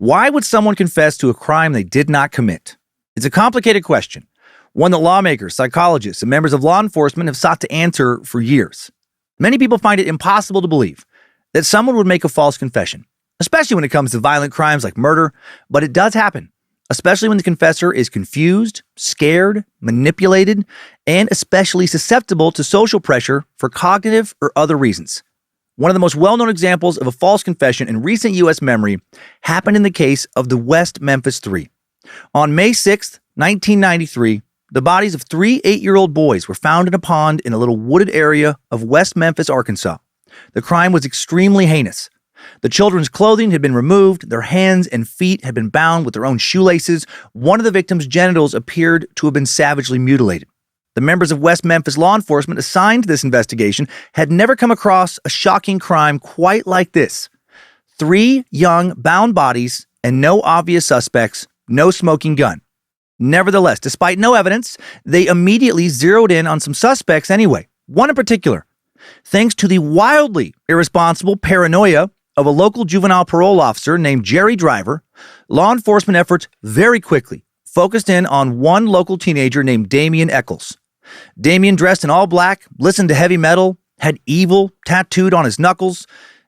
Why would someone confess to a crime they did not commit? It's a complicated question, one that lawmakers, psychologists, and members of law enforcement have sought to answer for years. Many people find it impossible to believe that someone would make a false confession, especially when it comes to violent crimes like murder, but it does happen, especially when the confessor is confused, scared, manipulated, and especially susceptible to social pressure for cognitive or other reasons. One of the most well-known examples of a false confession in recent U.S. memory happened in the case of the West Memphis Three. On May 6, 1993, the bodies of three 8-year-old boys were found in a pond in a little wooded area of West Memphis, Arkansas. The crime was extremely heinous. The children's clothing had been removed, their hands and feet had been bound with their own shoelaces. One of the victims' genitals appeared to have been savagely mutilated. The members of West Memphis law enforcement assigned to this investigation had never come across a shocking crime quite like this. 3 young, bound bodies and no obvious suspects, no smoking gun. Nevertheless, despite no evidence, they immediately zeroed in on some suspects anyway, one in particular. Thanks to the wildly irresponsible paranoia of a local juvenile parole officer named Jerry Driver, law enforcement efforts very quickly focused in on one local teenager named Damien Echols. Damien, dressed in all black, listened to heavy metal, had evil tattooed on his knuckles,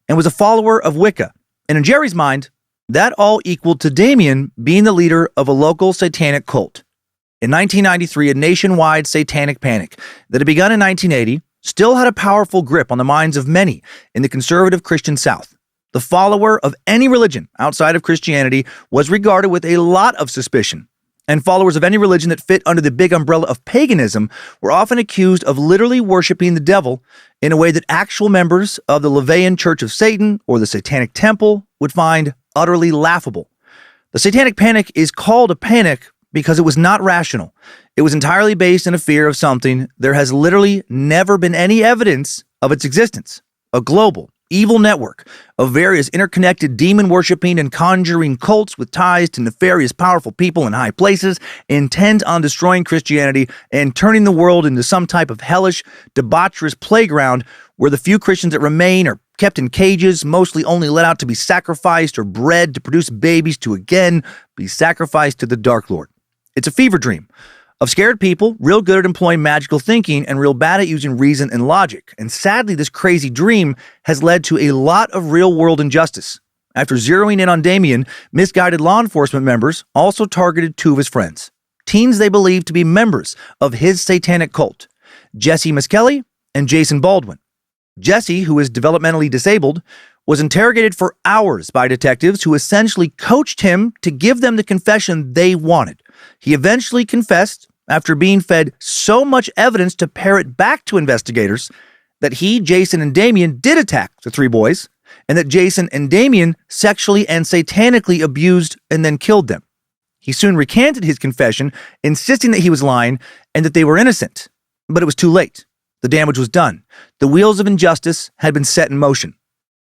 and was a follower of Wicca. And in Jerry's mind, that all equaled to Damien being the leader of a local satanic cult. In 1993, a nationwide satanic panic that had begun in 1980 still had a powerful grip on the minds of many in the conservative Christian South. The follower of any religion outside of Christianity was regarded with a lot of suspicion, and followers of any religion that fit under the big umbrella of paganism were often accused of literally worshiping the devil in a way that actual members of the Levian Church of Satan or the Satanic Temple would find utterly laughable. The Satanic Panic is called a panic because it was not rational. It was entirely based in a fear of something there has literally never been any evidence of its existence: a global, evil network of various interconnected demon-worshipping and conjuring cults with ties to nefarious powerful people in high places, intent on destroying Christianity and turning the world into some type of hellish, debaucherous playground where the few Christians that remain are kept in cages, mostly only let out to be sacrificed or bred to produce babies to again be sacrificed to the Dark Lord. It's a fever dream of scared people, real good at employing magical thinking and real bad at using reason and logic. And sadly, this crazy dream has led to a lot of real-world injustice. After zeroing in on Damien, misguided law enforcement members also targeted 2 of his friends, teens they believed to be members of his satanic cult, Jesse Miskelly and Jason Baldwin. Jesse, who is developmentally disabled, was interrogated for hours by detectives who essentially coached him to give them the confession they wanted. He eventually confessed after being fed so much evidence to parrot back to investigators that he, Jason, and Damien did attack the 3 boys, and that Jason and Damien sexually and satanically abused and then killed them. He soon recanted his confession, insisting that he was lying and that they were innocent. But it was too late. The damage was done. The wheels of injustice had been set in motion.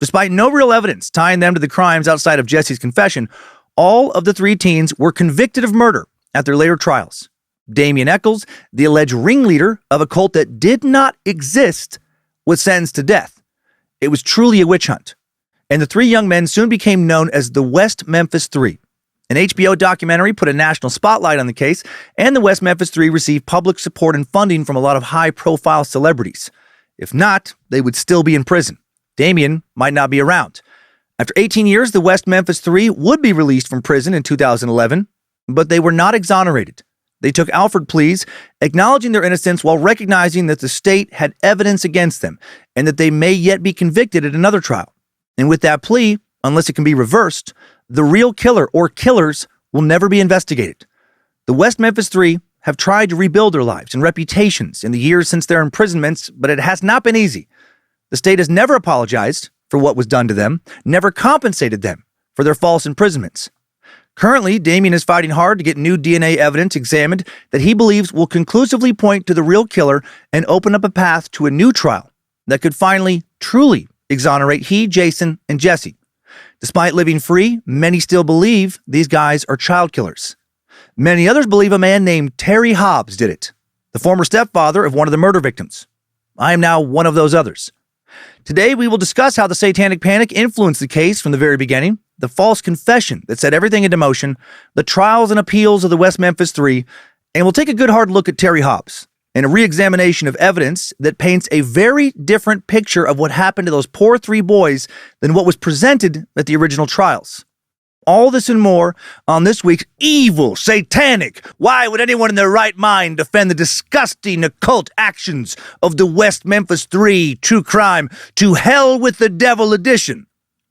Despite no real evidence tying them to the crimes outside of Jesse's confession, all of the 3 teens were convicted of murder at their later trials. Damien Echols, the alleged ringleader of a cult that did not exist, was sentenced to death. It was truly a witch hunt. And the 3 young men soon became known as the West Memphis Three. An HBO documentary put a national spotlight on the case, and the West Memphis Three received public support and funding from a lot of high-profile celebrities. If not, they would still be in prison. Damien might not be around. After 18 years, the West Memphis Three would be released from prison in 2011, but they were not exonerated. They took Alford pleas, acknowledging their innocence while recognizing that the state had evidence against them and that they may yet be convicted at another trial. And with that plea, unless it can be reversed, the real killer or killers will never be investigated. The West Memphis Three have tried to rebuild their lives and reputations in the years since their imprisonments, but it has not been easy. The state has never apologized for what was done to them, never compensated them for their false imprisonments. Currently, Damien is fighting hard to get new DNA evidence examined that he believes will conclusively point to the real killer and open up a path to a new trial that could finally, truly exonerate he, Jason, and Jesse. Despite living free, many still believe these guys are child killers. Many others believe a man named Terry Hobbs did it, the former stepfather of one of the murder victims. I am now one of those others. Today, we will discuss how the Satanic Panic influenced the case from the very beginning, the false confession that set everything into motion, the trials and appeals of the West Memphis Three, and we'll take a good hard look at Terry Hobbs and a re-examination of evidence that paints a very different picture of what happened to those poor three boys than what was presented at the original trials. All this and more on this week's Evil, Satanic, Why Would Anyone in Their Right Mind Defend the Disgusting Occult Actions of the West Memphis Three True Crime to Hell with the Devil edition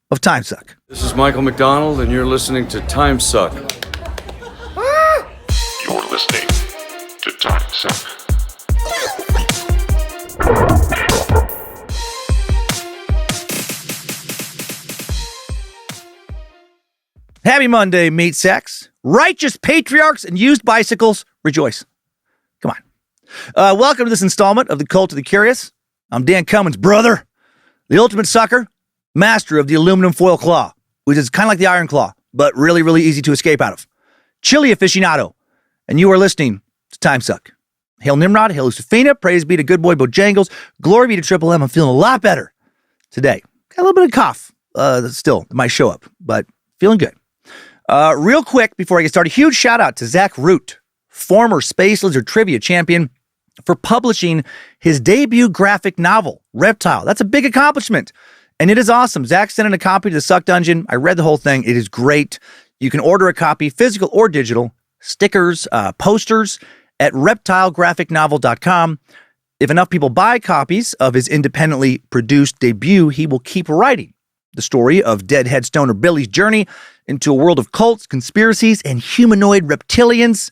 of Timesuck. This is Michael McDonald, and you're listening to Timesuck. You're listening to Timesuck. Happy Monday, meat sacks. Righteous patriarchs and used bicycles, rejoice. Come on. Welcome to this installment of the Cult of the Curious. I'm Dan Cummins, brother, the ultimate sucker, master of the aluminum foil claw, which is kind of like the iron claw, but really, really easy to escape out of. Chili aficionado, and you are listening to Timesuck. Hail Nimrod, hail Lucifina, praise be to good boy Bojangles, glory be to Triple M. I'm feeling a lot better today. Got a little bit of cough, still, it might show up, but feeling good. Real quick, before I get started, huge shout out to Zach Root, former Space Lizard Trivia champion, for publishing his debut graphic novel, Reptile. That's a big accomplishment, and it is awesome. Zach sent in a copy to the Suck Dungeon. I read the whole thing. It is great. You can order a copy, physical or digital, stickers, posters, at reptilegraphicnovel.com. If enough people buy copies of his independently produced debut, he will keep writing the story of deadhead stoner Billy's journey into a world of cults, conspiracies, and humanoid reptilians.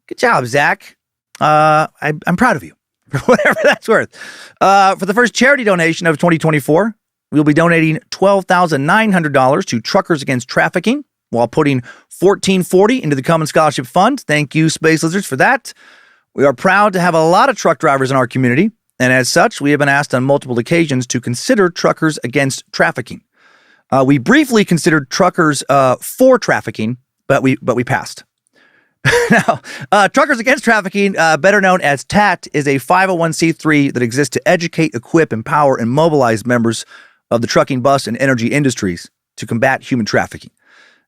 Good job, Zach. I'm proud of you, for whatever that's worth. For the first charity donation of 2024, we'll be donating $12,900 to Truckers Against Trafficking, while putting $1,440 into the Cummins Scholarship Fund. Thank you, Space Lizards, for that. We are proud to have a lot of truck drivers in our community, and as such, we have been asked on multiple occasions to consider Truckers Against Trafficking. We briefly considered Truckers for Trafficking, but we passed. Now, Truckers Against Trafficking, better known as TAT, is a 501c3 that exists to educate, equip, empower, and mobilize members of the trucking, bus, and energy industries to combat human trafficking.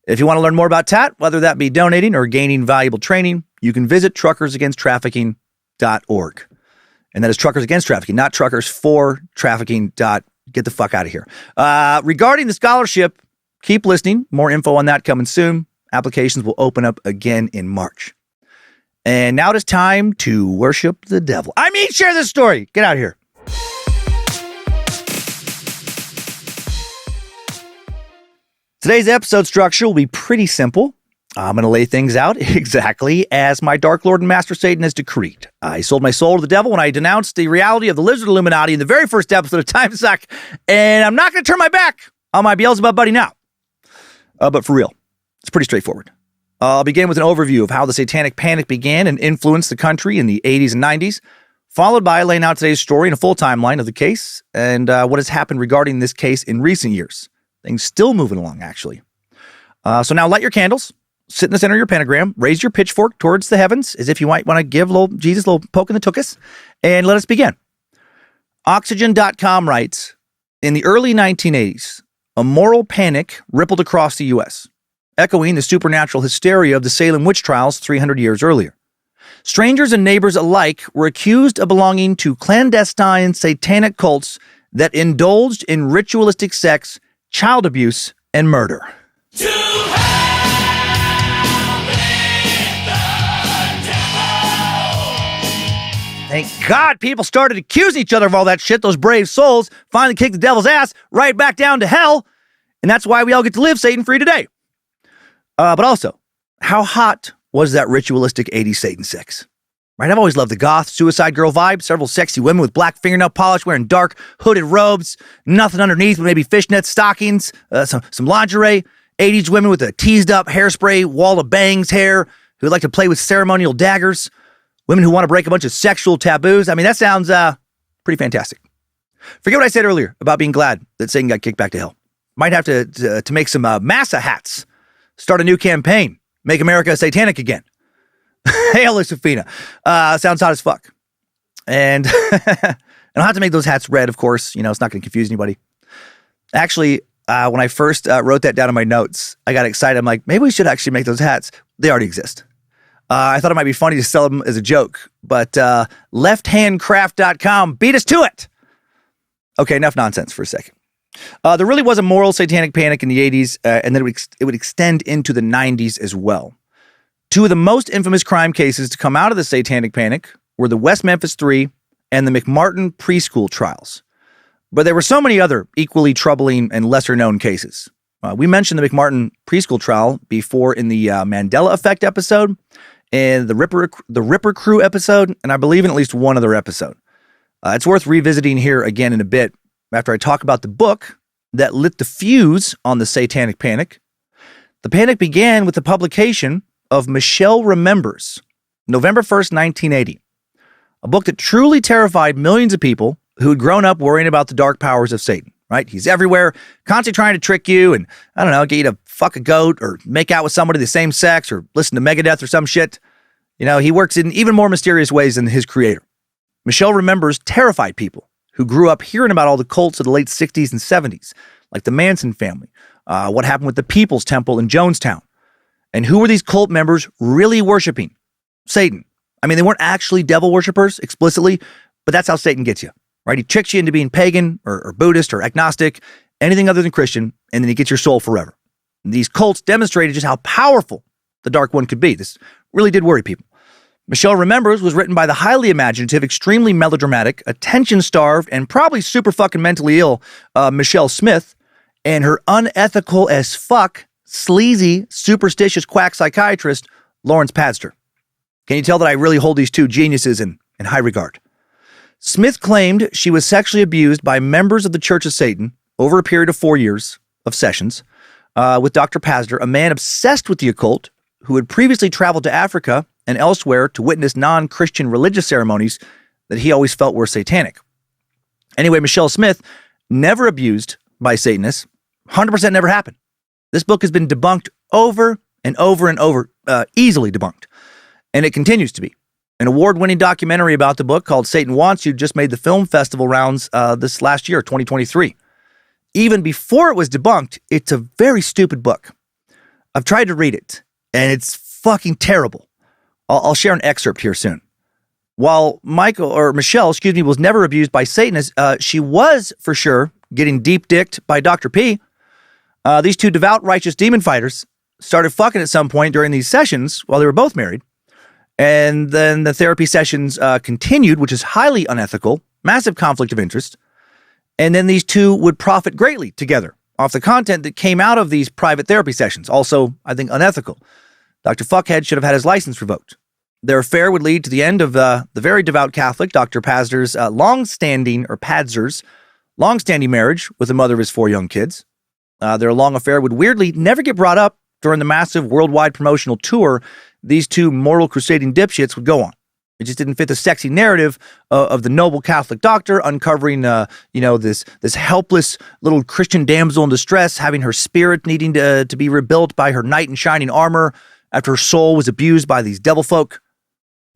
If you want to learn more about TAT, whether that be donating or gaining valuable training, you can visit truckersagainsttrafficking.org. And that is Truckers Against Trafficking, not Truckers for Trafficking. Get the fuck out of here. Regarding the scholarship, keep listening. More info on that coming soon. Applications will open up again in March. And now it is time to worship the devil. I mean, share this story. Get out of here. Today's episode structure will be pretty simple. I'm going to lay things out exactly as my Dark Lord and Master Satan has decreed. I sold my soul to the devil when I denounced the reality of the Lizard Illuminati in the very first episode of Timesuck, and I'm not going to turn my back on my Beelzebub buddy now. But for real, it's pretty straightforward. I'll begin with an overview of how the Satanic Panic began and influenced the country in the 80s and 90s, followed by laying out today's story and a full timeline of the case and what has happened regarding this case in recent years. Things still moving along, actually. So now light your candles, sit in the center of your pentagram, raise your pitchfork towards the heavens as if you might want to give Jesus a little poke in the tuchus, and let us begin. Oxygen.com writes, in the early 1980s, a moral panic rippled across the U.S., echoing the supernatural hysteria of the Salem witch trials 300 years earlier. Strangers and neighbors alike were accused of belonging to clandestine satanic cults that indulged in ritualistic sex, child abuse, and murder. Thank God people started accusing each other of all that shit. Those brave souls finally kicked the devil's ass right back down to hell. And that's why we all get to live Satan-free today. But also, how hot was that ritualistic 80s Satan sex? Right? I've always loved the goth, suicide girl vibe. Several sexy women with black fingernail polish wearing dark hooded robes. Nothing underneath but maybe fishnet stockings. Some lingerie. 80s women with a teased up hairspray, wall of bangs hair, who like to play with ceremonial daggers. Women who want to break a bunch of sexual taboos. I mean, that sounds pretty fantastic. Forget what I said earlier about being glad that Satan got kicked back to hell. Might have to make some massa hats. Start a new campaign. Make America satanic again. Hail Lucifina. Sounds hot as fuck. And I don't have to make those hats red, of course. You know, it's not going to confuse anybody. Actually, When I first wrote that down in my notes, I got excited. I'm like, maybe we should actually make those hats. They already exist. I thought it might be funny to sell them as a joke, but lefthandcraft.com beat us to it. Okay, enough nonsense for a second. There really was a moral satanic panic in the 80s, and then it would extend into the 90s as well. Two of the most infamous crime cases to come out of the Satanic Panic were the West Memphis 3 and the McMartin preschool trials. But there were so many other equally troubling and lesser-known cases. We mentioned the McMartin preschool trial before in the Mandela Effect episode, and the Ripper Crew episode, and I believe in at least one other episode. It's worth revisiting here again in a bit after I talk about the book that lit the fuse on the Satanic Panic. The panic began with the publication of Michelle Remembers, November 1st, 1980, a book that truly terrified millions of people who had grown up worrying about the dark powers of Satan, right? He's everywhere, constantly trying to trick you and, I don't know, get you to fuck a goat or make out with somebody of the same sex or listen to Megadeth or some shit. You know, he works in even more mysterious ways than his creator. Michelle Remembers terrified people who grew up hearing about all the cults of the late 60s and 70s, like the Manson family, what happened with the People's Temple in Jonestown. And who were these cult members really worshiping? Satan. I mean, they weren't actually devil worshipers explicitly, but that's how Satan gets you, right? He tricks you into being pagan or Buddhist or agnostic, anything other than Christian, and then he gets your soul forever. And these cults demonstrated just how powerful the Dark One could be. This really did worry people. Michelle Remembers was written by the highly imaginative, extremely melodramatic, attention-starved, and probably super fucking mentally ill Michelle Smith, and her unethical as fuck, sleazy, superstitious quack psychiatrist, Lawrence Padster. Can you tell that I really hold these two geniuses in high regard? Smith claimed she was sexually abused by members of the Church of Satan over a period of 4 years of sessions with Dr. Padster, a man obsessed with the occult who had previously traveled to Africa and elsewhere to witness non-Christian religious ceremonies that he always felt were satanic. Anyway, Michelle Smith, never abused by Satanists, 100% never happened. This book has been debunked over and over and over, easily debunked. And it continues to be. An award-winning documentary about the book called Satan Wants You just made the film festival rounds this last year, 2023. Even before it was debunked, it's a very stupid book. I've tried to read it, and it's fucking terrible. I'll share an excerpt here soon. While Michelle, was never abused by Satanists, she was, for sure, getting deep-dicked by Dr. P. These two devout, righteous demon fighters started fucking at some point during these sessions while they were both married. And then the therapy sessions continued, which is highly unethical, massive conflict of interest. And then these two would profit greatly together off the content that came out of these private therapy sessions. Also, I think, unethical. Dr. Fuckhead should have had his license revoked. Their affair would lead to the end of the very devout Catholic, Dr. Padster's long-standing marriage with the mother of his 4 young kids. Their long affair would weirdly never get brought up during the massive worldwide promotional tour these two moral crusading dipshits would go on. It just didn't fit the sexy narrative of the noble Catholic doctor uncovering, this helpless little Christian damsel in distress, having her spirit needing to be rebuilt by her knight in shining armor after her soul was abused by these devil folk.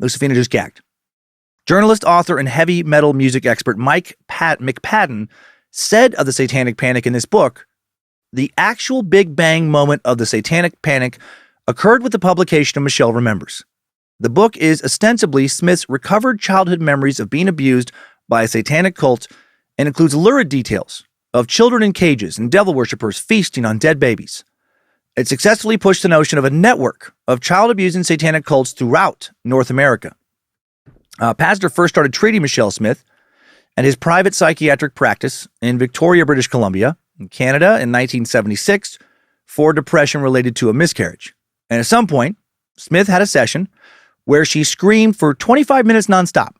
Lucifina just gagged. Journalist, author, and heavy metal music expert Mike McMartin said of the Satanic Panic in this book, the actual Big Bang moment of the Satanic Panic occurred with the publication of Michelle Remembers. The book is ostensibly Smith's recovered childhood memories of being abused by a satanic cult and includes lurid details of children in cages and devil worshippers feasting on dead babies. It successfully pushed the notion of a network of child-abusing satanic cults throughout North America. Padster first started treating Michelle Smith at his private psychiatric practice in Victoria, British Columbia, in Canada in 1976 for depression related to a miscarriage. And at some point, Smith had a session where she screamed for 25 minutes nonstop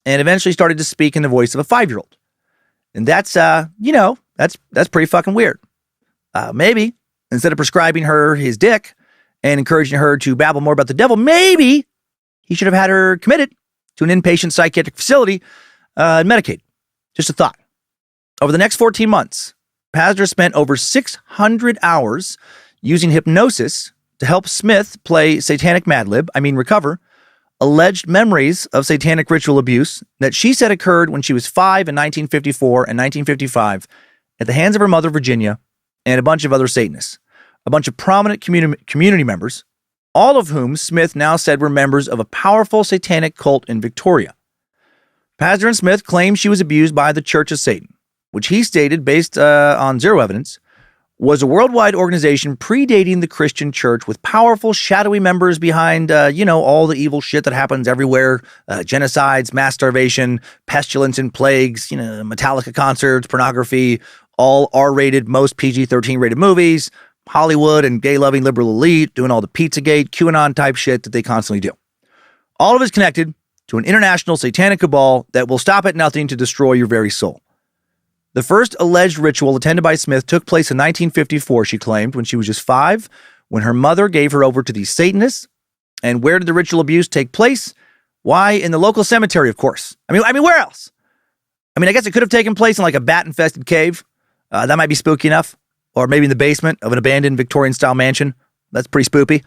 and eventually started to speak in the voice of a 5-year-old. And that's pretty fucking weird. Maybe instead of prescribing her his dick and encouraging her to babble more about the devil, maybe he should have had her committed to an inpatient psychiatric facility and medicated. Just a thought. Over the next 14 months, Padster spent over 600 hours using hypnosis to help Smith play satanic recover alleged memories of satanic ritual abuse that she said occurred when she was 5 in 1954 and 1955 at the hands of her mother, Virginia, and a bunch of other Satanists, a bunch of prominent community members, all of whom Smith now said were members of a powerful satanic cult in Victoria. Pazder Smith claimed she was abused by the Church of Satan, which he stated, based on zero evidence, was a worldwide organization predating the Christian church with powerful, shadowy members behind, all the evil shit that happens everywhere, genocides, mass starvation, pestilence and plagues, Metallica concerts, pornography, all R-rated, most PG-13 rated movies, Hollywood and gay-loving liberal elite doing all the Pizzagate, QAnon-type shit that they constantly do. All of it is connected to an international satanic cabal that will stop at nothing to destroy your very soul. The first alleged ritual attended by Smith took place in 1954, she claimed, when she was just 5, when her mother gave her over to these Satanists. And where did the ritual abuse take place? Why, in the local cemetery, of course. I mean, where else? I guess it could have taken place in like a bat-infested cave. That might be spooky enough. Or maybe in the basement of an abandoned Victorian-style mansion. That's pretty spoopy.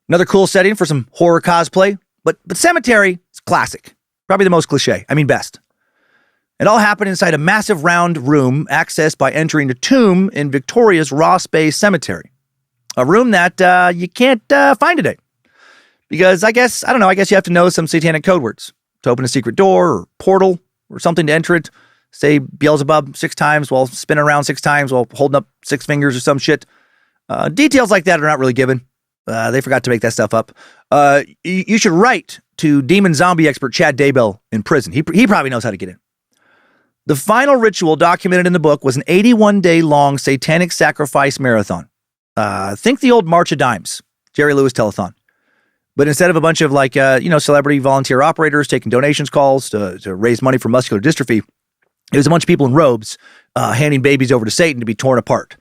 Another cool setting for some horror cosplay. But cemetery is classic. Probably the most cliche. Best. It all happened inside a massive round room accessed by entering a tomb in Victoria's Ross Bay Cemetery. A room that you can't find today. Because I guess you have to know some satanic code words to open a secret door or portal or something to enter it. Say Beelzebub 6 times while spinning around 6 times while holding up 6 fingers or some shit. Details like that are not really given. They forgot to make that stuff up. You should write to demon zombie expert Chad Daybell in prison. He probably knows how to get in. The final ritual documented in the book was an 81-day long satanic sacrifice marathon. Think the old March of Dimes, Jerry Lewis telethon. But instead of a bunch of celebrity volunteer operators taking donations calls to raise money for muscular dystrophy, it was a bunch of people in robes handing babies over to Satan to be torn apart.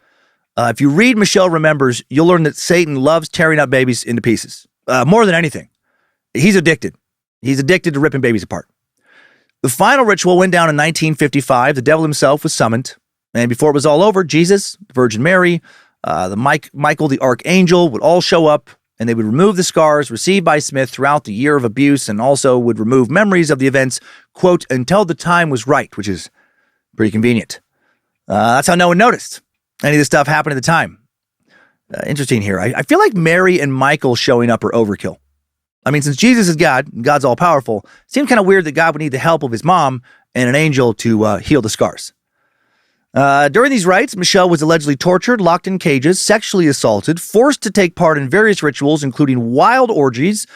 If you read Michelle Remembers, you'll learn that Satan loves tearing up babies into pieces. More than anything. He's addicted. He's addicted to ripping babies apart. The final ritual went down in 1955. The devil himself was summoned. And before it was all over, Jesus, the Virgin Mary, Michael the Archangel would all show up, and they would remove the scars received by Smith throughout the year of abuse, and also would remove memories of the events, quote, until the time was right, which is pretty convenient. That's how no one noticed any of this stuff happened at the time. Interesting here. I feel like Mary and Michael showing up are overkill. Since Jesus is God, and God's all-powerful, it seemed kind of weird that God would need the help of his mom and an angel to heal the scars. During these rites, Michelle was allegedly tortured, locked in cages, sexually assaulted, forced to take part in various rituals, including wild orgies.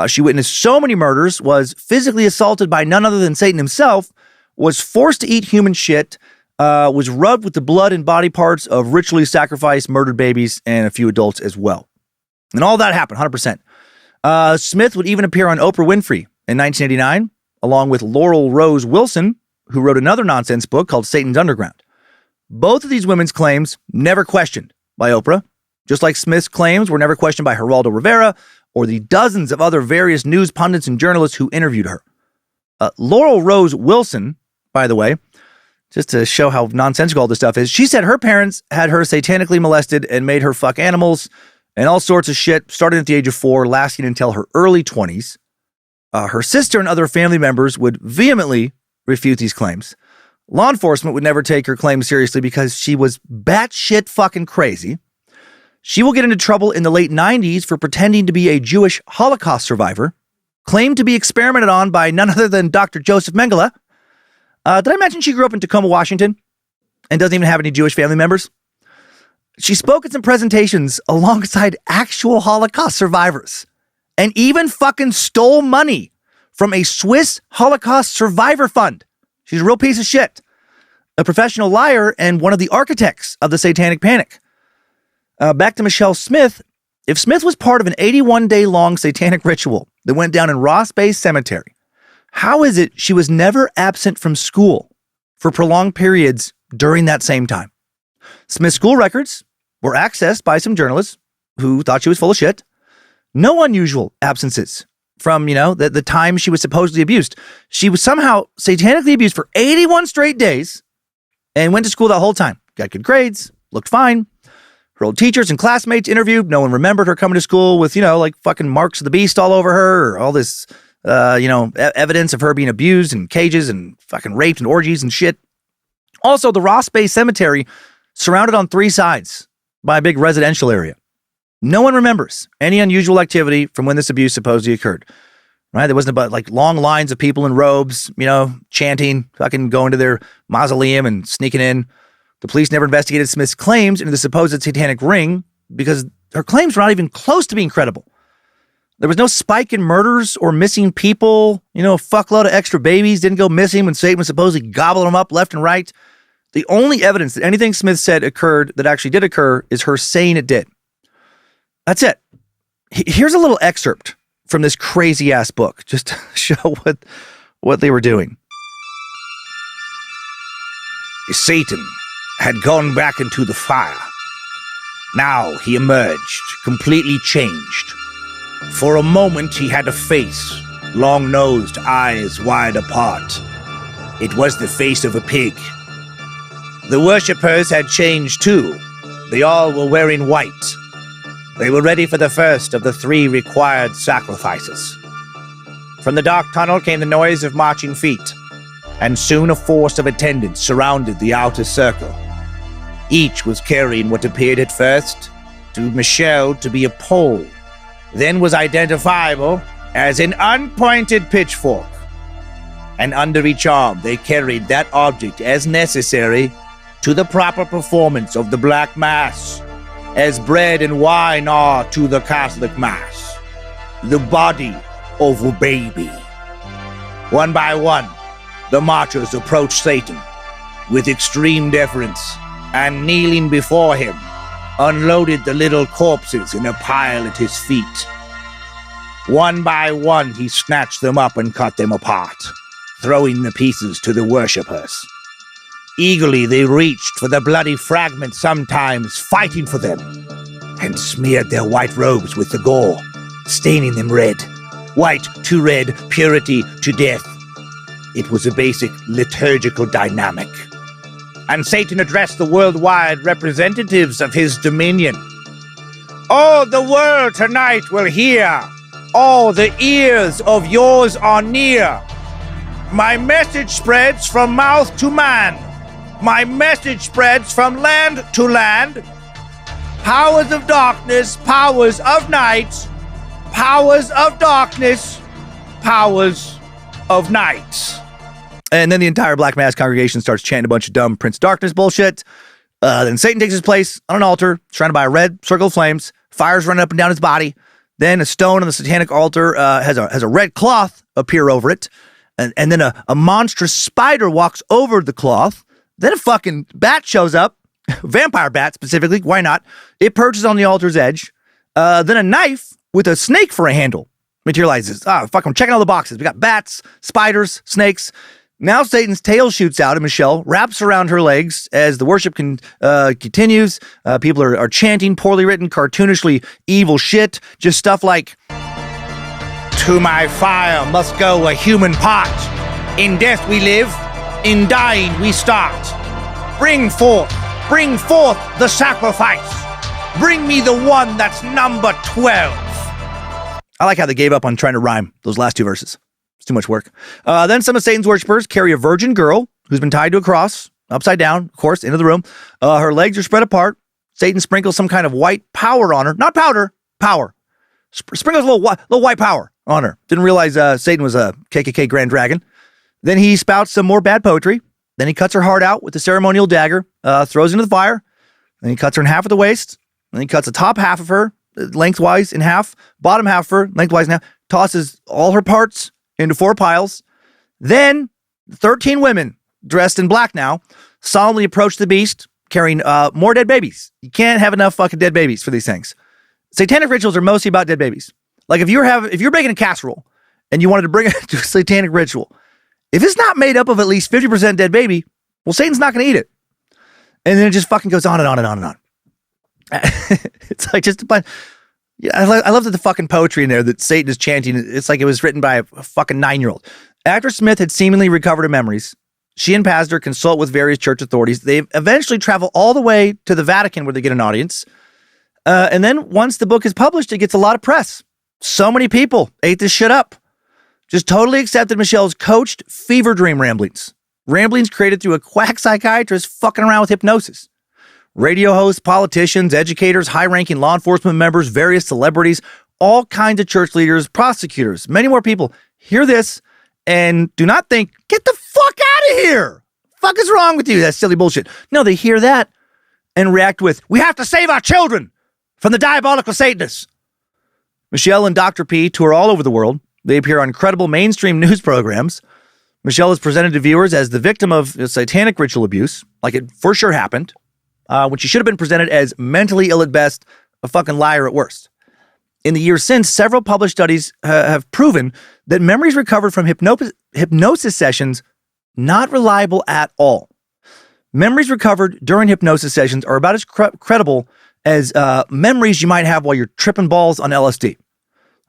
She witnessed so many murders, was physically assaulted by none other than Satan himself, was forced to eat human shit, was rubbed with the blood and body parts of ritually sacrificed murdered babies and a few adults as well. And all that happened, 100%. Smith would even appear on Oprah Winfrey in 1989, along with Laurel Rose Wilson, who wrote another nonsense book called Satan's Underground. Both of these women's claims never questioned by Oprah, just like Smith's claims were never questioned by Geraldo Rivera or the dozens of other various news pundits and journalists who interviewed her. Laurel Rose Wilson, by the way, just to show how nonsensical all this stuff is, she said her parents had her satanically molested and made her fuck animals and all sorts of shit, starting at the age of 4, lasting until her early 20s. Her sister and other family members would vehemently refute these claims. Law enforcement would never take her claims seriously because she was batshit fucking crazy. She will get into trouble in the late 90s for pretending to be a Jewish Holocaust survivor, claimed to be experimented on by none other than Dr. Joseph Mengele. Did I mention she grew up in Tacoma, Washington, and doesn't even have any Jewish family members? She spoke at some presentations alongside actual Holocaust survivors and even fucking stole money from a Swiss Holocaust survivor fund. She's a real piece of shit. A professional liar and one of the architects of the Satanic Panic. Back to Michelle Smith. If Smith was part of an 81-day long satanic ritual that went down in Ross Bay Cemetery, how is it she was never absent from school for prolonged periods during that same time? Smith's school records were accessed by some journalists who thought she was full of shit. No unusual absences from, the time she was supposedly abused. She was somehow satanically abused for 81 straight days and went to school that whole time. Got good grades, looked fine. Her old teachers and classmates interviewed. No one remembered her coming to school with, fucking marks of the beast all over her or all this, evidence of her being abused in cages and fucking raped and orgies and shit. Also, the Ross Bay Cemetery surrounded on three sides by a big residential area. No one remembers any unusual activity from when this abuse supposedly occurred. Right? There wasn't about like long lines of people in robes, chanting, fucking going to their mausoleum and sneaking in. The police never investigated Smith's claims into the supposed satanic ring because her claims were not even close to being credible. There was no spike in murders or missing people. A fuckload of extra babies didn't go missing when Satan was supposedly gobbling them up left and right. The only evidence that anything Smith said occurred that actually did occur is her saying it did. That's it. Here's a little excerpt from this crazy ass book, just to show what they were doing. Satan had gone back into the fire. Now he emerged, completely changed. For a moment he had a face, long-nosed, eyes wide apart. It was the face of a pig. The worshippers had changed too. They all were wearing white. They were ready for the first of the 3 required sacrifices. From the dark tunnel came the noise of marching feet, and soon a force of attendants surrounded the outer circle. Each was carrying what appeared at first to Michelle to be a pole, then was identifiable as an unpointed pitchfork. And under each arm they carried that object as necessary to the proper performance of the Black Mass, as bread and wine are to the Catholic Mass, the body of a baby. One by one, the marchers approached Satan with extreme deference, and kneeling before him, unloaded the little corpses in a pile at his feet. One by one, he snatched them up and cut them apart, throwing the pieces to the worshippers. Eagerly they reached for the bloody fragments, sometimes fighting for them, and smeared their white robes with the gore, staining them red. White to red, purity to death. It was a basic liturgical dynamic. And Satan addressed the worldwide representatives of his dominion. All the world tonight will hear. All the ears of yours are near. My message spreads from mouth to man. My message spreads from land to land. Powers of darkness, powers of night, powers of darkness, powers of night. And then the entire Black Mass congregation starts chanting a bunch of dumb Prince of Darkness bullshit. Then Satan takes his place on an altar, surrounded by a red circle of flames. Fire's running up and down his body. Then a stone on the satanic altar has a red cloth appear over it. And then a monstrous spider walks over the cloth. Then a fucking bat shows up, vampire bat specifically, why not? It perches on the altar's edge. Then a knife with a snake for a handle materializes. Fuck, I'm checking all the boxes. We got bats, spiders, snakes. Now Satan's tail shoots out and Michelle wraps around her legs as the worship continues. People are chanting poorly written, cartoonishly evil shit. Just stuff like, "To my fire must go a human part. In death we live. In dying we start. Bring forth the sacrifice. Bring me the one that's number 12. I like how they gave up on trying to rhyme those last 2 verses. It's too much work. Then some of Satan's worshipers carry a virgin girl who's been tied to a cross, upside down, of course, into the room. Her legs are spread apart. Satan sprinkles some kind of white power on her. Not powder, power. Sprinkles a little white power on her. Didn't realize Satan was a KKK Grand Dragon. Then he spouts some more bad poetry. Then he cuts her heart out with the ceremonial dagger, throws it into the fire. Then he cuts her in half at the waist. Then he cuts the top half of her lengthwise in half, bottom half of her lengthwise in half, tosses all her parts into 4 piles. Then 13 women, dressed in black now, solemnly approach the beast, carrying more dead babies. You can't have enough fucking dead babies for these things. Satanic rituals are mostly about dead babies. Like if you're baking a casserole and you wanted to bring it to a satanic ritual, if it's not made up of at least 50% dead baby, well, Satan's not going to eat it. And then it just fucking goes on and on and on and on. It's like just a bunch. Yeah, I love that the fucking poetry in there that Satan is chanting. It's like it was written by a fucking 9-year-old. After Smith had seemingly recovered her memories, she and Pastor consult with various church authorities. They eventually travel all the way to the Vatican where they get an audience. And then once the book is published, it gets a lot of press. So many people ate this shit up. Just totally accepted Michelle's coached fever dream ramblings. Ramblings created through a quack psychiatrist fucking around with hypnosis. Radio hosts, politicians, educators, high-ranking law enforcement members, various celebrities, all kinds of church leaders, prosecutors, many more people hear this and do not think, get the fuck out of here. Fuck is wrong with you? That's silly bullshit. No, they hear that and react with, we have to save our children from the diabolical Satanists. Michelle and Dr. P tour all over the world. They appear on credible mainstream news programs. Michelle is presented to viewers as the victim of satanic ritual abuse, like it for sure happened, when she should have been presented as mentally ill at best, a fucking liar at worst. In the years since, several published studies have proven that memories recovered from hypnosis sessions not reliable at all. Memories recovered during hypnosis sessions are about as credible as memories you might have while you're tripping balls on LSD.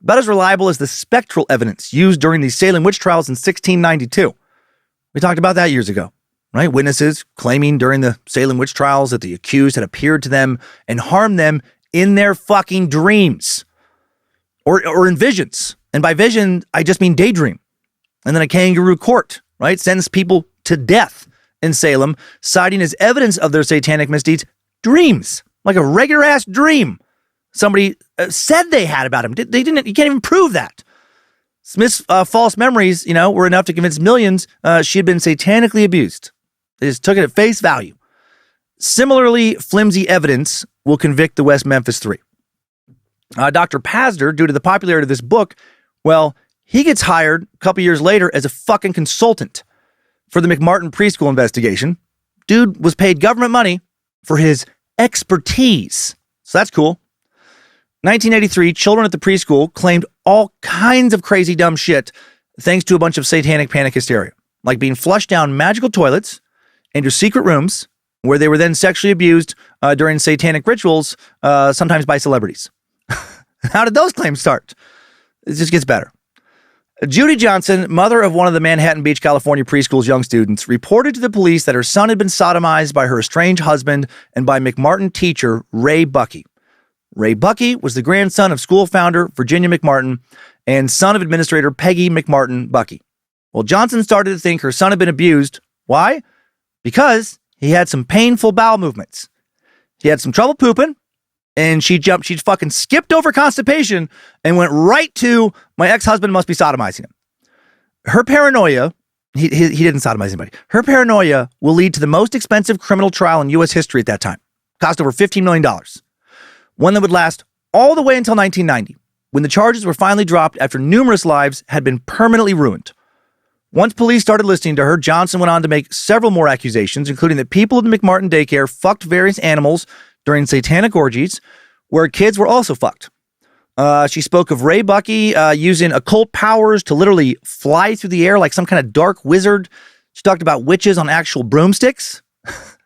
About as reliable as the spectral evidence used during the Salem witch trials in 1692. We talked about that years ago, right? Witnesses claiming during the Salem witch trials that the accused had appeared to them and harmed them in their fucking dreams or in visions. And by vision, I just mean daydream. And then a kangaroo court, right? Sentenced people to death in Salem, citing as evidence of their satanic misdeeds dreams, like a regular ass dream. Somebody said they had about him. They didn't. You can't even prove that. Smith's false memories, were enough to convince millions she had been satanically abused. They just took it at face value. Similarly, flimsy evidence will convict the West Memphis Three. Dr. Pazder, due to the popularity of this book, well, he gets hired a couple years later as a fucking consultant for the McMartin preschool investigation. Dude was paid government money for his expertise. So that's cool. 1983, children at the preschool claimed all kinds of crazy dumb shit thanks to a bunch of satanic panic hysteria, like being flushed down magical toilets into secret rooms where they were then sexually abused during satanic rituals, sometimes by celebrities. How did those claims start? It just gets better. Judy Johnson, mother of one of the Manhattan Beach, California preschool's young students, reported to the police that her son had been sodomized by her estranged husband and by McMartin teacher Ray Buckey. Ray Buckey was the grandson of school founder Virginia McMartin and son of administrator Peggy McMartin Buckey. Well, Johnson started to think her son had been abused. Why? Because he had some painful bowel movements. He had some trouble pooping, and she fucking skipped over constipation and went right to, my ex-husband must be sodomizing him. Her paranoia, he didn't sodomize anybody. Her paranoia will lead to the most expensive criminal trial in U.S. history at that time. Cost over $15 million. One that would last all the way until 1990, when the charges were finally dropped after numerous lives had been permanently ruined. Once police started listening to her, Johnson went on to make several more accusations, including that people at the McMartin daycare fucked various animals during satanic orgies, where kids were also fucked. She spoke of Ray Buckey using occult powers to literally fly through the air like some kind of dark wizard. She talked about witches on actual broomsticks.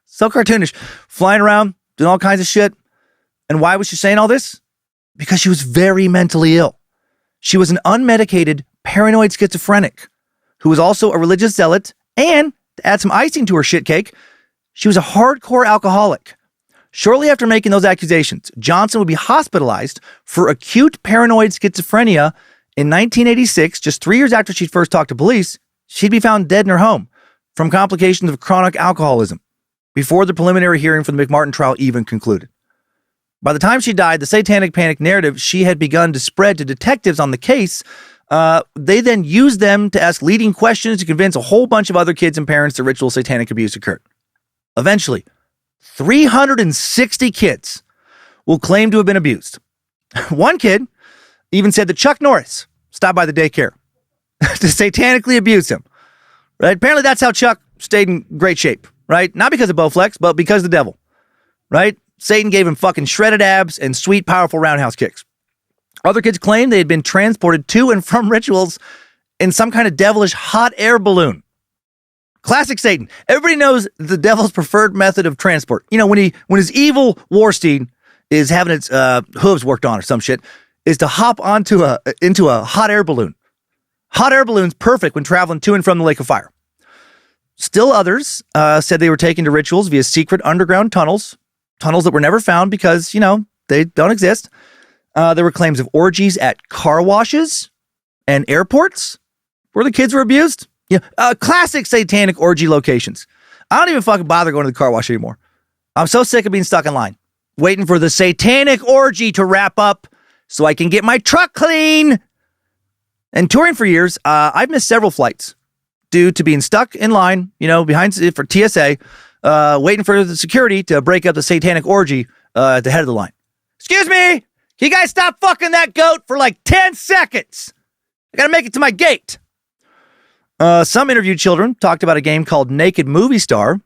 So cartoonish. Flying around, doing all kinds of shit. And why was she saying all this? Because she was very mentally ill. She was an unmedicated, paranoid schizophrenic who was also a religious zealot, and to add some icing to her shit cake, she was a hardcore alcoholic. Shortly after making those accusations, Johnson would be hospitalized for acute paranoid schizophrenia in 1986, just 3 years after she first talked to police. She'd be found dead in her home from complications of chronic alcoholism before the preliminary hearing for the McMartin trial even concluded. By the time she died, the Satanic Panic narrative she had begun to spread to detectives on the case. They then used them to ask leading questions to convince a whole bunch of other kids and parents that ritual satanic abuse occurred. Eventually, 360 kids will claim to have been abused. One kid even said that Chuck Norris stopped by the daycare to satanically abuse him. Right? Apparently that's how Chuck stayed in great shape, right? Not because of Bowflex, but because of the devil, right? Satan gave him fucking shredded abs and sweet, powerful roundhouse kicks. Other kids claimed they had been transported to and from rituals in some kind of devilish hot air balloon. Classic Satan. Everybody knows the devil's preferred method of transport. You know, when his evil war steed is having its hooves worked on or some shit, is to hop into a hot air balloon. Hot air balloon's perfect when traveling to and from the Lake of Fire. Still others said they were taken to rituals via secret underground tunnels that were never found because, they don't exist. There were claims of orgies at car washes and airports where the kids were abused. Classic satanic orgy locations. I don't even fucking bother going to the car wash anymore. I'm so sick of being stuck in line, waiting for the satanic orgy to wrap up so I can get my truck clean. And touring for years, I've missed several flights due to being stuck in line, behind for TSA, waiting for the security to break up the satanic orgy at the head of the line. Excuse me, can you guys stop fucking that goat for like 10 seconds? I gotta make it to my gate. Some interviewed children talked about a game called Naked Movie Star,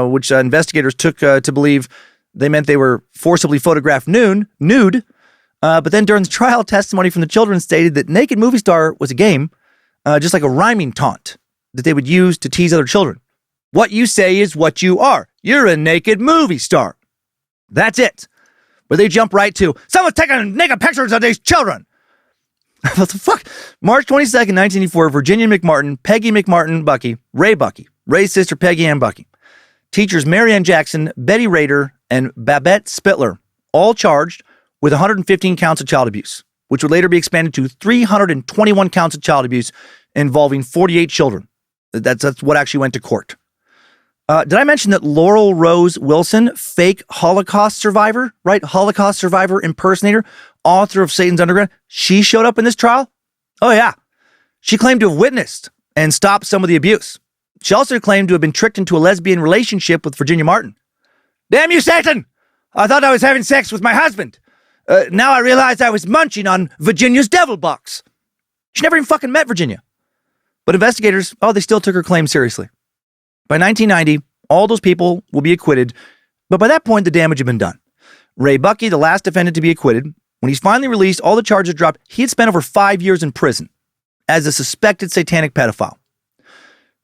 which investigators took to believe they meant they were forcibly photographed nude. But then during the trial, testimony from the children stated that Naked Movie Star was a game, just like a rhyming taunt that they would use to tease other children. What you say is what you are. You're a naked movie star. That's it. But they jump right to, someone's taking naked pictures of these children. What the fuck? March 22nd, 1984, Virginia McMartin, Peggy McMartin Bucky, Ray's sister Peggy Ann Bucky, teachers Mary Ann Jackson, Betty Rader, and Babette Spittler, all charged with 115 counts of child abuse, which would later be expanded to 321 counts of child abuse involving 48 children. That's what actually went to court. Did I mention that Laurel Rose Wilson, fake Holocaust survivor, right? Holocaust survivor impersonator, author of Satan's Underground, she showed up in this trial? Oh, yeah. She claimed to have witnessed and stopped some of the abuse. She also claimed to have been tricked into a lesbian relationship with Virginia Martin. Damn you, Satan! I thought I was having sex with my husband. Now I realize I was munching on Virginia's devil box. She never even fucking met Virginia. But investigators, they still took her claim seriously. By 1990, all those people will be acquitted, but by that point, the damage had been done. Ray Bucky, the last defendant to be acquitted, when he's finally released, all the charges dropped. He had spent over 5 years in prison as a suspected satanic pedophile.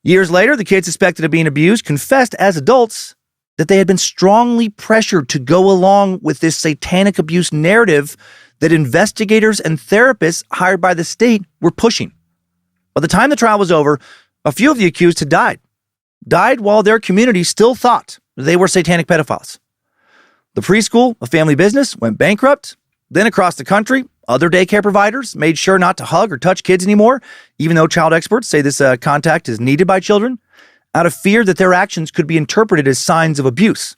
Years later, the kids suspected of being abused confessed as adults that they had been strongly pressured to go along with this satanic abuse narrative that investigators and therapists hired by the state were pushing. By the time the trial was over, a few of the accused had died while their community still thought they were satanic pedophiles. The preschool, a family business, went bankrupt. Then across the country, other daycare providers made sure not to hug or touch kids anymore, even though child experts say this contact is needed by children, out of fear that their actions could be interpreted as signs of abuse.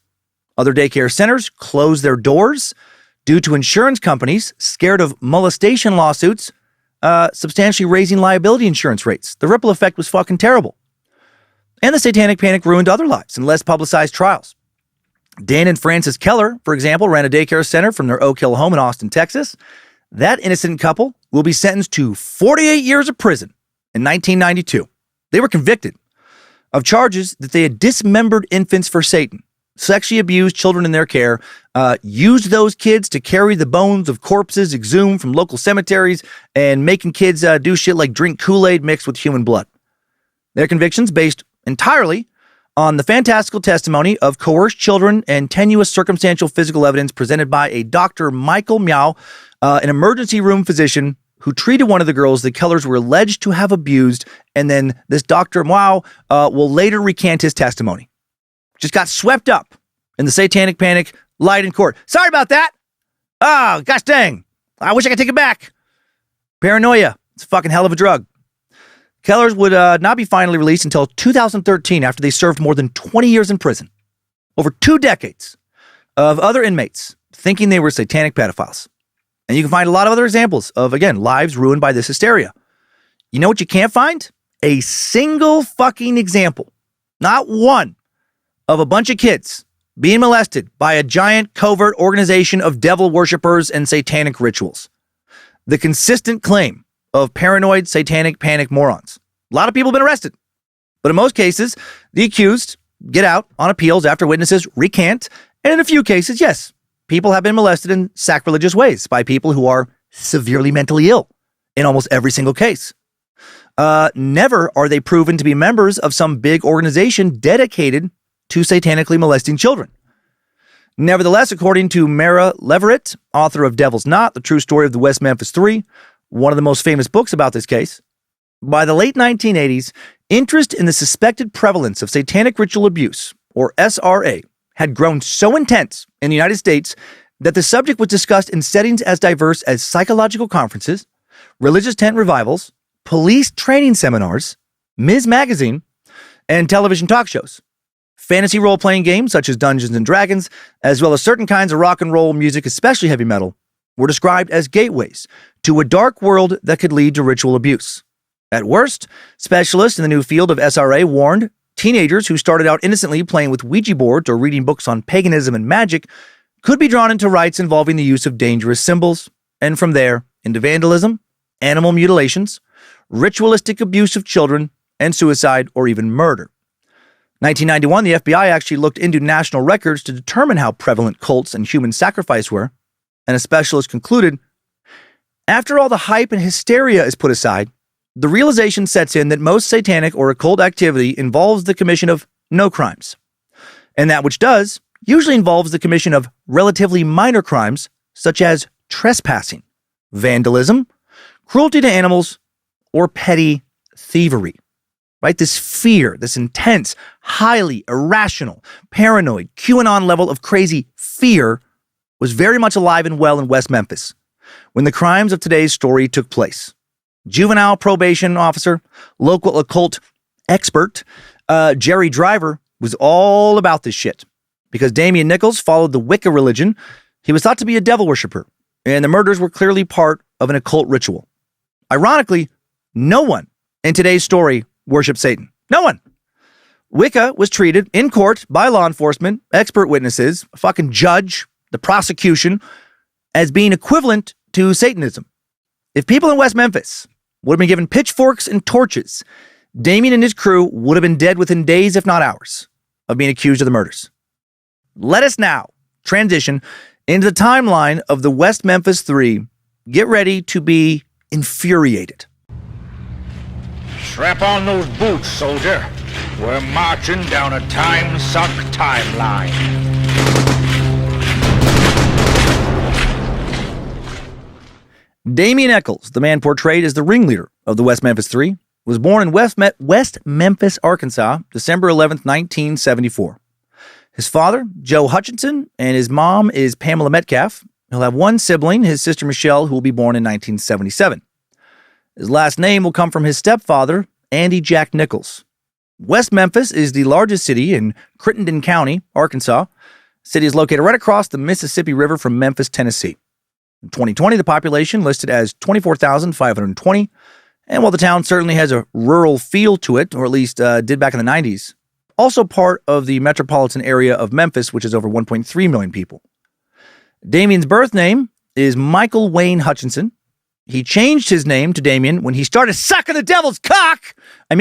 Other daycare centers closed their doors due to insurance companies scared of molestation lawsuits, substantially raising liability insurance rates. The ripple effect was fucking terrible. And the Satanic Panic ruined other lives in less publicized trials. Dan and Frances Keller, for example, ran a daycare center from their Oak Hill home in Austin, Texas. That innocent couple will be sentenced to 48 years of prison in 1992. They were convicted of charges that they had dismembered infants for Satan, sexually abused children in their care, used those kids to carry the bones of corpses exhumed from local cemeteries, and making kids do shit like drink Kool-Aid mixed with human blood. Their convictions based entirely on the fantastical testimony of coerced children and tenuous circumstantial physical evidence presented by a Dr. Michael Meow, an emergency room physician who treated one of the girls the Kellers were alleged to have abused, and then this Dr. Meow will later recant his testimony. Just got swept up in the Satanic Panic, lied in court. Sorry about that. Oh, gosh dang. I wish I could take it back. Paranoia. It's a fucking hell of a drug. Kellers would not be finally released until 2013 after they served more than 20 years in prison. Over 2 decades of other inmates thinking they were satanic pedophiles. And you can find a lot of other examples of, again, lives ruined by this hysteria. You know what you can't find? A single fucking example, not one, of a bunch of kids being molested by a giant covert organization of devil worshippers and satanic rituals. The consistent claim of paranoid satanic panic morons. A lot of people have been arrested, but in most cases, the accused get out on appeals after witnesses recant, and in a few cases, yes, people have been molested in sacrilegious ways by people who are severely mentally ill in almost every single case. Never are they proven to be members of some big organization dedicated to satanically molesting children. Nevertheless, according to Mara Leverett, author of Devil's Knot, The True Story of the West Memphis Three, one of the most famous books about this case, by the late 1980s, interest in the suspected prevalence of satanic ritual abuse, or SRA, had grown so intense in the United States that the subject was discussed in settings as diverse as psychological conferences, religious tent revivals, police training seminars, Ms. Magazine, and television talk shows. Fantasy role-playing games such as Dungeons & Dragons, as well as certain kinds of rock and roll music, especially heavy metal, were described as gateways to a dark world that could lead to ritual abuse. At worst, specialists in the new field of SRA warned teenagers who started out innocently playing with Ouija boards or reading books on paganism and magic could be drawn into rites involving the use of dangerous symbols, and from there into vandalism, animal mutilations, ritualistic abuse of children, and suicide or even murder. 1991, the FBI actually looked into national records to determine how prevalent cults and human sacrifice were, and a specialist concluded, after all the hype and hysteria is put aside, the realization sets in that most satanic or occult activity involves the commission of no crimes, and that which does usually involves the commission of relatively minor crimes such as trespassing, vandalism, cruelty to animals, or petty thievery. Right? This fear, this intense, highly irrational, paranoid, QAnon level of crazy fear was very much alive and well in West Memphis when the crimes of today's story took place. Juvenile probation officer, local occult expert, Jerry Driver was all about this shit. Because Damien Echols followed the Wicca religion, he was thought to be a devil worshiper, and the murders were clearly part of an occult ritual. Ironically, no one in today's story worshipped Satan. No one. Wicca was treated in court by law enforcement, expert witnesses, a fucking judge, the prosecution, as being equivalent to Satanism. If people in West Memphis would have been given pitchforks and torches, Damien and his crew would have been dead within days, if not hours, of being accused of the murders. Let us now transition into the timeline of the West Memphis 3. Get ready to be infuriated. Strap on those boots, soldier. We're marching down a Timesuck timeline. Damien Echols, the man portrayed as the ringleader of the West Memphis 3, was born in West Memphis, Arkansas, December 11th, 1974. His father, Joe Hutchinson, and his mom is Pamela Metcalf. He'll have one sibling, his sister Michelle, who will be born in 1977. His last name will come from his stepfather, Andy Jack Nichols. West Memphis is the largest city in Crittenden County, Arkansas. The city is located right across the Mississippi River from Memphis, Tennessee. In 2020, the population listed as 24,520, and while the town certainly has a rural feel to it, or at least did back in the 90s, also part of the metropolitan area of Memphis, which is over 1.3 million people. Damien's birth name is Michael Wayne Hutchinson. He changed his name to Damien when he started sucking the devil's cock. When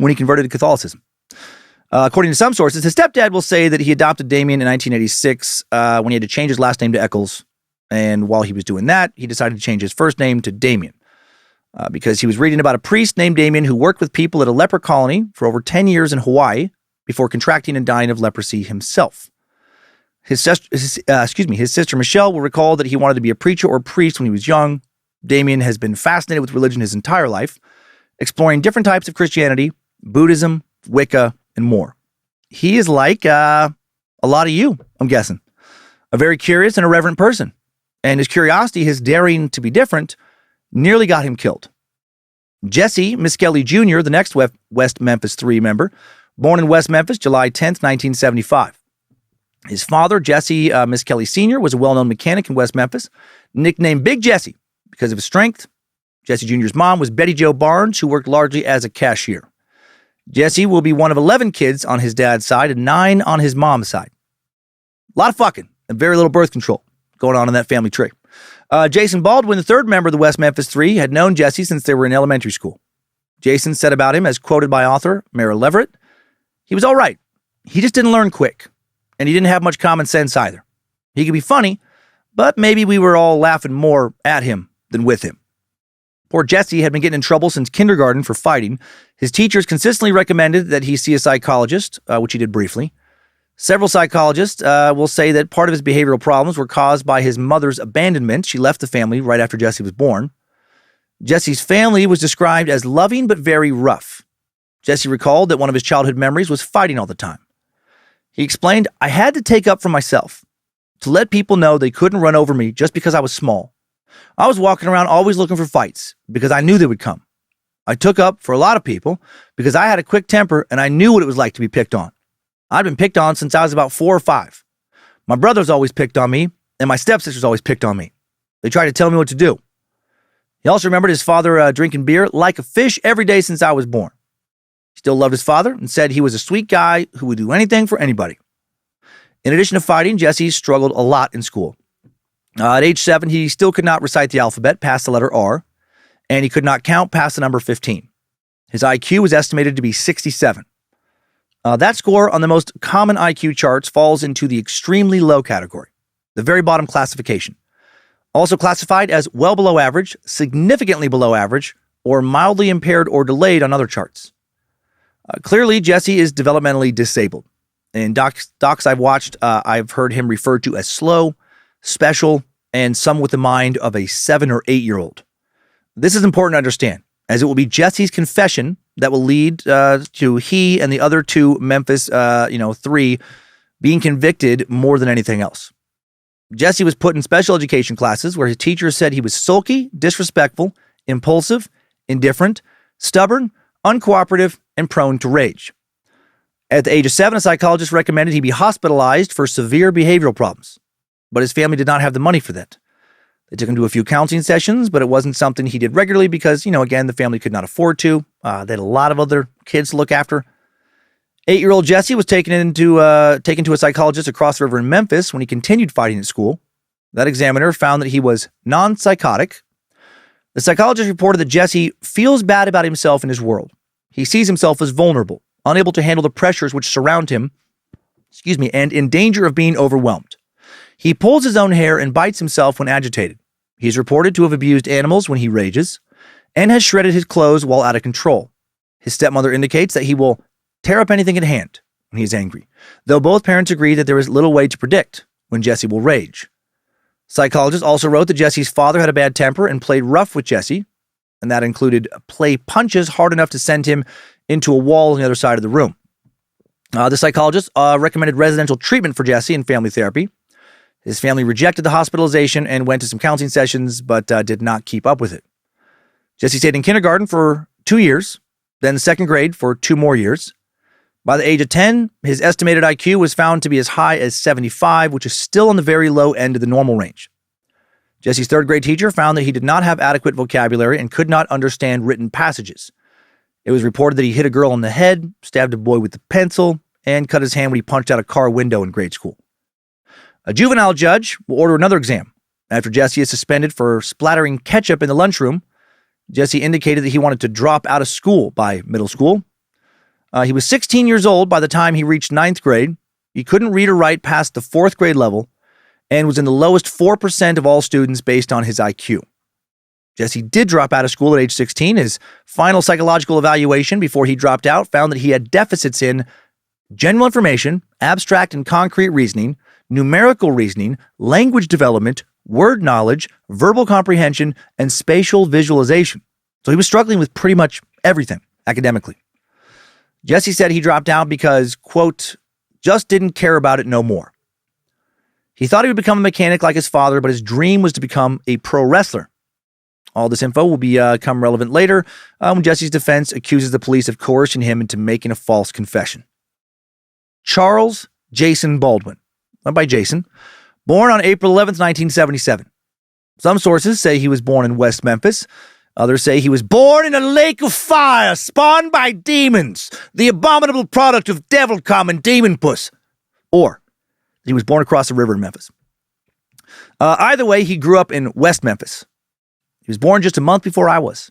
he converted to Catholicism. According to some sources, his stepdad will say that he adopted Damien in 1986 when he had to change his last name to Echols. And while he was doing that, he decided to change his first name to Damien because he was reading about a priest named Damien who worked with people at a leper colony for over 10 years in Hawaii before contracting and dying of leprosy himself. His sister Michelle will recall that he wanted to be a preacher or priest when he was young. Damien has been fascinated with religion his entire life, exploring different types of Christianity, Buddhism, Wicca, and more. He is like a lot of you, I'm guessing. A very curious and irreverent person. And his curiosity, his daring to be different, nearly got him killed. Jesse Miskelly Jr., the next West Memphis 3 member, born in West Memphis, July 10th, 1975. His father, Jesse Miskelly Sr., was a well-known mechanic in West Memphis, nicknamed Big Jesse because of his strength. Jesse Jr.'s mom was Betty Jo Barnes, who worked largely as a cashier. Jesse will be one of 11 kids on his dad's side and 9 on his mom's side. A lot of fucking and very little birth control going on in that family tree. Jason Baldwin, the third member of the West Memphis 3, had known Jesse since they were in elementary school. Jason said about him, as quoted by author Mara Leverett, he was all right. He just didn't learn quick, and he didn't have much common sense either. He could be funny, but maybe we were all laughing more at him than with him. Poor Jesse had been getting in trouble since kindergarten for fighting. His teachers consistently recommended that he see a psychologist, which he did briefly. Several psychologists will say that part of his behavioral problems were caused by his mother's abandonment. She left the family right after Jesse was born. Jesse's family was described as loving but very rough. Jesse recalled that one of his childhood memories was fighting all the time. He explained, "I had to take up for myself, to let people know they couldn't run over me just because I was small. I was walking around always looking for fights because I knew they would come. I took up for a lot of people because I had a quick temper and I knew what it was like to be picked on. I'd been picked on since I was about 4 or 5. My brothers always picked on me, and my stepsisters always picked on me. They tried to tell me what to do. He also remembered his father drinking beer like a fish every day since I was born. He still loved his father and said he was a sweet guy who would do anything for anybody. In addition to fighting, Jesse struggled a lot in school. At age 7, he still could not recite the alphabet past the letter R, and he could not count past the number 15. His IQ was estimated to be 67. That score on the most common IQ charts falls into the extremely low category, the very bottom classification. Also classified as well below average, significantly below average, or mildly impaired or delayed on other charts. Clearly, Jesse is developmentally disabled. In docs I've watched, I've heard him referred to as slow, special, and some with the mind of a 7 or 8-year-old. This is important to understand, as it will be Jesse's confession that will lead to he and the other 2 Memphis, 3, being convicted more than anything else. Jesse was put in special education classes where his teacher said he was sulky, disrespectful, impulsive, indifferent, stubborn, uncooperative, and prone to rage. At the age of 7, a psychologist recommended he be hospitalized for severe behavioral problems, but his family did not have the money for that. They took him to a few counseling sessions, but it wasn't something he did regularly because, again, the family could not afford to. They had a lot of other kids to look after. 8-year-old Jesse was taken to a psychologist across the river in Memphis when he continued fighting at school. That examiner found that he was non-psychotic. The psychologist reported that Jesse feels bad about himself and his world. He sees himself as vulnerable, unable to handle the pressures which surround him, and in danger of being overwhelmed. He pulls his own hair and bites himself when agitated. He is reported to have abused animals when he rages and has shredded his clothes while out of control. His stepmother indicates that he will tear up anything at hand when he is angry, though both parents agree that there is little way to predict when Jesse will rage. Psychologists also wrote that Jesse's father had a bad temper and played rough with Jesse, and that included play punches hard enough to send him into a wall on the other side of the room. The psychologist recommended residential treatment for Jesse and family therapy. His family rejected the hospitalization and went to some counseling sessions, but did not keep up with it. Jesse stayed in kindergarten for 2 years, then the second grade for 2 more years. By the age of 10, his estimated IQ was found to be as high as 75, which is still on the very low end of the normal range. Jesse's third grade teacher found that he did not have adequate vocabulary and could not understand written passages. It was reported that he hit a girl on the head, stabbed a boy with a pencil, and cut his hand when he punched out a car window in grade school. A juvenile judge will order another exam. After Jesse is suspended for splattering ketchup in the lunchroom, Jesse indicated that he wanted to drop out of school by middle school. He was 16 years old by the time he reached 9th grade. He couldn't read or write past the 4th grade level and was in the lowest 4% of all students based on his IQ. Jesse did drop out of school at age 16. His final psychological evaluation before he dropped out found that he had deficits in general information, abstract and concrete reasoning, numerical reasoning, language development, word knowledge, verbal comprehension, and spatial visualization. So he was struggling with pretty much everything academically. Jesse said he dropped out because, quote, just didn't care about it no more. He thought he would become a mechanic like his father, but his dream was to become a pro wrestler. All this info will become relevant later when Jesse's defense accuses the police of coercing him into making a false confession. Charles Jason Baldwin, went by Jason, born on April 11th, 1977. Some sources say he was born in West Memphis. Others say he was born in a lake of fire, spawned by demons, the abominable product of devil-cum and demon puss. Or he was born across the river in Memphis. Either way, he grew up in West Memphis. He was born just a month before I was.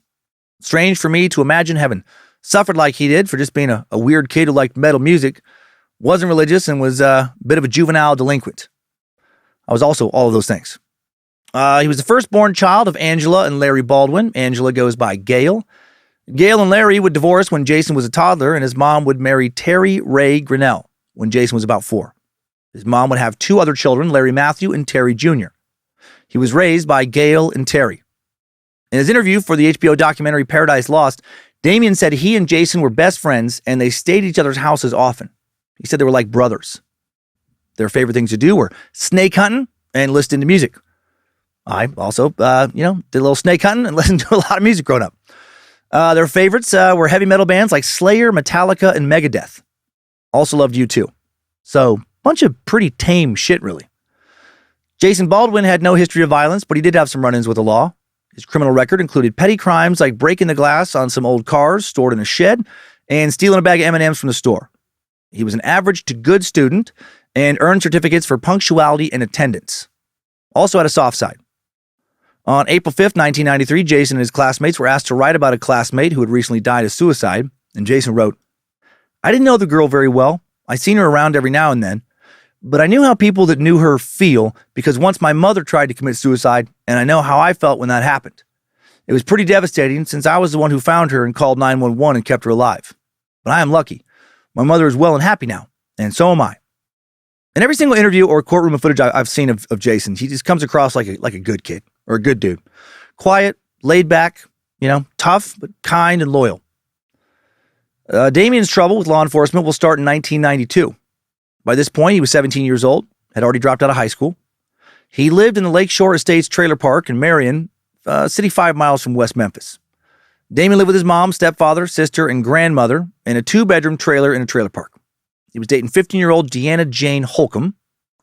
Strange for me to imagine having suffered like he did for just being a weird kid who liked metal music, wasn't religious, and was a bit of a juvenile delinquent. I was also all of those things. He was the firstborn child of Angela and Larry Baldwin. Angela goes by Gail. Gail and Larry would divorce when Jason was a toddler, and his mom would marry Terry Ray Grinnell when Jason was about 4. His mom would have 2 other children, Larry Matthew and Terry Jr. He was raised by Gail and Terry. In his interview for the HBO documentary Paradise Lost, Damien said he and Jason were best friends and they stayed at each other's houses often. He said they were like brothers. Their favorite things to do were snake hunting and listening to music. I also, did a little snake hunting and listened to a lot of music growing up. Their favorites were heavy metal bands like Slayer, Metallica, and Megadeth. Also loved U2. So, bunch of pretty tame shit, really. Jason Baldwin had no history of violence, but he did have some run-ins with the law. His criminal record included petty crimes like breaking the glass on some old cars stored in a shed and stealing a bag of M&Ms from the store. He was an average to good student and earned certificates for punctuality and attendance. Also had a soft side. On April 5th, 1993, Jason and his classmates were asked to write about a classmate who had recently died of suicide, and Jason wrote, "I didn't know the girl very well. I seen her around every now and then, but I knew how people that knew her feel because once my mother tried to commit suicide, and I know how I felt when that happened. It was pretty devastating since I was the one who found her and called 911 and kept her alive. But I am lucky. My mother is well and happy now, and so am I." In every single interview or courtroom footage I've seen of Jason, he just comes across like a good kid or a good dude. Quiet, laid back, tough, but kind and loyal. Damien's trouble with law enforcement will start in 1992. By this point, he was 17 years old, had already dropped out of high school. He lived in the Lakeshore Estates trailer park in Marion, a city 5 miles from West Memphis. Damien lived with his mom, stepfather, sister, and grandmother in a 2-bedroom trailer in a trailer park. He was dating 15-year-old Deanna Jane Holcomb,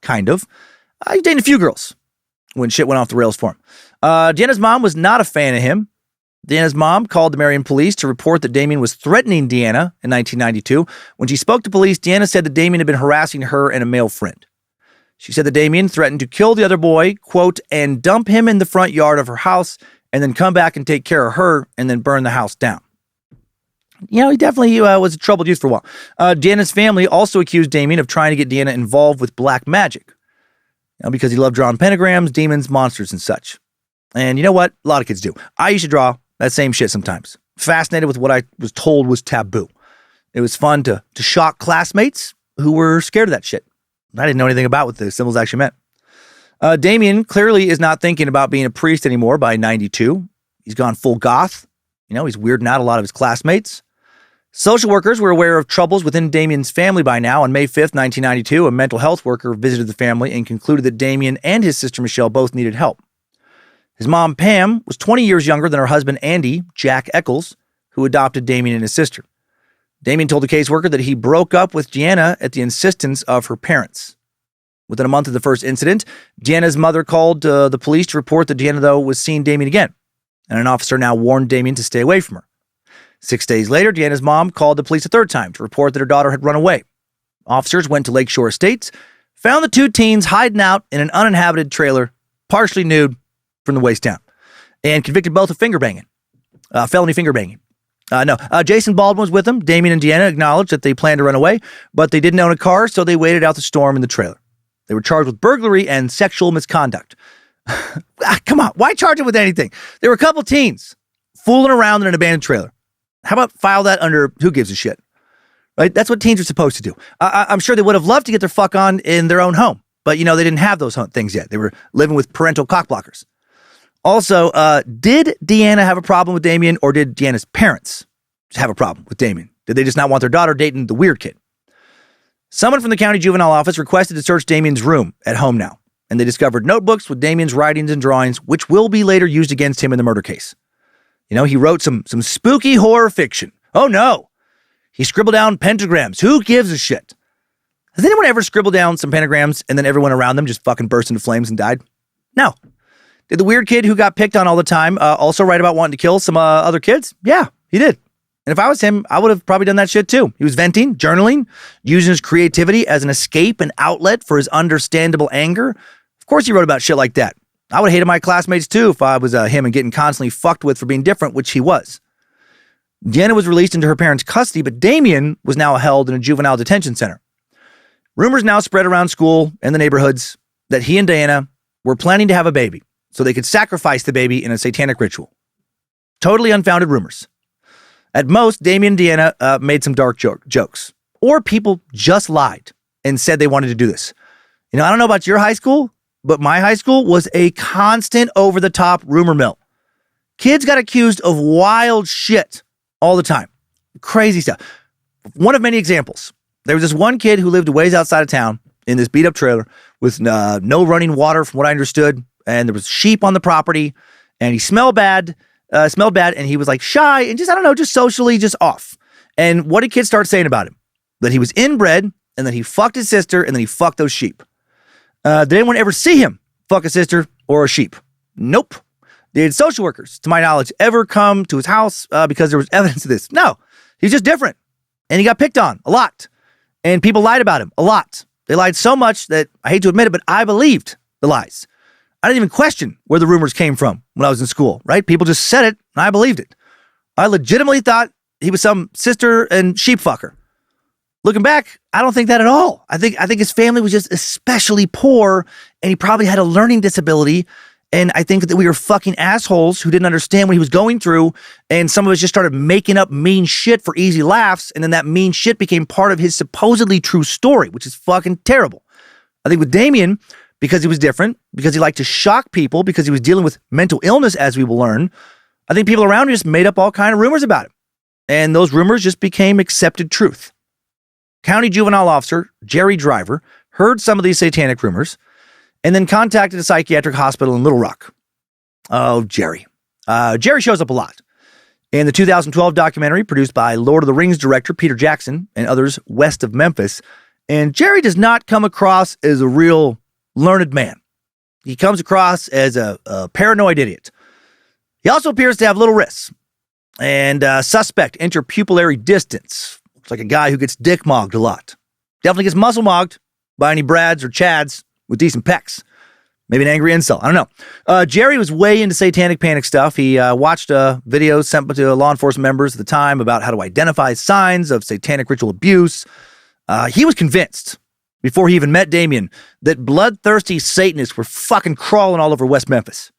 kind of. He was dating a few girls when shit went off the rails for him. Deanna's mom was not a fan of him. Deanna's mom called the Marion police to report that Damien was threatening Deanna in 1992. When she spoke to police, Deanna said that Damien had been harassing her and a male friend. She said that Damien threatened to kill the other boy, quote, and dump him in the front yard of her house and then come back and take care of her and then burn the house down. He definitely was a troubled youth for a while. Deanna's family also accused Damien of trying to get Deanna involved with black magic. Because he loved drawing pentagrams, demons, monsters, and such. And you know what? A lot of kids do. I used to draw that same shit sometimes. Fascinated with what I was told was taboo. It was fun to shock classmates who were scared of that shit. I didn't know anything about what the symbols actually meant. Damien clearly is not thinking about being a priest anymore by 92. He's gone full goth. He's weirding out a lot of his classmates. Social workers were aware of troubles within Damien's family by now. On May 5th, 1992, a mental health worker visited the family and concluded that Damien and his sister Michelle both needed help. His mom, Pam, was 20 years younger than her husband, Andy, Jack Echols, who adopted Damien and his sister. Damien told the caseworker that he broke up with Deanna at the insistence of her parents. Within a month of the first incident, Deanna's mother called the police to report that Deanna, though, was seeing Damien again, and an officer now warned Damien to stay away from her. 6 days later, Deanna's mom called the police a third time to report that her daughter had run away. Officers went to Lakeshore Estates, found the 2 teens hiding out in an uninhabited trailer, partially nude from the waist down, and convicted both of felony finger banging. Jason Baldwin was with them. Damien and Deanna acknowledged that they planned to run away, but they didn't own a car, so they waited out the storm in the trailer. They were charged with burglary and sexual misconduct. Come on, why charge them with anything? There were a couple teens fooling around in an abandoned trailer. How about file that under who gives a shit? Right? That's what teens are supposed to do. I'm sure they would have loved to get their fuck on in their own home, but they didn't have those things yet. They were living with parental cockblockers. Also, did Deanna have a problem with Damien, or did Deanna's parents have a problem with Damien? Did they just not want their daughter dating the weird kid? Someone from the county juvenile office requested to search Damien's room at home now, and they discovered notebooks with Damien's writings and drawings, which will be later used against him in the murder case. He wrote some spooky horror fiction. Oh no! He scribbled down pentagrams. Who gives a shit? Has anyone ever scribbled down some pentagrams and then everyone around them just fucking burst into flames and died? No. Did the weird kid who got picked on all the time also write about wanting to kill some other kids? Yeah, he did. And if I was him, I would have probably done that shit too. He was venting, journaling, using his creativity as an escape and outlet for his understandable anger. Of course he wrote about shit like that. I would have hated my classmates too if I was him and getting constantly fucked with for being different, which he was. Deanna was released into her parents' custody, but Damien was now held in a juvenile detention center. Rumors now spread around school and the neighborhoods that he and Deanna were planning to have a baby so they could sacrifice the baby in a satanic ritual. Totally unfounded rumors. At most, Damien and Deanna made some dark jokes, or people just lied and said they wanted to do this. I don't know about your high school, but my high school was a constant over-the-top rumor mill. Kids got accused of wild shit all the time. Crazy stuff. One of many examples. There was this one kid who lived a ways outside of town in this beat-up trailer with no running water, from what I understood, and there was sheep on the property, and he smelled bad, and he was like shy and just socially just off. And what did kids start saying about him? That he was inbred and then he fucked his sister, and then he fucked those sheep. Did anyone ever see him fuck a sister or a sheep? Nope. Did social workers, to my knowledge, ever come to his house because there was evidence of this? No. He's just different. And he got picked on a lot. And people lied about him a lot. They lied so much that I hate to admit it, but I believed the lies. I didn't even question where the rumors came from when I was in school, right? People just said it, and I believed it. I legitimately thought he was some sister and sheep fucker. Looking back, I don't think that at all. I think his family was just especially poor, and he probably had a learning disability. And I think that we were fucking assholes who didn't understand what he was going through. And some of us just started making up mean shit for easy laughs. And then that mean shit became part of his supposedly true story, which is fucking terrible. I think with Damien, because he was different, because he liked to shock people, because he was dealing with mental illness, as we will learn, I think people around him just made up all kind of rumors about him. And those rumors just became accepted truth. County Juvenile Officer Jerry Driver heard some of these satanic rumors and then contacted a psychiatric hospital in Little Rock. Oh, Jerry. Jerry shows up a lot. In the 2012 documentary produced by Lord of the Rings director Peter Jackson and others west of Memphis, and Jerry does not come across as a real learned man. He comes across as a paranoid idiot. He also appears to have little wrists and suspect interpupillary distance. Looks like a guy who gets dick mogged a lot. Definitely gets muscle mogged by any Brads or Chads with decent pecs. Maybe an angry incel. I don't know. Jerry was way into Satanic Panic stuff. He watched videos sent to law enforcement members at the time about how to identify signs of satanic ritual abuse. He was convinced, before he even met Damien, that bloodthirsty Satanists were fucking crawling all over West Memphis.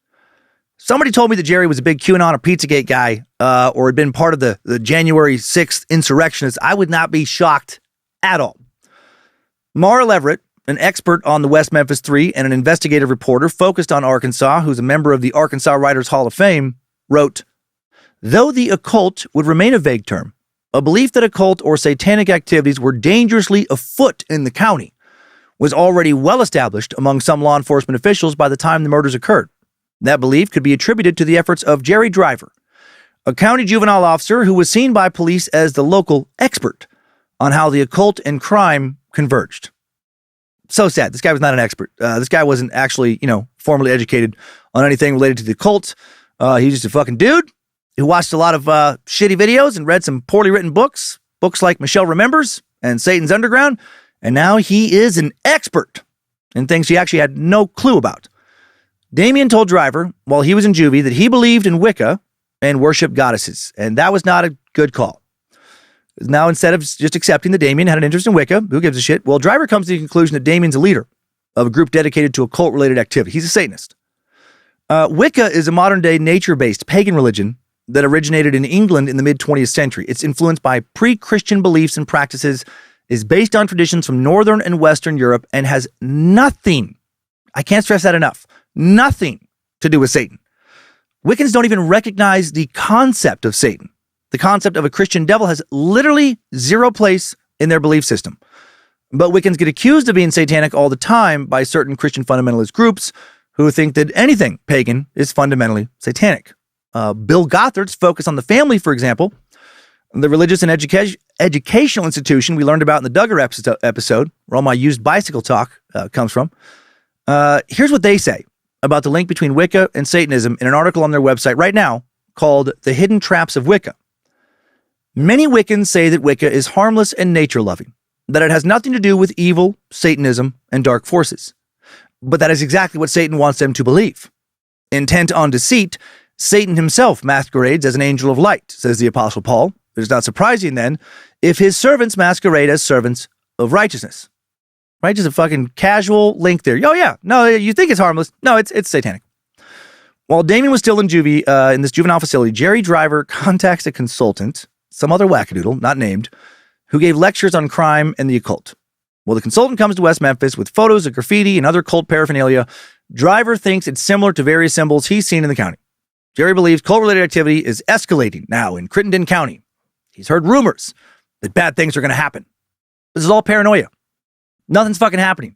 Somebody told me that Jerry was a big QAnon or Pizzagate guy, or had been part of the January 6th insurrectionists. I would not be shocked at all. Mara Leverett, an expert on the West Memphis 3 and an investigative reporter focused on Arkansas, who's a member of the Arkansas Writers Hall of Fame, wrote, "Though the occult would remain a vague term, a belief that occult or satanic activities were dangerously afoot in the county was already well established among some law enforcement officials by the time the murders occurred. That belief could be attributed to the efforts of Jerry Driver, a county juvenile officer who was seen by police as the local expert on how the occult and crime converged." So sad. This guy was not an expert. This guy wasn't actually, formally educated on anything related to the occult. He was just a fucking dude who watched a lot of shitty videos and read some poorly written books like Michelle Remembers and Satan's Underground. And now he is an expert in things he actually had no clue about. Damien told Driver, while he was in juvie, that he believed in Wicca and worshiped goddesses. And that was not a good call. Now, instead of just accepting that Damien had an interest in Wicca, who gives a shit? Well, Driver comes to the conclusion that Damien's a leader of a group dedicated to occult-related activity. He's a Satanist. Wicca is a modern-day nature-based pagan religion that originated in England in the mid-20th century. It's influenced by pre-Christian beliefs and practices, is based on traditions from Northern and Western Europe, and has nothing, I can't stress that enough, nothing to do with Satan. Wiccans don't even recognize the concept of Satan. The concept of a Christian devil has literally zero place in their belief system. But Wiccans get accused of being satanic all the time by certain Christian fundamentalist groups who think that anything pagan is fundamentally satanic. Bill Gothard's focus on the family, for example, the religious and educational institution we learned about in the Duggar episode, where all my used bicycle talk comes from. Here's what they say about the link between Wicca and Satanism in an article on their website right now called The Hidden Traps of Wicca. Many Wiccans say that Wicca is harmless and nature-loving, that it has nothing to do with evil, Satanism, and dark forces. But that is exactly what Satan wants them to believe. Intent on deceit, Satan himself masquerades as an angel of light, says the Apostle Paul. It is not surprising, then, if his servants masquerade as servants of righteousness. Right? Just a fucking casual link there. Oh, yeah. No, you think it's harmless. No, it's satanic. While Damien was still in juvie, in this juvenile facility, Jerry Driver contacts a consultant, some other wackadoodle, not named, who gave lectures on crime and the occult. Well, the consultant comes to West Memphis with photos of graffiti and other cult paraphernalia. Driver thinks it's similar to various symbols he's seen in the county. Jerry believes cult-related activity is escalating now in Crittenden County. He's heard rumors that bad things are going to happen. This is all paranoia. Nothing's fucking happening.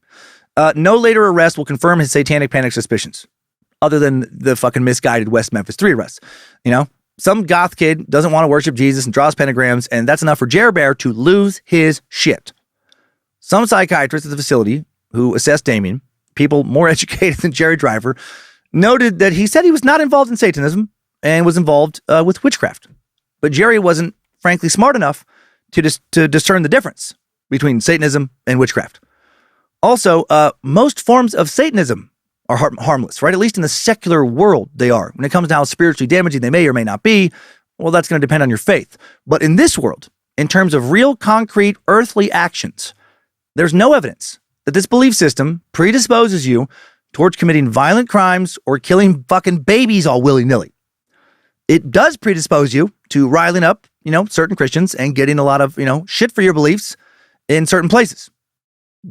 No later arrest will confirm his Satanic Panic suspicions, other than the fucking misguided West Memphis 3 arrests. Some goth kid doesn't want to worship Jesus and draws pentagrams, and that's enough for Jer Bear to lose his shit. Some psychiatrists at the facility who assessed Damien, people more educated than Jerry Driver, noted that he said he was not involved in Satanism and was involved with witchcraft. But Jerry wasn't, frankly, smart enough to discern the difference between Satanism and witchcraft. Also, most forms of Satanism are harmless, right? At least in the secular world, they are. When it comes to how spiritually damaging they may or may not be, well, that's going to depend on your faith. But in this world, in terms of real, concrete, earthly actions, there's no evidence that this belief system predisposes you towards committing violent crimes or killing fucking babies all willy-nilly. It does predispose you to riling up, certain Christians and getting a lot of, shit for your beliefs in certain places.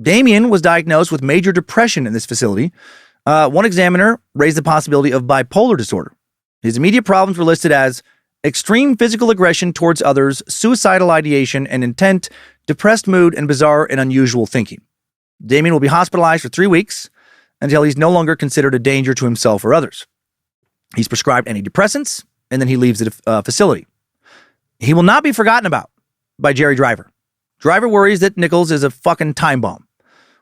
Damien was diagnosed with major depression in this facility. One examiner raised the possibility of bipolar disorder. His immediate problems were listed as extreme physical aggression towards others, suicidal ideation and intent, depressed mood, and bizarre and unusual thinking. Damien will be hospitalized for 3 weeks until he's no longer considered a danger to himself or others. He's prescribed antidepressants, and then he leaves the facility. He will not be forgotten about by Jerry Driver. Driver worries that Nichols is a fucking time bomb,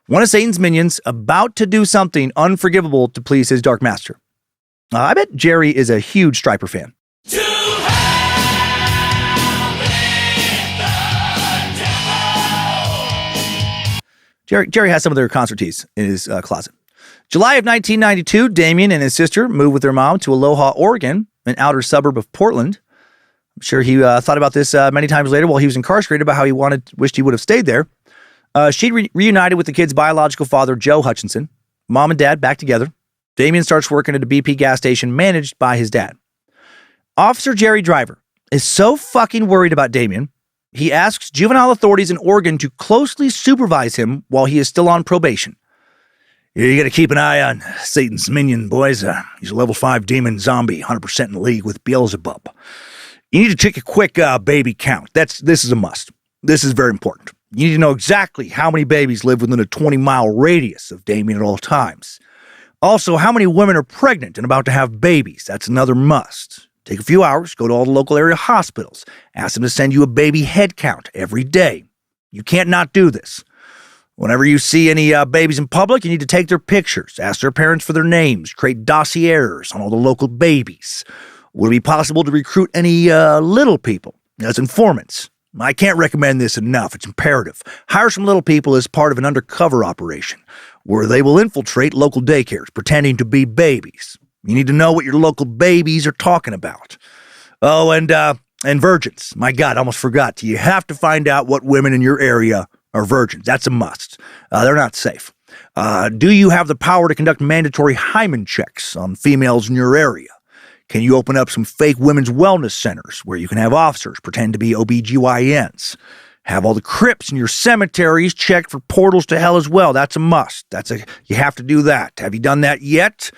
one of Satan's minions about to do something unforgivable to please his dark master. I bet Jerry is a huge Stryper fan. Jerry has some of their concertees in his closet. July of 1992, Damien and his sister moved with their mom to Aloha, Oregon, an outer suburb of Portland. I'm sure he thought about this many times later while he was incarcerated about how he wished he would have stayed there. She reunited with the kid's biological father, Joe Hutchinson. Mom and dad back together. Damien starts working at a BP gas station managed by his dad. Officer Jerry Driver is so fucking worried about Damien, he asks juvenile authorities in Oregon to closely supervise him while he is still on probation. You got to keep an eye on Satan's minion, boys. He's a level 5 demon zombie, 100% in league with Beelzebub. You need to take a quick baby count. This is a must. This is very important. You need to know exactly how many babies live within a 20-mile radius of Damien at all times. Also, how many women are pregnant and about to have babies. That's another must. Take a few hours, go to all the local area hospitals. Ask them to send you a baby head count every day. You can't not do this. Whenever you see any babies in public, you need to take their pictures, ask their parents for their names, create dossiers on all the local babies. Would it be possible to recruit any little people as informants? I can't recommend this enough. It's imperative. Hire some little people as part of an undercover operation where they will infiltrate local daycares pretending to be babies. You need to know what your local babies are talking about. Oh, and virgins. My God, I almost forgot. You have to find out what women in your area are virgins. That's a must. They're not safe. Do you have the power to conduct mandatory hymen checks on females in your area? Can you open up some fake women's wellness centers where you can have officers pretend to be OBGYNs? Have all the crypts in your cemeteries checked for portals to hell as well. That's a must. You have to do that. Have you done that yet?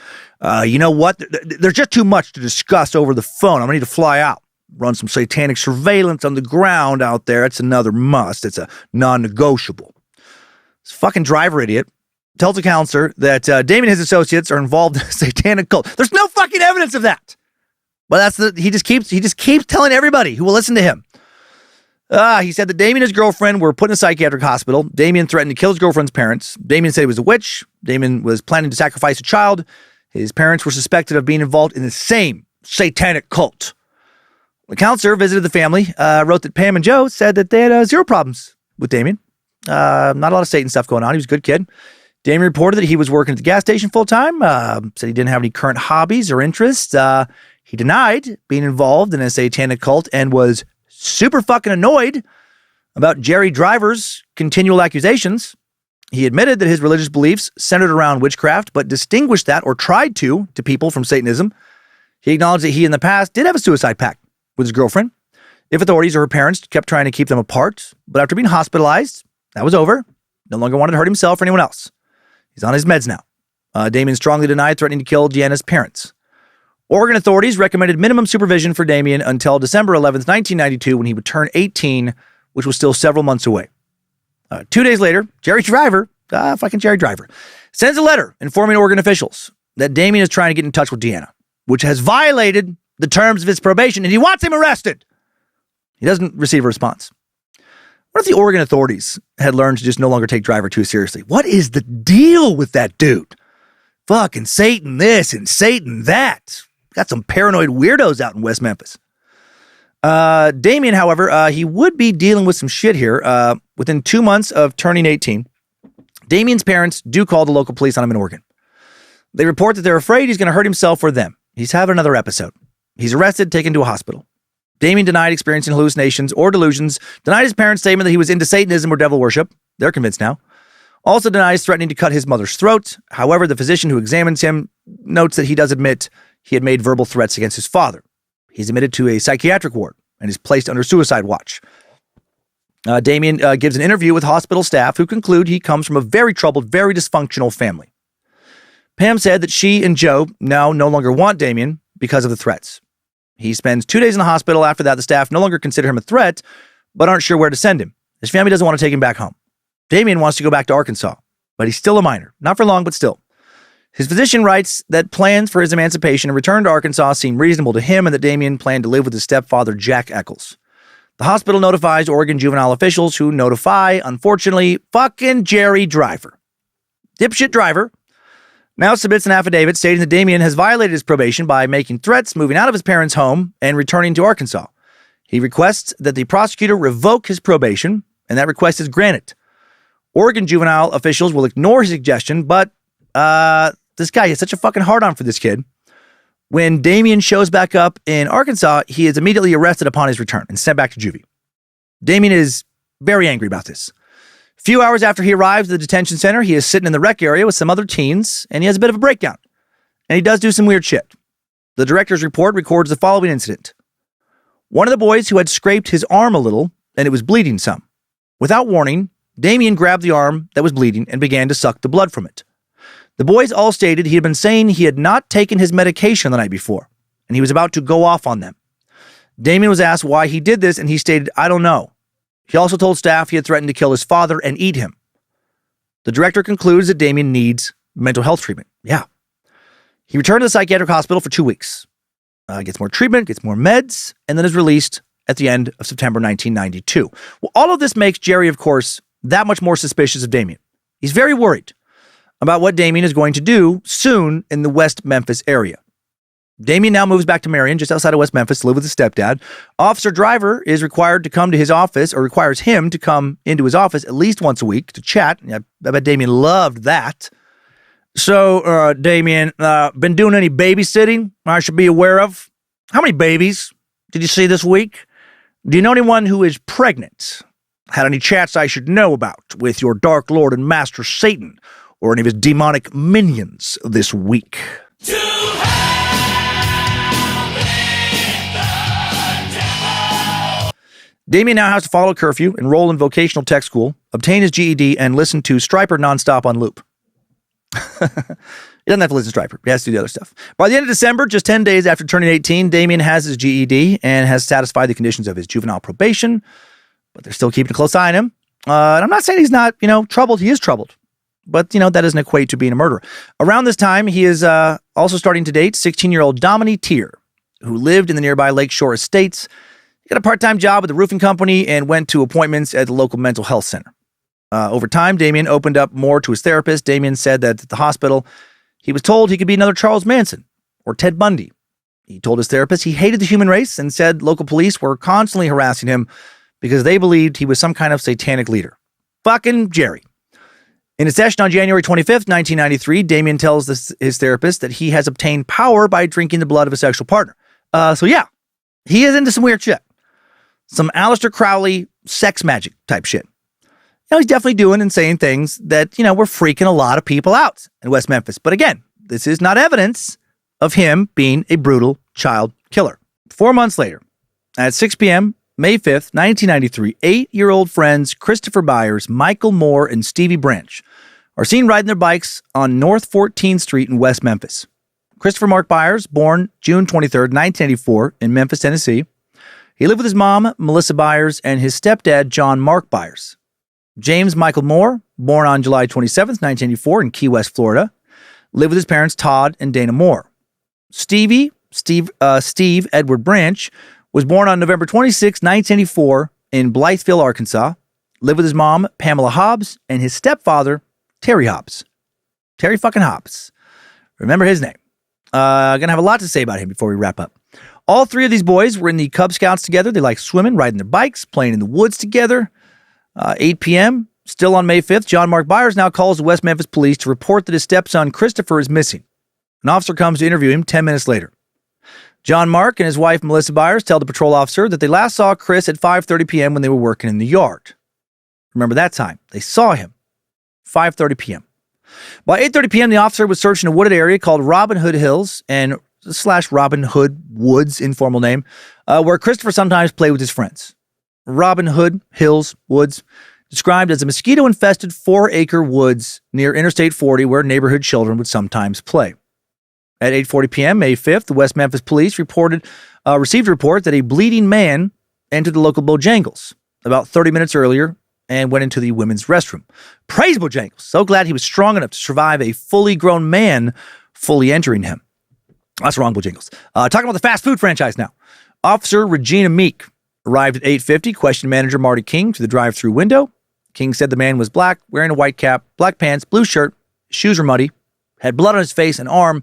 You know what? There's just too much to discuss over the phone. I'm going to need to fly out. Run some satanic surveillance on the ground out there. It's another must. It's a non-negotiable. This fucking driver idiot tells a counselor that Damien and his associates are involved in a satanic cult. There's no fucking evidence of that. But he just keeps telling everybody who will listen to him. He said that Damien and his girlfriend were put in a psychiatric hospital. Damien threatened to kill his girlfriend's parents. Damien said he was a witch. Damien was planning to sacrifice a child. His parents were suspected of being involved in the same satanic cult. The counselor visited the family, wrote that Pam and Joe said that they had zero problems with Damien. Not a lot of Satan stuff going on. He was a good kid. Damien reported that he was working at the gas station full-time, said he didn't have any current hobbies or interests. He denied being involved in a satanic cult and was super fucking annoyed about Jerry Driver's continual accusations. He admitted that his religious beliefs centered around witchcraft, but distinguished that, or tried to people from Satanism. He acknowledged that he in the past did have a suicide pact with his girlfriend if authorities or her parents kept trying to keep them apart. But after being hospitalized, that was over. No longer wanted to hurt himself or anyone else. He's on his meds now. Damien strongly denied threatening to kill Deanna's parents. Oregon authorities recommended minimum supervision for Damien until December 11th, 1992, when he would turn 18, which was still several months away. 2 days later, Jerry Driver, sends a letter informing Oregon officials that Damien is trying to get in touch with Deanna, which has violated the terms of his probation, and he wants him arrested. He doesn't receive a response. What if the Oregon authorities had learned to just no longer take Driver too seriously? What is the deal with that dude? Fucking Satan this and Satan that. Got some paranoid weirdos out in West Memphis. Damien, however, he would be dealing with some shit here. Within 2 months of turning 18, Damien's parents do call the local police on him in Oregon. They report that they're afraid he's going to hurt himself or them. He's having another episode. He's arrested, taken to a hospital. Damien denied experiencing hallucinations or delusions, denied his parents' statement that he was into Satanism or devil worship. They're convinced now. Also denies threatening to cut his mother's throat. However, the physician who examines him notes that he does admit he had made verbal threats against his father. He's admitted to a psychiatric ward and is placed under suicide watch. Damien gives an interview with hospital staff who conclude he comes from a very troubled, very dysfunctional family. Pam said that she and Joe now no longer want Damien because of the threats. He spends 2 days in the hospital. After that, the staff no longer consider him a threat, but aren't sure where to send him. His family doesn't want to take him back home. Damien wants to go back to Arkansas, but he's still a minor. Not for long, but still. His physician writes that plans for his emancipation and return to Arkansas seem reasonable to him and that Damien planned to live with his stepfather, Jack Echols. The hospital notifies Oregon juvenile officials who notify, unfortunately, fucking Jerry Driver. Dipshit Driver now submits an affidavit stating that Damien has violated his probation by making threats, moving out of his parents' home, and returning to Arkansas. He requests that the prosecutor revoke his probation, and that request is granted. Oregon juvenile officials will ignore his suggestion, but this guy has such a fucking hard-on for this kid. When Damien shows back up in Arkansas, he is immediately arrested upon his return and sent back to juvie. Damien is very angry about this. A few hours after he arrives at the detention center, he is sitting in the rec area with some other teens, and he has a bit of a breakdown. And he does do some weird shit. The director's report records the following incident. One of the boys who had scraped his arm a little, and it was bleeding some. Without warning, Damien grabbed the arm that was bleeding and began to suck the blood from it. The boys all stated he had been saying he had not taken his medication the night before, and he was about to go off on them. Damien was asked why he did this, and he stated, "I don't know." He also told staff he had threatened to kill his father and eat him. The director concludes that Damien needs mental health treatment. Yeah. He returned to the psychiatric hospital for 2 weeks. Gets more treatment, gets more meds, and then is released at the end of September 1992. Well, all of this makes Jerry, of course, that much more suspicious of Damien. He's very worried about what Damien is going to do soon in the West Memphis area. Damien now moves back to Marion, just outside of West Memphis, to live with his stepdad. Officer Driver is required to come to his office, or requires him to come into his office at least once a week to chat. I bet Damien loved that. So, Damien, been doing any babysitting I should be aware of? How many babies did you see this week? Do you know anyone who is pregnant? Had any chats I should know about with your Dark Lord and Master Satan or any of his demonic minions this week? Damien now has to follow curfew, enroll in vocational tech school, obtain his GED, and listen to Stryper nonstop on loop. He doesn't have to listen to Stryper. He has to do the other stuff. By the end of December, just 10 days after turning 18, Damien has his GED and has satisfied the conditions of his juvenile probation, but they're still keeping a close eye on him. And I'm not saying he's not, troubled. He is troubled. But, that doesn't equate to being a murderer. Around this time, he is also starting to date 16-year-old Dominique Tier, who lived in the nearby Lakeshore Estates. He got a part-time job with the roofing company and went to appointments at the local mental health center. Over time, Damien opened up more to his therapist. Damien said that at the hospital, he was told he could be another Charles Manson or Ted Bundy. He told his therapist he hated the human race and said local police were constantly harassing him because they believed he was some kind of satanic leader. Fucking Jerry. In a session on January 25th, 1993, Damien tells his therapist that he has obtained power by drinking the blood of a sexual partner. So yeah, he is into some weird shit. Some Aleister Crowley sex magic type shit. He's definitely doing and saying things that, were freaking a lot of people out in West Memphis. But again, this is not evidence of him being a brutal child killer. 4 months later, at 6 p.m., May 5th, 1993, 8-year-old friends Christopher Byers, Michael Moore, and Stevie Branch are seen riding their bikes on North 14th Street in West Memphis. Christopher Mark Byers, born June 23rd, 1984, in Memphis, Tennessee. He lived with his mom, Melissa Byers, and his stepdad, John Mark Byers. James Michael Moore, born on July 27th, 1984, in Key West, Florida, lived with his parents, Todd and Dana Moore. Steve Edward Branch was born on November 26, 1984, in Blytheville, Arkansas. lived with his mom, Pamela Hobbs, and his stepfather, Terry Hobbs. Terry fucking Hobbs. Remember his name. Gonna have a lot to say about him before we wrap up. All three of these boys were in the Cub Scouts together. They liked swimming, riding their bikes, playing in the woods together. 8 p.m., still on May 5th, John Mark Byers now calls the West Memphis police to report that his stepson, Christopher, is missing. An officer comes to interview him 10 minutes later. John Mark and his wife, Melissa Byers, tell the patrol officer that they last saw Chris at 5:30 p.m. when they were working in the yard. Remember that time. They saw him. 5:30 p.m. By 8:30 p.m., the officer was searching a wooded area called Robin Hood Hills and / Robin Hood Woods, informal name, where Christopher sometimes played with his friends. Robin Hood Hills Woods, described as a mosquito-infested 4-acre woods near Interstate 40 where neighborhood children would sometimes play. At 8:40 p.m., May 5th, the West Memphis police received a report that a bleeding man entered the local Bojangles about 30 minutes earlier and went into the women's restroom. Praise Bojangles. So glad he was strong enough to survive a fully grown man fully entering him. That's wrong, Bojangles. Talking about the fast food franchise now. Officer Regina Meek arrived at 8:50, questioned manager Marty King through the drive-through window. King said the man was black, wearing a white cap, black pants, blue shirt, shoes were muddy, had blood on his face and arm,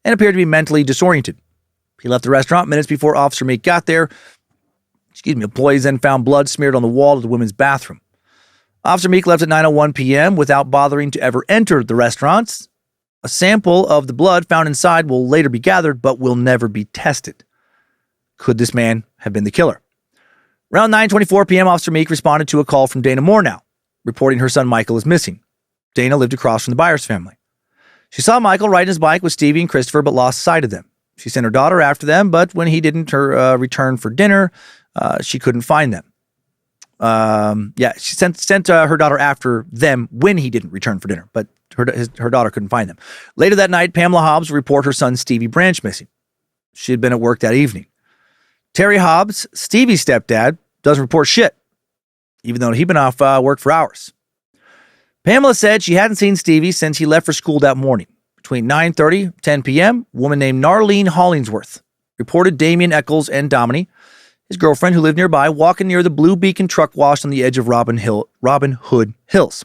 and appeared to be mentally disoriented. He left the restaurant minutes before Officer Meek got there. Employees then found blood smeared on the wall of the women's bathroom. Officer Meek left at 9:01 p.m. without bothering to ever enter the restaurants. A sample of the blood found inside will later be gathered, but will never be tested. Could this man have been the killer? Around 9:24 p.m., Officer Meek responded to a call from Dana Mornow, reporting her son Michael is missing. Dana lived across from the Byers family. She saw Michael riding his bike with Stevie and Christopher, but lost sight of them. She sent her daughter after them, but when he didn't return for dinner, she couldn't find them. She sent her daughter after them when he didn't return for dinner, but her daughter couldn't find them. Later that night, Pamela Hobbs would report her son Stevie Branch missing. She had been at work that evening. Terry Hobbs, Stevie's stepdad, doesn't report shit, even though he'd been off work for hours. Pamela said she hadn't seen Stevie since he left for school that morning. Between 9:30 and 10 p.m., a woman named Narlene Hollingsworth reported Damien Echols and Domini, his girlfriend who lived nearby, walking near the Blue Beacon truck wash on the edge of Robin Hood Hills.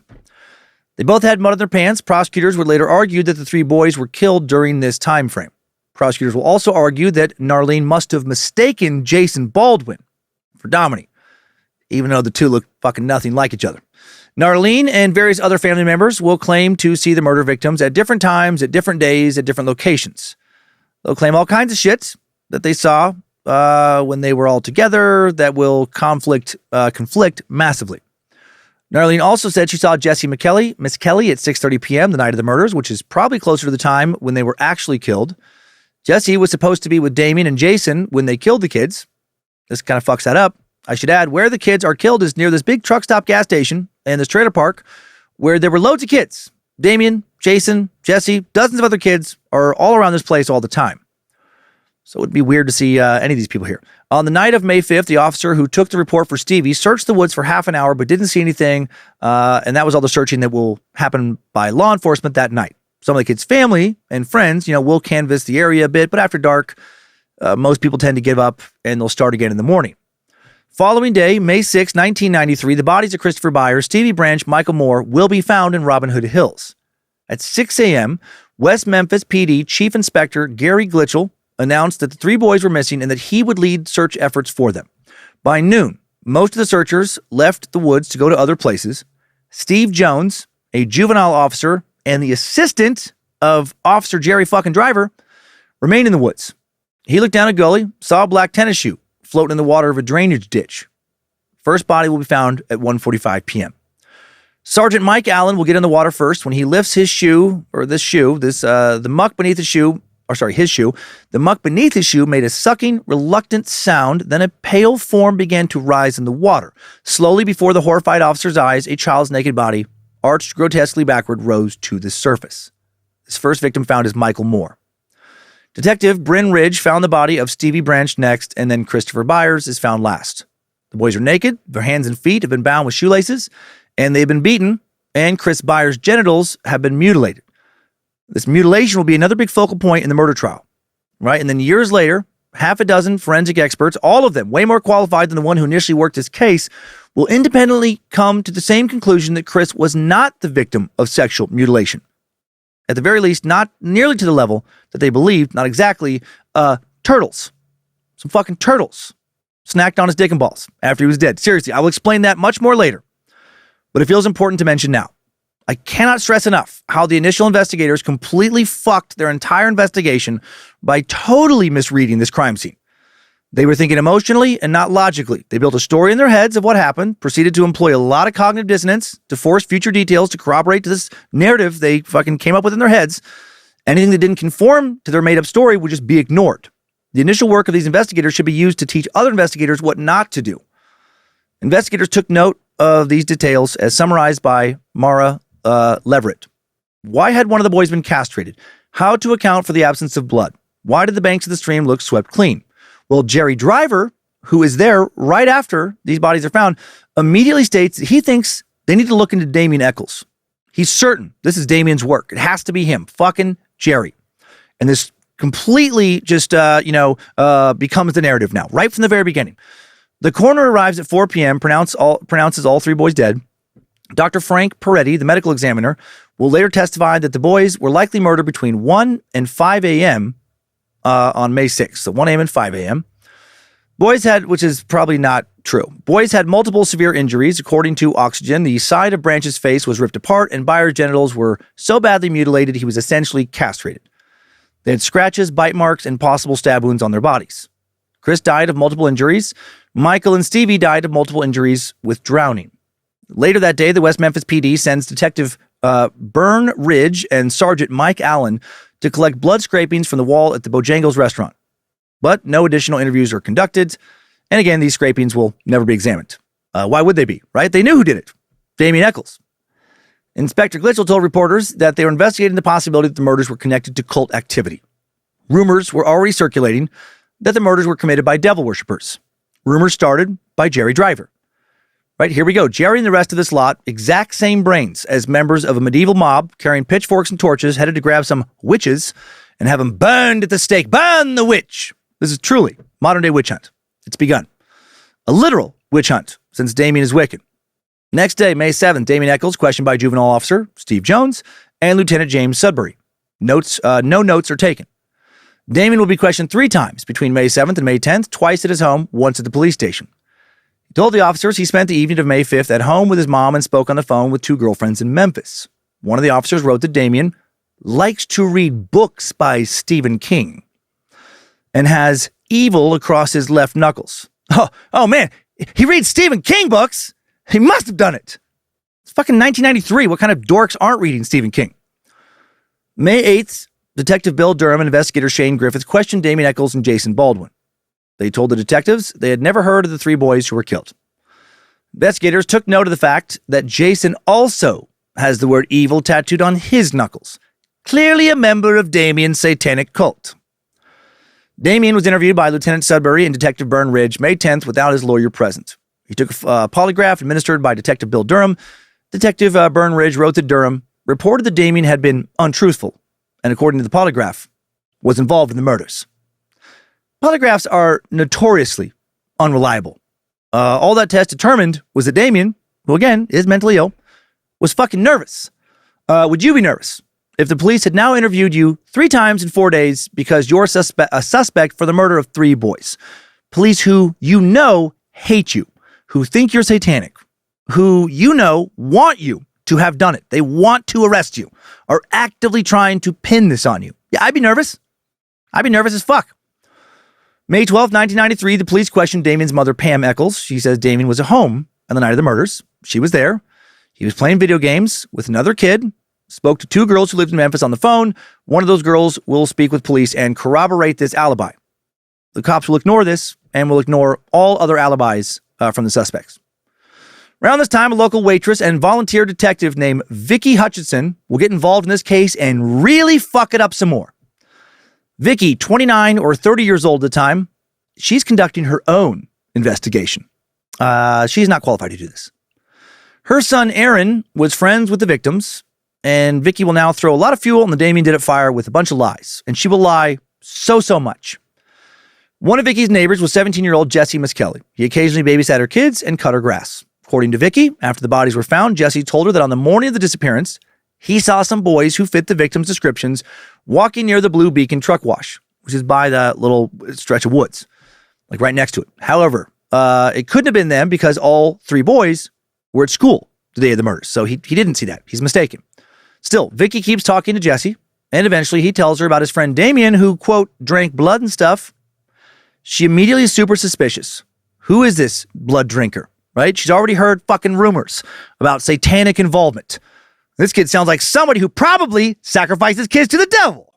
They both had mud on their pants. Prosecutors would later argue that the three boys were killed during this time frame. Prosecutors will also argue that Narlene must have mistaken Jason Baldwin for Domini, even though the two look fucking nothing like each other. Narlene and various other family members will claim to see the murder victims at different times, at different days, at different locations. They'll claim all kinds of shit that they saw when they were all together that will conflict massively. Narlene also said she saw Miss Kelly at 6:30 p.m. the night of the murders, which is probably closer to the time when they were actually killed. Jesse was supposed to be with Damien and Jason when they killed the kids. This kind of fucks that up. I should add, where the kids are killed is near this big truck stop gas station and this trailer park where there were loads of kids. Damien, Jason, Jesse, dozens of other kids are all around this place all the time. So it would be weird to see any of these people here. On the night of May 5th, the officer who took the report for Stevie searched the woods for half an hour but didn't see anything, and that was all the searching that will happen by law enforcement that night. Some of the kids' family and friends, will canvass the area a bit, but after dark, most people tend to give up and they'll start again in the morning. Following day, May 6, 1993, the bodies of Christopher Byers, Stevie Branch, Michael Moore will be found in Robin Hood Hills. At 6 a.m., West Memphis PD Chief Inspector Gary Glitchell announced that the three boys were missing and that he would lead search efforts for them. By noon, most of the searchers left the woods to go to other places. Steve Jones, a juvenile officer, and the assistant of Officer Jerry fucking Driver remained in the woods. He looked down a gully, saw a black tennis shoe floating in the water of a drainage ditch. First body will be found at 1:45 p.m. Sergeant Mike Allen will get in the water first. When he lifts his shoe, the muck beneath his shoe, the muck beneath his shoe made a sucking, reluctant sound. Then a pale form began to rise in the water. Slowly before the horrified officer's eyes, a child's naked body, arched grotesquely backward, rose to the surface. His first victim found is Michael Moore. Detective Bryn Ridge found the body of Stevie Branch next, and then Christopher Byers is found last. The boys are naked, their hands and feet have been bound with shoelaces, and they've been beaten, and Chris Byers' genitals have been mutilated. This mutilation will be another big focal point in the murder trial, right? And then years later, half a dozen forensic experts, all of them way more qualified than the one who initially worked this case, will independently come to the same conclusion that Chris was not the victim of sexual mutilation. At the very least, not nearly to the level that they believed, not exactly, turtles. Some fucking turtles snacked on his dick and balls after he was dead. Seriously, I will explain that much more later. But it feels important to mention now. I cannot stress enough how the initial investigators completely fucked their entire investigation by totally misreading this crime scene. They were thinking emotionally and not logically. They built a story in their heads of what happened, proceeded to employ a lot of cognitive dissonance to force future details to corroborate to this narrative they fucking came up with in their heads. Anything that didn't conform to their made-up story would just be ignored. The initial work of these investigators should be used to teach other investigators what not to do. Investigators took note of these details as summarized by Mara Leverett. Why had one of the boys been castrated? How to account for the absence of blood? Why did the banks of the stream look swept clean? Well, Jerry Driver, who is there right after these bodies are found, immediately states that he thinks they need to look into Damien Echols. He's certain this is Damien's work. It has to be him, fucking Jerry. And this completely just, becomes the narrative now, right from the very beginning. The coroner arrives at 4 p.m., pronounces all three boys dead. Dr. Frank Peretti, the medical examiner, will later testify that the boys were likely murdered between 1 and 5 a.m. On May 6th. So 1 a.m. and 5 a.m. Boys had, which is probably not true. Boys had multiple severe injuries. According to Oxygen, the side of Branch's face was ripped apart and Byers' genitals were so badly mutilated he was essentially castrated. They had scratches, bite marks, and possible stab wounds on their bodies. Chris died of multiple injuries. Michael and Stevie died of multiple injuries with drowning. Later that day, the West Memphis PD sends Detective Burn Ridge and Sergeant Mike Allen to collect blood scrapings from the wall at the Bojangles restaurant. But no additional interviews are conducted. And again, these scrapings will never be examined. Why would they be, right? They knew who did it. Damien Echols. Inspector Glitchell told reporters that they were investigating the possibility that the murders were connected to cult activity. Rumors were already circulating that the murders were committed by devil worshippers. Rumors started by Jerry Driver. Right, here we go. Jerry and the rest of this lot, exact same brains as members of a medieval mob carrying pitchforks and torches, headed to grab some witches and have them burned at the stake. Burn the witch! This is truly modern-day witch hunt. It's begun. A literal witch hunt, since Damien is wicked. Next day, May 7th, Damien Echols, questioned by juvenile officer Steve Jones and Lieutenant James Sudbury. No notes are taken. Damien will be questioned 3 times between May 7th and May 10th, twice at his home, once at the police station. He told the officers he spent the evening of May 5th at home with his mom and spoke on the phone with 2 girlfriends in Memphis. One of the officers wrote that Damien likes to read books by Stephen King and has evil across his left knuckles. Oh man, he reads Stephen King books? He must have done it. It's fucking 1993. What kind of dorks aren't reading Stephen King? May 8th, Detective Bill Durham and investigator Shane Griffith questioned Damien Echols and Jason Baldwin. They told the detectives they had never heard of the 3 boys who were killed. Investigators took note of the fact that Jason also has the word evil tattooed on his knuckles, clearly a member of Damien's satanic cult. Damien was interviewed by Lieutenant Sudbury and Detective Burn Ridge May 10th without his lawyer present. He took a polygraph administered by Detective Bill Durham. Detective Burn Ridge wrote that Durham reported that Damien had been untruthful and, according to the polygraph, was involved in the murders. Polygraphs are notoriously unreliable. All that test determined was that Damien, who again is mentally ill, was fucking nervous. Would you be nervous if the police had now interviewed you 3 times in 4 days because you're a suspect for the murder of 3 boys? Police who you know hate you, who think you're satanic, who you know want you to have done it. They want to arrest you, are actively trying to pin this on you. Yeah, I'd be nervous. I'd be nervous as fuck. May 12, 1993, the police questioned Damien's mother, Pam Echols. She says Damien was at home on the night of the murders. She was there. He was playing video games with another kid, spoke to 2 girls who lived in Memphis on the phone. One of those girls will speak with police and corroborate this alibi. The cops will ignore this and will ignore all other alibis from the suspects. Around this time, a local waitress and volunteer detective named Vicky Hutchinson will get involved in this case and really fuck it up some more. Vicky, 29 or 30 years old at the time, she's conducting her own investigation. She's not qualified to do this. Her son, Aaron, was friends with the victims, and Vicky will now throw a lot of fuel on the Damien Did It fire with a bunch of lies, and she will lie so much. One of Vicky's neighbors was 17-year-old Jesse Miskelly. He occasionally babysat her kids and cut her grass. According to Vicky, after the bodies were found, Jesse told her that on the morning of the disappearance, he saw some boys who fit the victims' descriptions walking near the Blue Beacon truck wash, which is by that little stretch of woods, like right next to it. However, it couldn't have been them because all 3 boys were at school the day of the murders. So he didn't see that. He's mistaken. Still, Vicky keeps talking to Jesse, and eventually he tells her about his friend Damien, who, quote, drank blood and stuff. She immediately is super suspicious. Who is this blood drinker, right? She's already heard fucking rumors about satanic involvement. This kid sounds like somebody who probably sacrifices kids to the devil.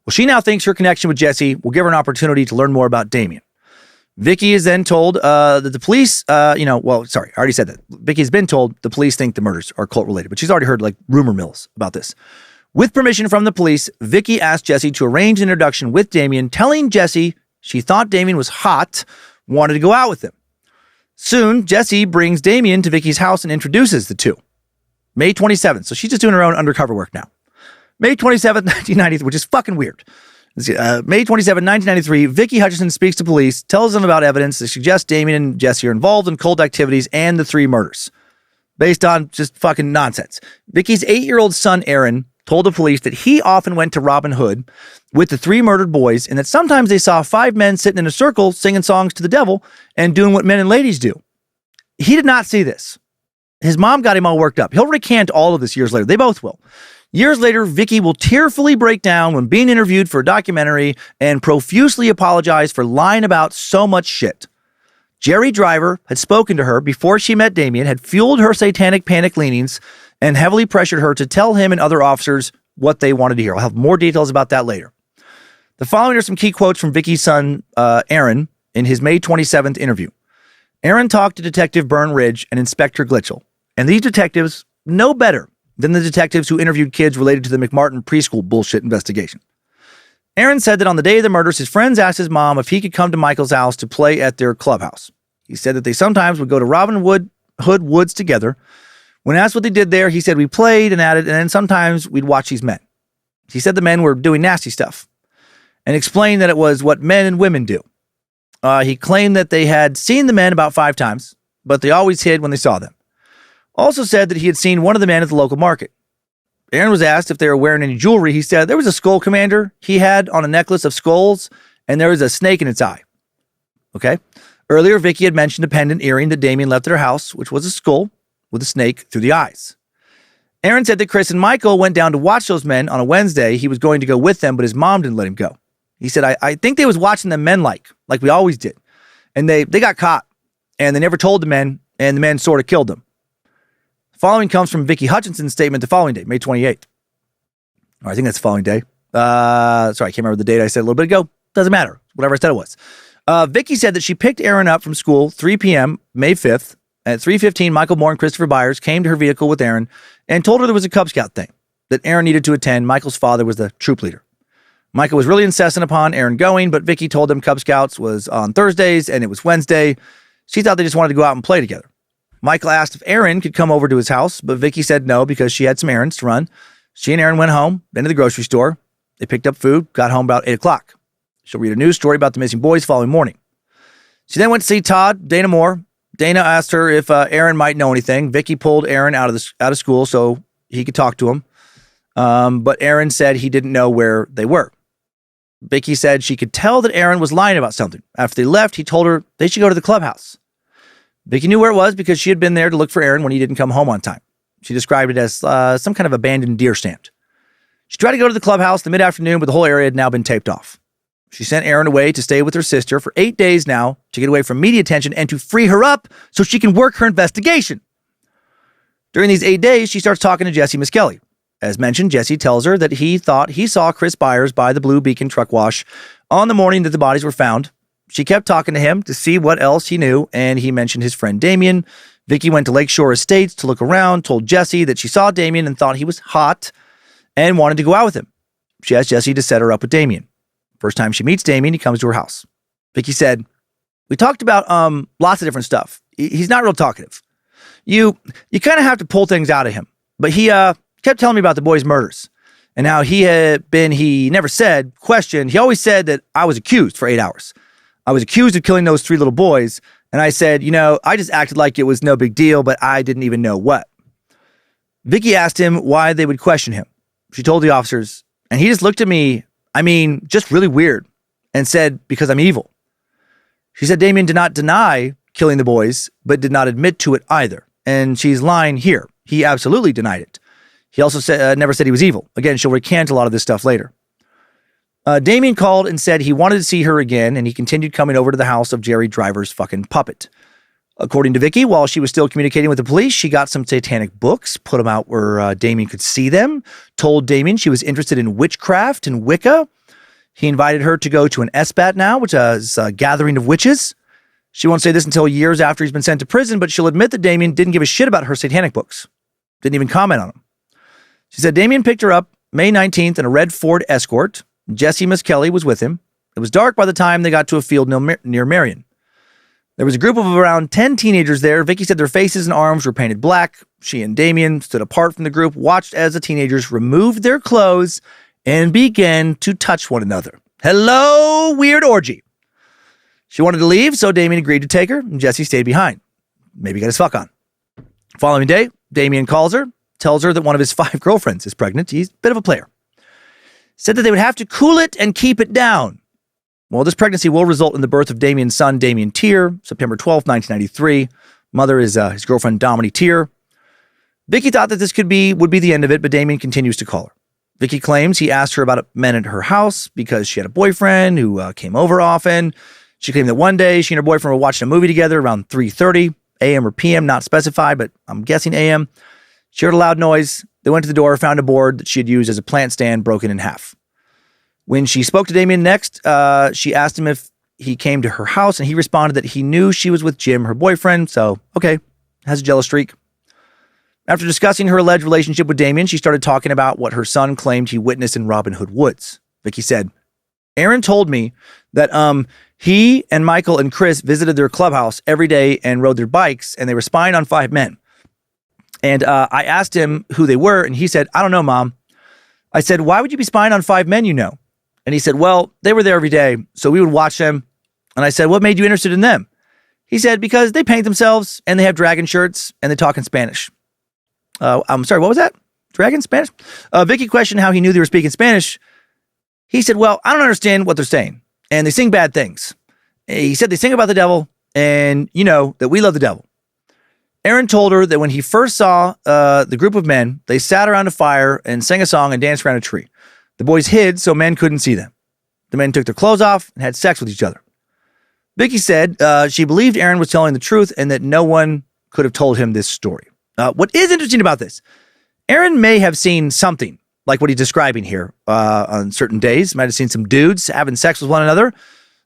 Well, she now thinks her connection with Jesse will give her an opportunity to learn more about Damien. Vicky is then told that the police, I already said that. Vicky's been told the police think the murders are cult-related, but she's already heard like rumor mills about this. With permission from the police, Vicky asked Jesse to arrange an introduction with Damien, telling Jesse she thought Damien was hot, wanted to go out with him. Soon, Jesse brings Damien to Vicky's house and introduces the two. May 27th, so she's just doing her own undercover work now. May 27th, 1993, which is fucking weird. May 27, 1993, Vicky Hutchinson speaks to police, tells them about evidence that suggests Damien and Jesse are involved in cult activities and the 3 murders. Based on just fucking nonsense. Vicky's 8-year-old son, Aaron, told the police that he often went to Robin Hood with the 3 murdered boys and that sometimes they saw 5 men sitting in a circle singing songs to the devil and doing what men and ladies do. He did not see this. His mom got him all worked up. He'll recant all of this years later. They both will. Years later, Vicky will tearfully break down when being interviewed for a documentary and profusely apologize for lying about so much shit. Jerry Driver had spoken to her before she met Damien, had fueled her satanic panic leanings, and heavily pressured her to tell him and other officers what they wanted to hear. I'll have more details about that later. The following are some key quotes from Vicky's son, Aaron, in his May 27th interview. Aaron talked to Detective Byrne Ridge and Inspector Glitchell, and these detectives know better than the detectives who interviewed kids related to the McMartin preschool bullshit investigation. Aaron said that on the day of the murders, his friends asked his mom if he could come to Michael's house to play at their clubhouse. He said that they sometimes would go to Robin Hood Woods together. When asked what they did there, he said we played and added, and then sometimes we'd watch these men. He said the men were doing nasty stuff and explained that it was what men and women do. He claimed that they had seen the men about 5 times, but they always hid when they saw them. Also said that he had seen one of the men at the local market. Aaron was asked if they were wearing any jewelry. He said there was a skull commander he had on a necklace of skulls, and there was a snake in its eye. Okay. Earlier, Vicky had mentioned a pendant earring that Damien left at her house, which was a skull with a snake through the eyes. Aaron said that Chris and Michael went down to watch those men on a Wednesday. He was going to go with them, but his mom didn't let him go. He said, I think they was watching them men like we always did. And they got caught, and they never told the men, and the men sort of killed them. Following comes from Vicky Hutchinson's statement the following day, May 28th. Or I think that's the following day. Sorry, I can't remember the date I said a little bit ago. Doesn't matter. Whatever I said it was. Vicky said that she picked Aaron up from school 3 p.m., May 5th. At 3:15, Michael Moore and Christopher Byers came to her vehicle with Aaron and told her there was a Cub Scout thing that Aaron needed to attend. Michael's father was the troop leader. Michael was really insistent upon Aaron going, but Vicky told them Cub Scouts was on Thursdays and it was Wednesday. She thought they just wanted to go out and play together. Michael asked if Aaron could come over to his house, but Vicky said no because she had some errands to run. She and Aaron went home, been to the grocery store. They picked up food, got home about 8 o'clock. She'll read a news story about the missing boys the following morning. She then went to see Todd, Dana Moore. Dana asked her if Aaron might know anything. Vicky pulled Aaron out of school so he could talk to him. But Aaron said he didn't know where they were. Vicky said she could tell that Aaron was lying about something. After they left, he told her they should go to the clubhouse. Vicky knew where it was because she had been there to look for Aaron when he didn't come home on time. She described it as some kind of abandoned deer stand. She tried to go to the clubhouse the mid-afternoon, but the whole area had now been taped off. She sent Aaron away to stay with her sister for 8 days now to get away from media attention and to free her up so she can work her investigation. During these 8 days, she starts talking to Jesse Miskelly. As mentioned, Jesse tells her that he thought he saw Chris Byers by the Blue Beacon truck wash on the morning that the bodies were found. She kept talking to him to see what else he knew, and he mentioned his friend Damien. Vicky went to Lakeshore Estates to look around, told Jesse that she saw Damien and thought he was hot and wanted to go out with him. She asked Jesse to set her up with Damien. First time she meets Damien, he comes to her house. Vicky said, we talked about lots of different stuff. He's not real talkative. You kind of have to pull things out of him. But he kept telling me about the boys' murders. And how he never said, questioned. He always said that I was accused for 8 hours. I was accused of killing those 3 little boys. And I said, I just acted like it was no big deal, but I didn't even know what. Vicky asked him why they would question him. She told the officers, and he just looked at me, just really weird, and said, because I'm evil. She said Damien did not deny killing the boys, but did not admit to it either. And she's lying here. He absolutely denied it. He also never said he was evil. Again, she'll recant a lot of this stuff later. Damien called and said he wanted to see her again, and he continued coming over to the house of Jerry Driver's fucking puppet. According to Vicky, while she was still communicating with the police, she got some satanic books, put them out where Damien could see them, told Damien she was interested in witchcraft and Wicca. He invited her to go to an SBAT now, which is a gathering of witches. She won't say this until years after he's been sent to prison, but she'll admit that Damien didn't give a shit about her satanic books. Didn't even comment on them. She said Damien picked her up May 19th in a red Ford Escort. Jesse Miss Kelly was with him. It was dark by the time they got to a field near Marion. There was a group of around 10 teenagers there. Vicky said their faces and arms were painted black. She and Damien stood apart from the group, watched as the teenagers removed their clothes and began to touch one another. Hello, weird orgy. She wanted to leave, so Damien agreed to take her, and Jesse stayed behind. Maybe got his fuck on. Following day, Damien calls her, tells her that one of his 5 girlfriends is pregnant. He's a bit of a player. Said that they would have to cool it and keep it down. Well, this pregnancy will result in the birth of Damien's son, Damien Tier, September 12th, 1993. Mother is his girlfriend, Dominique Tier. Vicky thought that this would be the end of it, but Damien continues to call her. Vicky claims he asked her about men at her house because she had a boyfriend who came over often. She claimed that one day she and her boyfriend were watching a movie together around 3:30 a.m. or p.m., not specified, but I'm guessing a.m. She heard a loud noise. They went to the door, found a board that she had used as a plant stand broken in half. When she spoke to Damien next, she asked him if he came to her house, and he responded that he knew she was with Jim, her boyfriend, so, okay, has a jealous streak. After discussing her alleged relationship with Damien, she started talking about what her son claimed he witnessed in Robin Hood Woods. Vicky said, Aaron told me that he and Michael and Chris visited their clubhouse every day and rode their bikes, and they were spying on 5 men. And I asked him who they were, and he said, I don't know, Mom. I said, why would you be spying on 5 men you know? And he said, well, they were there every day, so we would watch them. And I said, what made you interested in them? He said, because they paint themselves, and they have dragon shirts, and they talk in Spanish. I'm sorry, what was that? Dragon Spanish? Vicky questioned how he knew they were speaking Spanish. He said, well, I don't understand what they're saying, and they sing bad things. He said they sing about the devil, and that we love the devil. Aaron told her that when he first saw the group of men, they sat around a fire and sang a song and danced around a tree. The boys hid so men couldn't see them. The men took their clothes off and had sex with each other. Vicky said she believed Aaron was telling the truth and that no one could have told him this story. What is interesting about this, Aaron may have seen something like what he's describing here on certain days. Might have seen some dudes having sex with one another.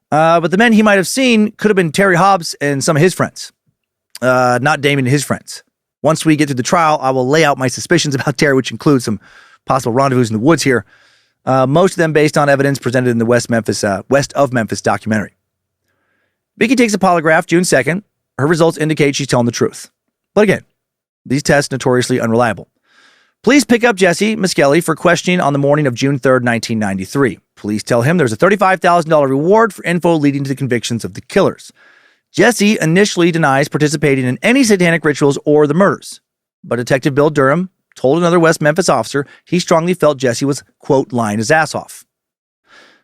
But the men he might have seen could have been Terry Hobbs and some of his friends, not Damien and his friends. Once we get to the trial, I will lay out my suspicions about Terry, which includes some possible rendezvous in the woods here. Most of them based on evidence presented in the West of Memphis documentary. Vicky takes a polygraph June 2nd. Her results indicate she's telling the truth. But again, these tests notoriously unreliable. Police pick up Jesse Miskelly for questioning on the morning of June 3rd, 1993. Police tell him there's a $35,000 reward for info leading to the convictions of the killers. Jesse initially denies participating in any satanic rituals or the murders. But Detective Bill Durham told another West Memphis officer he strongly felt Jesse was, quote, lying his ass off.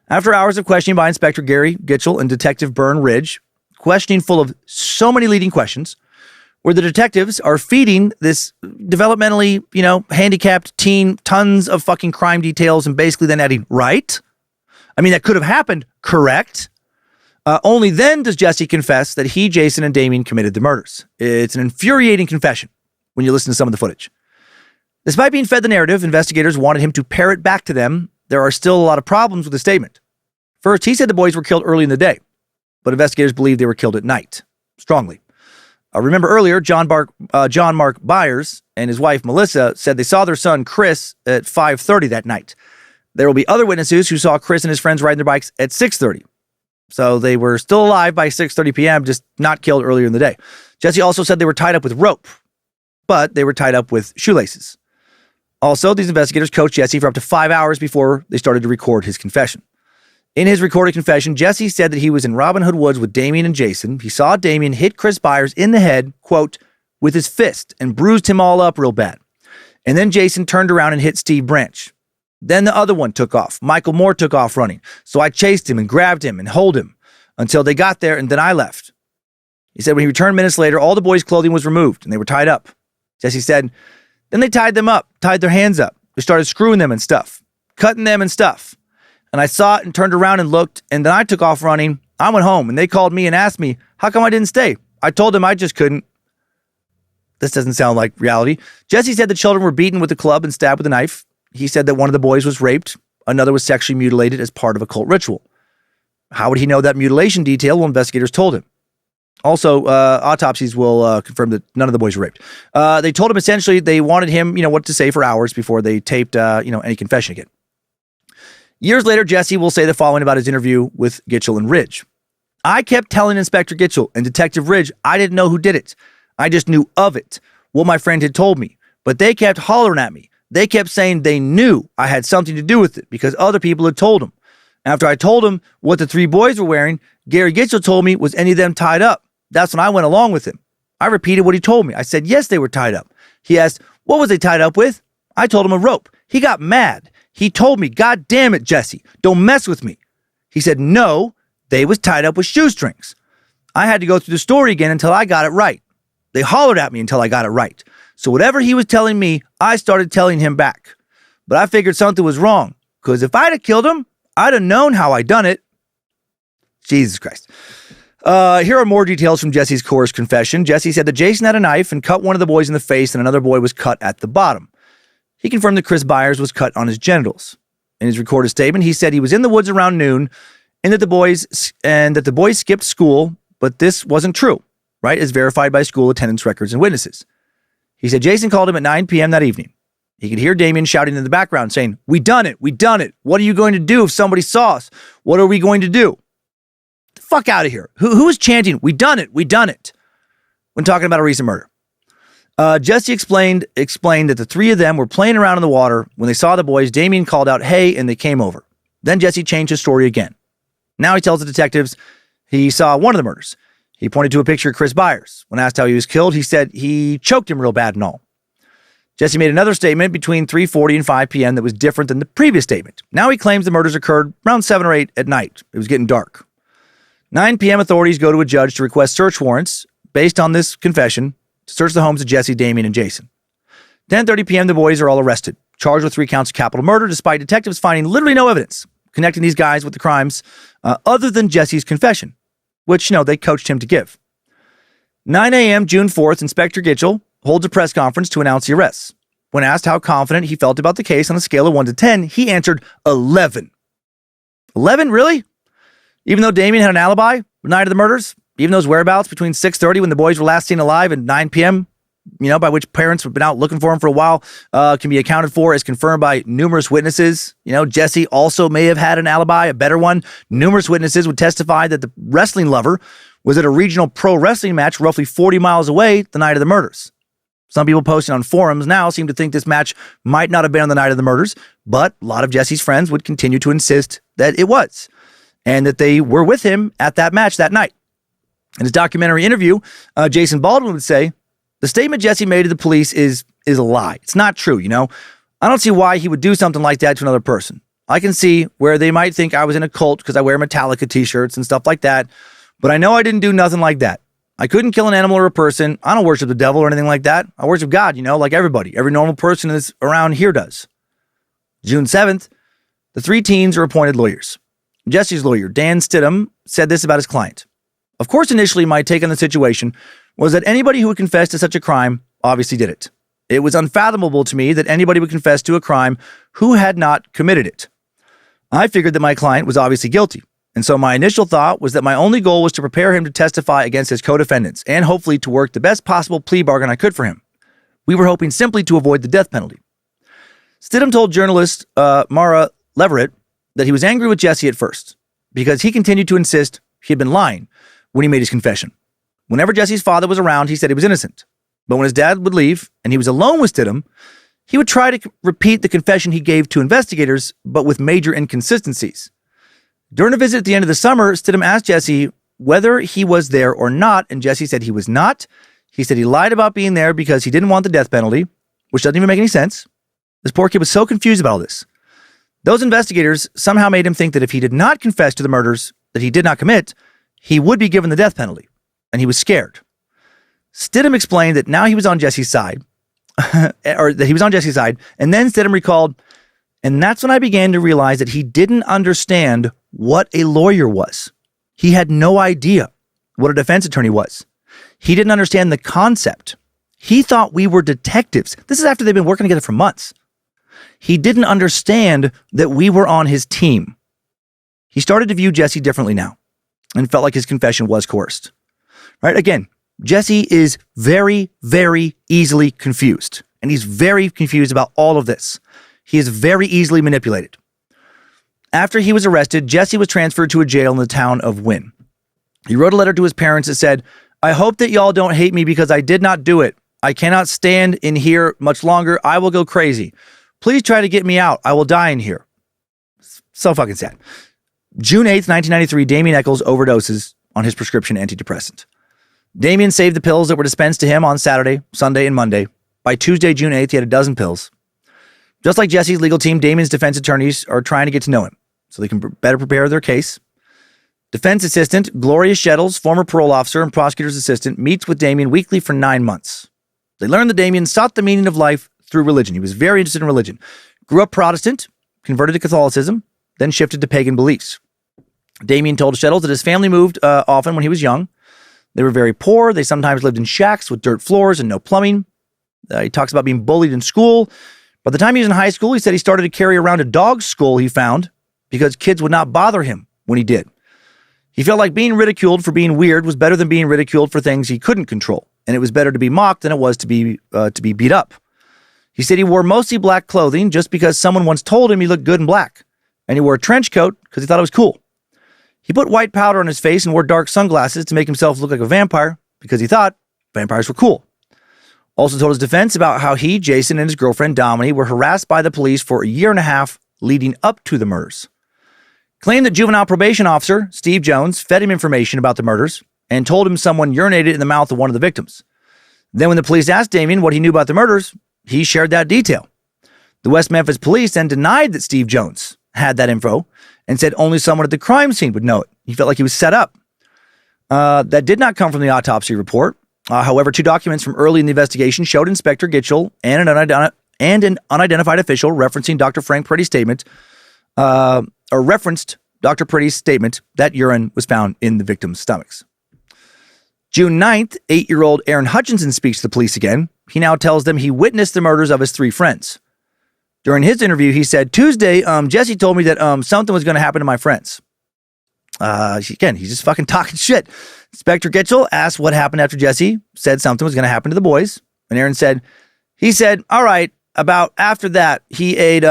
After hours of questioning by Inspector Gary Gitchell and Detective Byrne Ridge, questioning full of so many leading questions, where the detectives are feeding this developmentally, handicapped teen tons of fucking crime details and basically then adding, right? I mean, that could have happened, correct? Only then does Jesse confess that he, Jason, and Damien committed the murders. It's an infuriating confession when you listen to some of the footage. Despite being fed the narrative, investigators wanted him to parrot back to them. There are still a lot of problems with the statement. First, he said the boys were killed early in the day, but investigators believe they were killed at night, strongly. Remember earlier, John Mark Byers and his wife Melissa said they saw their son Chris at 5:30 that night. There will be other witnesses who saw Chris and his friends riding their bikes at 6:30. So they were still alive by 6:30 p.m., just not killed earlier in the day. Jesse also said they were tied up with rope, but they were tied up with shoelaces. Also, these investigators coached Jesse for up to 5 hours before they started to record his confession. In his recorded confession, Jesse said that he was in Robin Hood Woods with Damien and Jason. He saw Damien hit Chris Byers in the head, quote, with his fist and bruised him all up real bad. And then Jason turned around and hit Steve Branch. Then the other one took off. Michael Moore took off running. So I chased him and grabbed him and held him until they got there, and then I left. He said when he returned minutes later, all the boys' clothing was removed and they were tied up. Jesse said, then they tied them up, tied their hands up. They started screwing them and stuff, cutting them and stuff. And I saw it and turned around and looked, and then I took off running. I went home, and they called me and asked me, how come I didn't stay? I told them I just couldn't. This doesn't sound like reality. Jesse said the children were beaten with a club and stabbed with a knife. He said that one of the boys was raped. Another was sexually mutilated as part of a cult ritual. How would he know that mutilation detail? Well, investigators told him. Also, autopsies will confirm that none of the boys were raped. They told him essentially they wanted him, what to say for hours before they taped, any confession again. Years later, Jesse will say the following about his interview with Gitchell and Ridge. I kept telling Inspector Gitchell and Detective Ridge I didn't know who did it. I just knew of it, what my friend had told me. But they kept hollering at me. They kept saying they knew I had something to do with it because other people had told them. After I told them what the three boys were wearing, Gary Gitchell told me, was any of them tied up? That's when I went along with him. I repeated what he told me. I said, yes, they were tied up. He asked, what was they tied up with? I told him a rope. He got mad. He told me, God damn it, Jesse, don't mess with me. He said, no, they was tied up with shoestrings. I had to go through the story again until I got it right. They hollered at me until I got it right. So whatever he was telling me, I started telling him back. But I figured something was wrong, because if I'd have killed him, I'd have known how I done it. Jesus Christ. Here are more details from Jesse's coerced confession. Jesse said that Jason had a knife and cut one of the boys in the face, and another boy was cut at the bottom. He confirmed that Chris Byers was cut on his genitals. In his recorded statement, he said he was in the woods around noon and that the boys skipped school, but this wasn't true, right? As verified by school attendance records and witnesses. He said Jason called him at 9 p.m. that evening. He could hear Damien shouting in the background saying, we done it. We done it. What are you going to do if somebody saw us? What are we going to do? The fuck out of here. Who is chanting, we done it. We done it. When talking about a recent murder. Jesse explained that the three of them were playing around in the water. When they saw the boys, Damien called out, hey, and they came over. Then Jesse changed his story again. Now he tells the detectives he saw one of the murders. He pointed to a picture of Chris Byers. When asked how he was killed, he said he choked him real bad and all. Jesse made another statement between 3:40 and 5 p.m. that was different than the previous statement. Now he claims the murders occurred around 7 or 8 at night. It was getting dark. 9 p.m. authorities go to a judge to request search warrants based on this confession to search the homes of Jesse, Damien, and Jason. 10:30 p.m. the boys are all arrested, charged with 3 counts of capital murder, despite detectives finding literally no evidence connecting these guys with the crimes other than Jesse's confession, which, they coached him to give. 9 a.m. June 4th, Inspector Gitchell holds a press conference to announce the arrests. When asked how confident he felt about the case on a scale of 1 to 10, he answered 11. 11? Really? Even though Damien had an alibi the night of the murders, even those whereabouts between 6:30 when the boys were last seen alive and 9 p.m., by which parents have been out looking for him for a while, can be accounted for as confirmed by numerous witnesses. Jesse also may have had an alibi, a better one. Numerous witnesses would testify that the wrestling lover was at a regional pro wrestling match roughly 40 miles away the night of the murders. Some people posting on forums now seem to think this match might not have been on the night of the murders, but a lot of Jesse's friends would continue to insist that it was, and that they were with him at that match that night. In his documentary interview, Jason Baldwin would say, the statement Jesse made to the police is a lie. It's not true, I don't see why he would do something like that to another person. I can see where they might think I was in a cult because I wear Metallica t-shirts and stuff like that, but I know I didn't do nothing like that. I couldn't kill an animal or a person. I don't worship the devil or anything like that. I worship God, like everybody. Every normal person that's around here does. June 7th, the 3 teens are appointed lawyers. Jesse's lawyer, Dan Stidham, said this about his client. Of course, initially, my take on the situation was that anybody who would confess to such a crime obviously did it. It was unfathomable to me that anybody would confess to a crime who had not committed it. I figured that my client was obviously guilty. And so my initial thought was that my only goal was to prepare him to testify against his co-defendants and hopefully to work the best possible plea bargain I could for him. We were hoping simply to avoid the death penalty. Stidham told journalist Mara Leverett that he was angry with Jesse at first because he continued to insist he had been lying when he made his confession. Whenever Jesse's father was around, he said he was innocent. But when his dad would leave and he was alone with Stidham, He would try to repeat the confession he gave to investigators, but with major inconsistencies. During a visit at the end of the summer, Stidham asked Jesse whether he was there or not, and Jesse said he was not. He said he lied about being there because he didn't want the death penalty, which doesn't even make any sense. This poor kid was so confused about all this. Those investigators somehow made him think that if he did not confess to the murders that he did not commit, he would be given the death penalty, and he was scared. Stidham explained that now he was on Jesse's side, or that he was on Jesse's side, and then Stidham recalled, and that's when I began to realize that he didn't understand what a lawyer was. He had no idea what a defense attorney was. He didn't understand the concept. He thought we were detectives. This is after they've been working together for months. He didn't understand that we were on his team. He started to view Jesse differently now and felt like his confession was coerced. Right? Again, Jesse is very, very easily confused, and he's very confused about all of this. He is very easily manipulated. After he was arrested, Jesse was transferred to a jail in the town of Wynn. He wrote a letter to his parents that said, I hope that y'all don't hate me because I did not do it. I cannot stand in here much longer. I will go crazy. Please try to get me out. I will die in here. So fucking sad. June 8th, 1993, Damien Echols overdoses on his prescription antidepressant. Damien saved the pills that were dispensed to him on Saturday, Sunday, and Monday. By Tuesday, June 8th, he had a dozen pills. Just like Jesse's legal team, Damien's defense attorneys are trying to get to know him so they can better prepare their case. Defense assistant Gloria Shettles, former parole officer and prosecutor's assistant, meets with Damien weekly for 9 months. They learn that Damien sought the meaning of life through religion. He was very interested in religion. Grew up Protestant, converted to Catholicism, then shifted to pagan beliefs. Damien told Shettles that his family moved often when he was young. They were very poor. They sometimes lived in shacks with dirt floors and no plumbing. He talks about being bullied in school. By the time he was in high school, he said he started to carry around a dog skull he found because kids would not bother him when he did. He felt like being ridiculed for being weird was better than being ridiculed for things he couldn't control, and it was better to be mocked than it was to be beat up. He said he wore mostly black clothing just because someone once told him he looked good in black, and he wore a trench coat because he thought it was cool. He put white powder on his face and wore dark sunglasses to make himself look like a vampire because he thought vampires were cool. Also told his defense about how he, Jason, and his girlfriend, Dominique, were harassed by the police for a year and a half leading up to the murders. Claimed that juvenile probation officer Steve Jones fed him information about the murders and told him someone urinated in the mouth of one of the victims. Then when the police asked Damien what he knew about the murders, he shared that detail. The West Memphis police then denied that Steve Jones had that info and said only someone at the crime scene would know it. He felt like he was set up. That did not come from the autopsy report. However, 2 documents from early in the investigation showed Inspector Gitchell and an unidentified official referencing Dr. Frank Pretty's statement, referenced Dr. Pretty's statement that urine was found in the victim's stomachs. June 9th, 8-year-old Aaron Hutchinson speaks to the police again. He now tells them he witnessed the murders of his 3 friends. During his interview, he said, Tuesday, Jesse told me that something was going to happen to my friends. Again, he's just fucking talking shit. Inspector Gitchell asked what happened after Jesse said something was going to happen to the boys. And Aaron said, all right, about after that, he ate,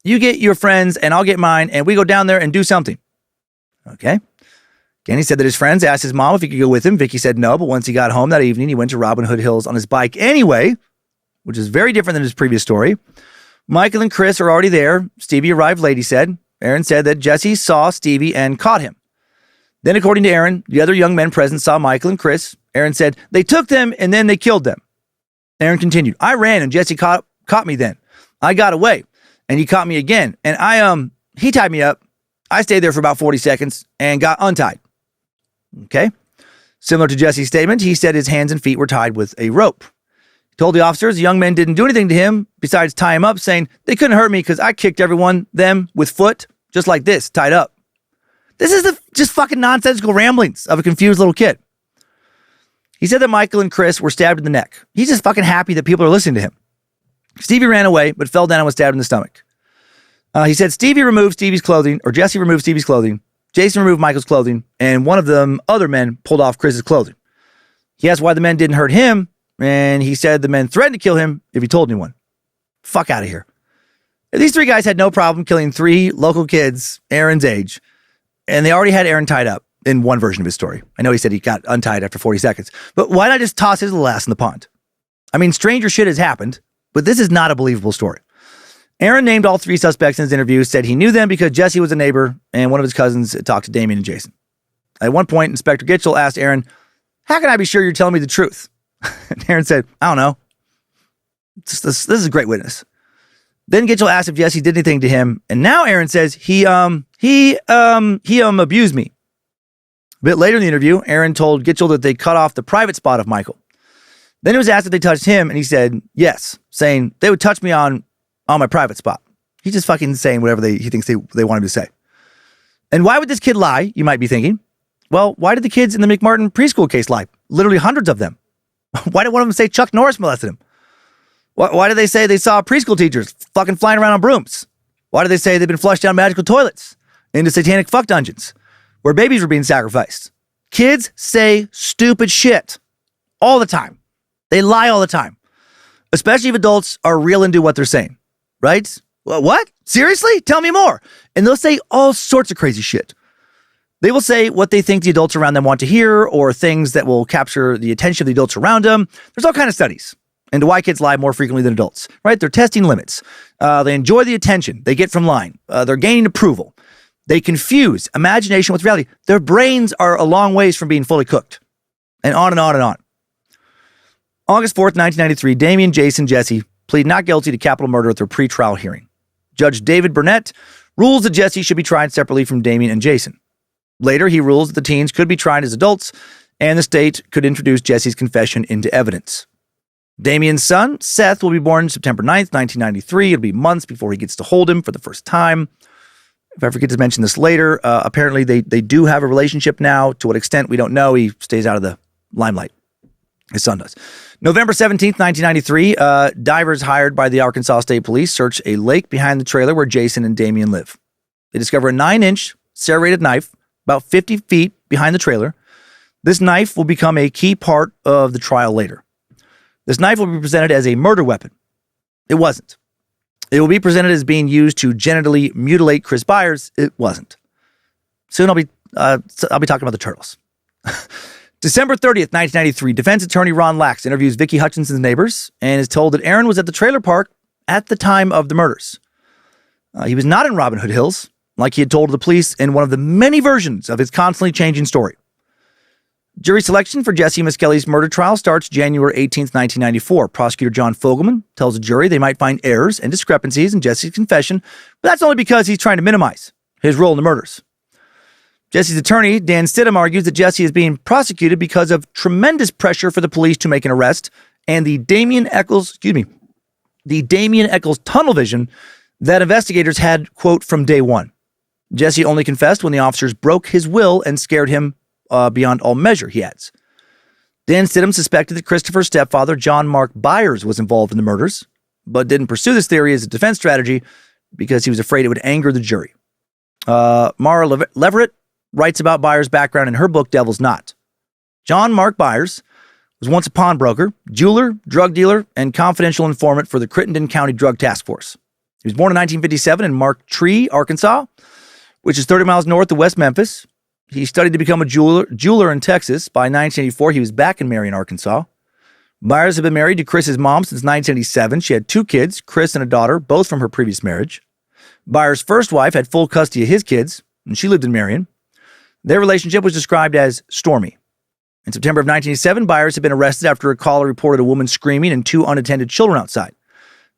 you get your friends and I'll get mine and we go down there and do something. Okay. Again, he said that his friends asked his mom if he could go with him. Vicky said no, but once he got home that evening, he went to Robin Hood Hills on his bike anyway, which is very different than his previous story. Michael and Chris are already there. Stevie arrived late, he said. Aaron said that Jesse saw Stevie and caught him. Then, according to Aaron, the other young men present saw Michael and Chris. Aaron said, they took them and then they killed them. Aaron continued, I ran and Jesse caught me then. I got away and he caught me again. And he tied me up. I stayed there for about 40 seconds and got untied. Okay. Similar to Jesse's statement, he said his hands and feet were tied with a rope. He told the officers the young men didn't do anything to him besides tie him up, saying they couldn't hurt me because I kicked them with foot, just like this, tied up. This is the just fucking nonsensical ramblings of a confused little kid. He said that Michael and Chris were stabbed in the neck. He's just fucking happy that people are listening to him. Stevie ran away, but fell down and was stabbed in the stomach. He said Jesse removed Stevie's clothing. Jason removed Michael's clothing, and one of the other men pulled off Chris's clothing. He asked why the men didn't hurt him, and he said the men threatened to kill him if he told anyone. Fuck out of here. These 3 guys had no problem killing 3 local kids Aaron's age, and they already had Aaron tied up in one version of his story. I know he said he got untied after 40 seconds, but why not just toss his little ass in the pond? I mean, stranger shit has happened. But this is not a believable story. Aaron named all three suspects in his interview, said he knew them because Jesse was a neighbor and one of his cousins talked to Damien and Jason. At one point, Inspector Gitchell asked Aaron, "How can I be sure you're telling me the truth?" And Aaron said, "I don't know. This is a great witness." Then Gitchell asked if Jesse did anything to him, and now Aaron says he abused me. A bit later in the interview, Aaron told Gitchell that they cut off the private spot of Michael. Then he was asked if they touched him, and he said yes, saying they would touch me on my private spot. He's just fucking saying whatever he thinks they want him to say. And why would this kid lie, you might be thinking? Well, why did the kids in the McMartin preschool case lie? Literally hundreds of them. Why did one of them say Chuck Norris molested him? Why did they say they saw preschool teachers fucking flying around on brooms? Why did they say they've been flushed down magical toilets into satanic fuck dungeons where babies were being sacrificed? Kids say stupid shit all the time. They lie all the time, especially if adults are real into what they're saying, right? Well, what? Seriously? Tell me more. And they'll say all sorts of crazy shit. They will say what they think the adults around them want to hear or things that will capture the attention of the adults around them. There's all kinds of studies into why kids lie more frequently than adults, right? They're testing limits. They enjoy the attention they get from lying. They're gaining approval. They confuse imagination with reality. Their brains are a long ways from being fully cooked. And on and on and on. August 4th, 1993, Damien, Jason, Jesse plead not guilty to capital murder at their pretrial hearing. Judge David Burnett rules that Jesse should be tried separately from Damien and Jason. Later, he rules that the teens could be tried as adults, and the state could introduce Jesse's confession into evidence. Damien's son, Seth, will be born September 9th, 1993. It'll be months before he gets to hold him for the first time. If I forget to mention this later, apparently they do have a relationship now. To what extent, we don't know. He stays out of the limelight. His son does. November 17th, 1993, divers hired by the Arkansas State Police search a lake behind the trailer where Jason and Damien live. They discover a 9-inch serrated knife about 50 feet behind the trailer. This knife will become a key part of the trial later. This knife will be presented as a murder weapon. It wasn't. It will be presented as being used to genitally mutilate Chris Byers. It wasn't. Soon I'll be talking about the turtles. December 30th, 1993, defense attorney Ron Lax interviews Vicky Hutchinson's neighbors and is told that Aaron was at the trailer park at the time of the murders. He was not in Robin Hood Hills, like he had told the police in one of the many versions of his constantly changing story. Jury selection for Jesse Miskelly's murder trial starts January 18th, 1994. Prosecutor John Fogelman tells the jury they might find errors and discrepancies in Jesse's confession, but that's only because he's trying to minimize his role in the murders. Jesse's attorney, Dan Stidham, argues that Jesse is being prosecuted because of tremendous pressure for the police to make an arrest and the Damien Echols tunnel vision that investigators had, quote, from day one. Jesse only confessed when the officers broke his will and scared him beyond all measure, he adds. Dan Stidham suspected that Christopher's stepfather, John Mark Byers, was involved in the murders, but didn't pursue this theory as a defense strategy because he was afraid it would anger the jury. Mara Leverett writes about Byers' background in her book, Devil's Knot. John Mark Byers was once a pawnbroker, jeweler, drug dealer, and confidential informant for the Crittenden County Drug Task Force. He was born in 1957 in Mark Tree, Arkansas, which is 30 miles north of West Memphis. He studied to become a jeweler in Texas. By 1984, he was back in Marion, Arkansas. Byers had been married to Chris's mom since 1977. She had 2 kids, Chris and a daughter, both from her previous marriage. Byers' first wife had full custody of his kids, and she lived in Marion. Their relationship was described as stormy. In September of 1987, Byers had been arrested after a caller reported a woman screaming and 2 unattended children outside.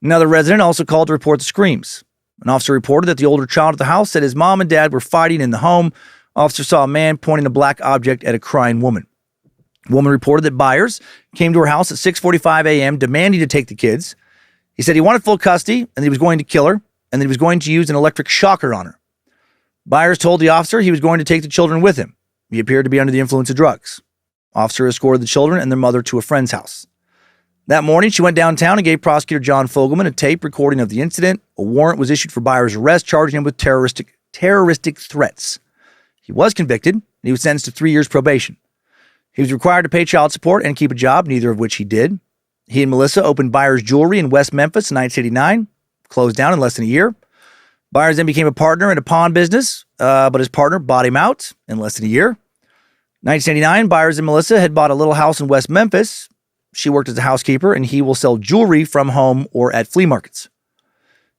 Another resident also called to report the screams. An officer reported that the older child at the house said his mom and dad were fighting in the home. Officer saw a man pointing a black object at a crying woman. The woman reported that Byers came to her house at 6:45 a.m. demanding to take the kids. He said he wanted full custody and that he was going to kill her and that he was going to use an electric shocker on her. Byers told the officer he was going to take the children with him. He appeared to be under the influence of drugs. Officer escorted the children and their mother to a friend's house. That morning, she went downtown and gave Prosecutor John Fogelman a tape recording of the incident. A warrant was issued for Byers' arrest, charging him with terroristic threats. He was convicted, and he was sentenced to 3 years probation. He was required to pay child support and keep a job, neither of which he did. He and Melissa opened Byers Jewelry in West Memphis in 1989, closed down in less than a year. Byers then became a partner in a pawn business, but his partner bought him out in less than a year. 1989, Byers and Melissa had bought a little house in West Memphis. she worked as a housekeeper, and he will sell jewelry from home or at flea markets.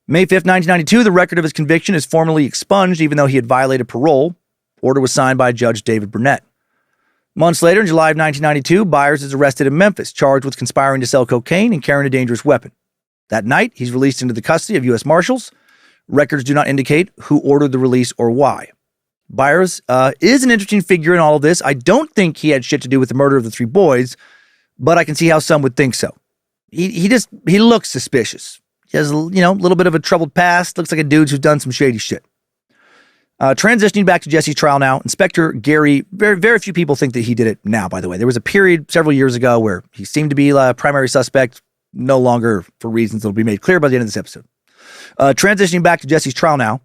May 5th, 1992, the record of his conviction is formally expunged, even though he had violated parole. Order was signed by Judge David Burnett. Months later, in July of 1992, Byers is arrested in Memphis, charged with conspiring to sell cocaine and carrying a dangerous weapon. That night, he's released into the custody of U.S. Marshals. Records do not indicate who ordered the release or why. Byers is an interesting figure in all of this. I don't think he had shit to do with the murder of the 3 boys, but I can see how some would think so. He looks suspicious. He has, a little bit of a troubled past. Looks like a dude who's done some shady shit. Transitioning back to Jesse's trial now, Inspector Gary, very, very few people think that he did it now, by the way. There was a period several years ago where he seemed to be a primary suspect, no longer for reasons that will be made clear by the end of this episode. Transitioning back to Jesse's trial now,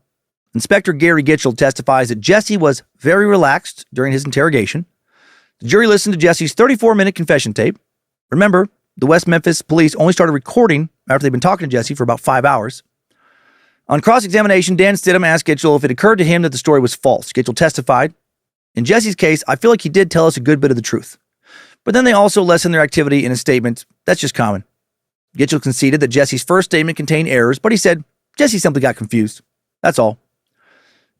Inspector Gary Gitchell testifies that Jesse was very relaxed during his interrogation. The jury listened to Jesse's 34-minute confession tape. Remember, the West Memphis police only started recording after they'd been talking to Jesse for about 5 hours. On cross-examination, Dan Stidham asked Gitchell if it occurred to him that the story was false. Gitchell testified, "In Jesse's case, I feel like he did tell us a good bit of the truth. But then they also lessened their activity in a statement. That's just common." Gitchell conceded that Jesse's first statement contained errors, but he said, "Jesse simply got confused. That's all."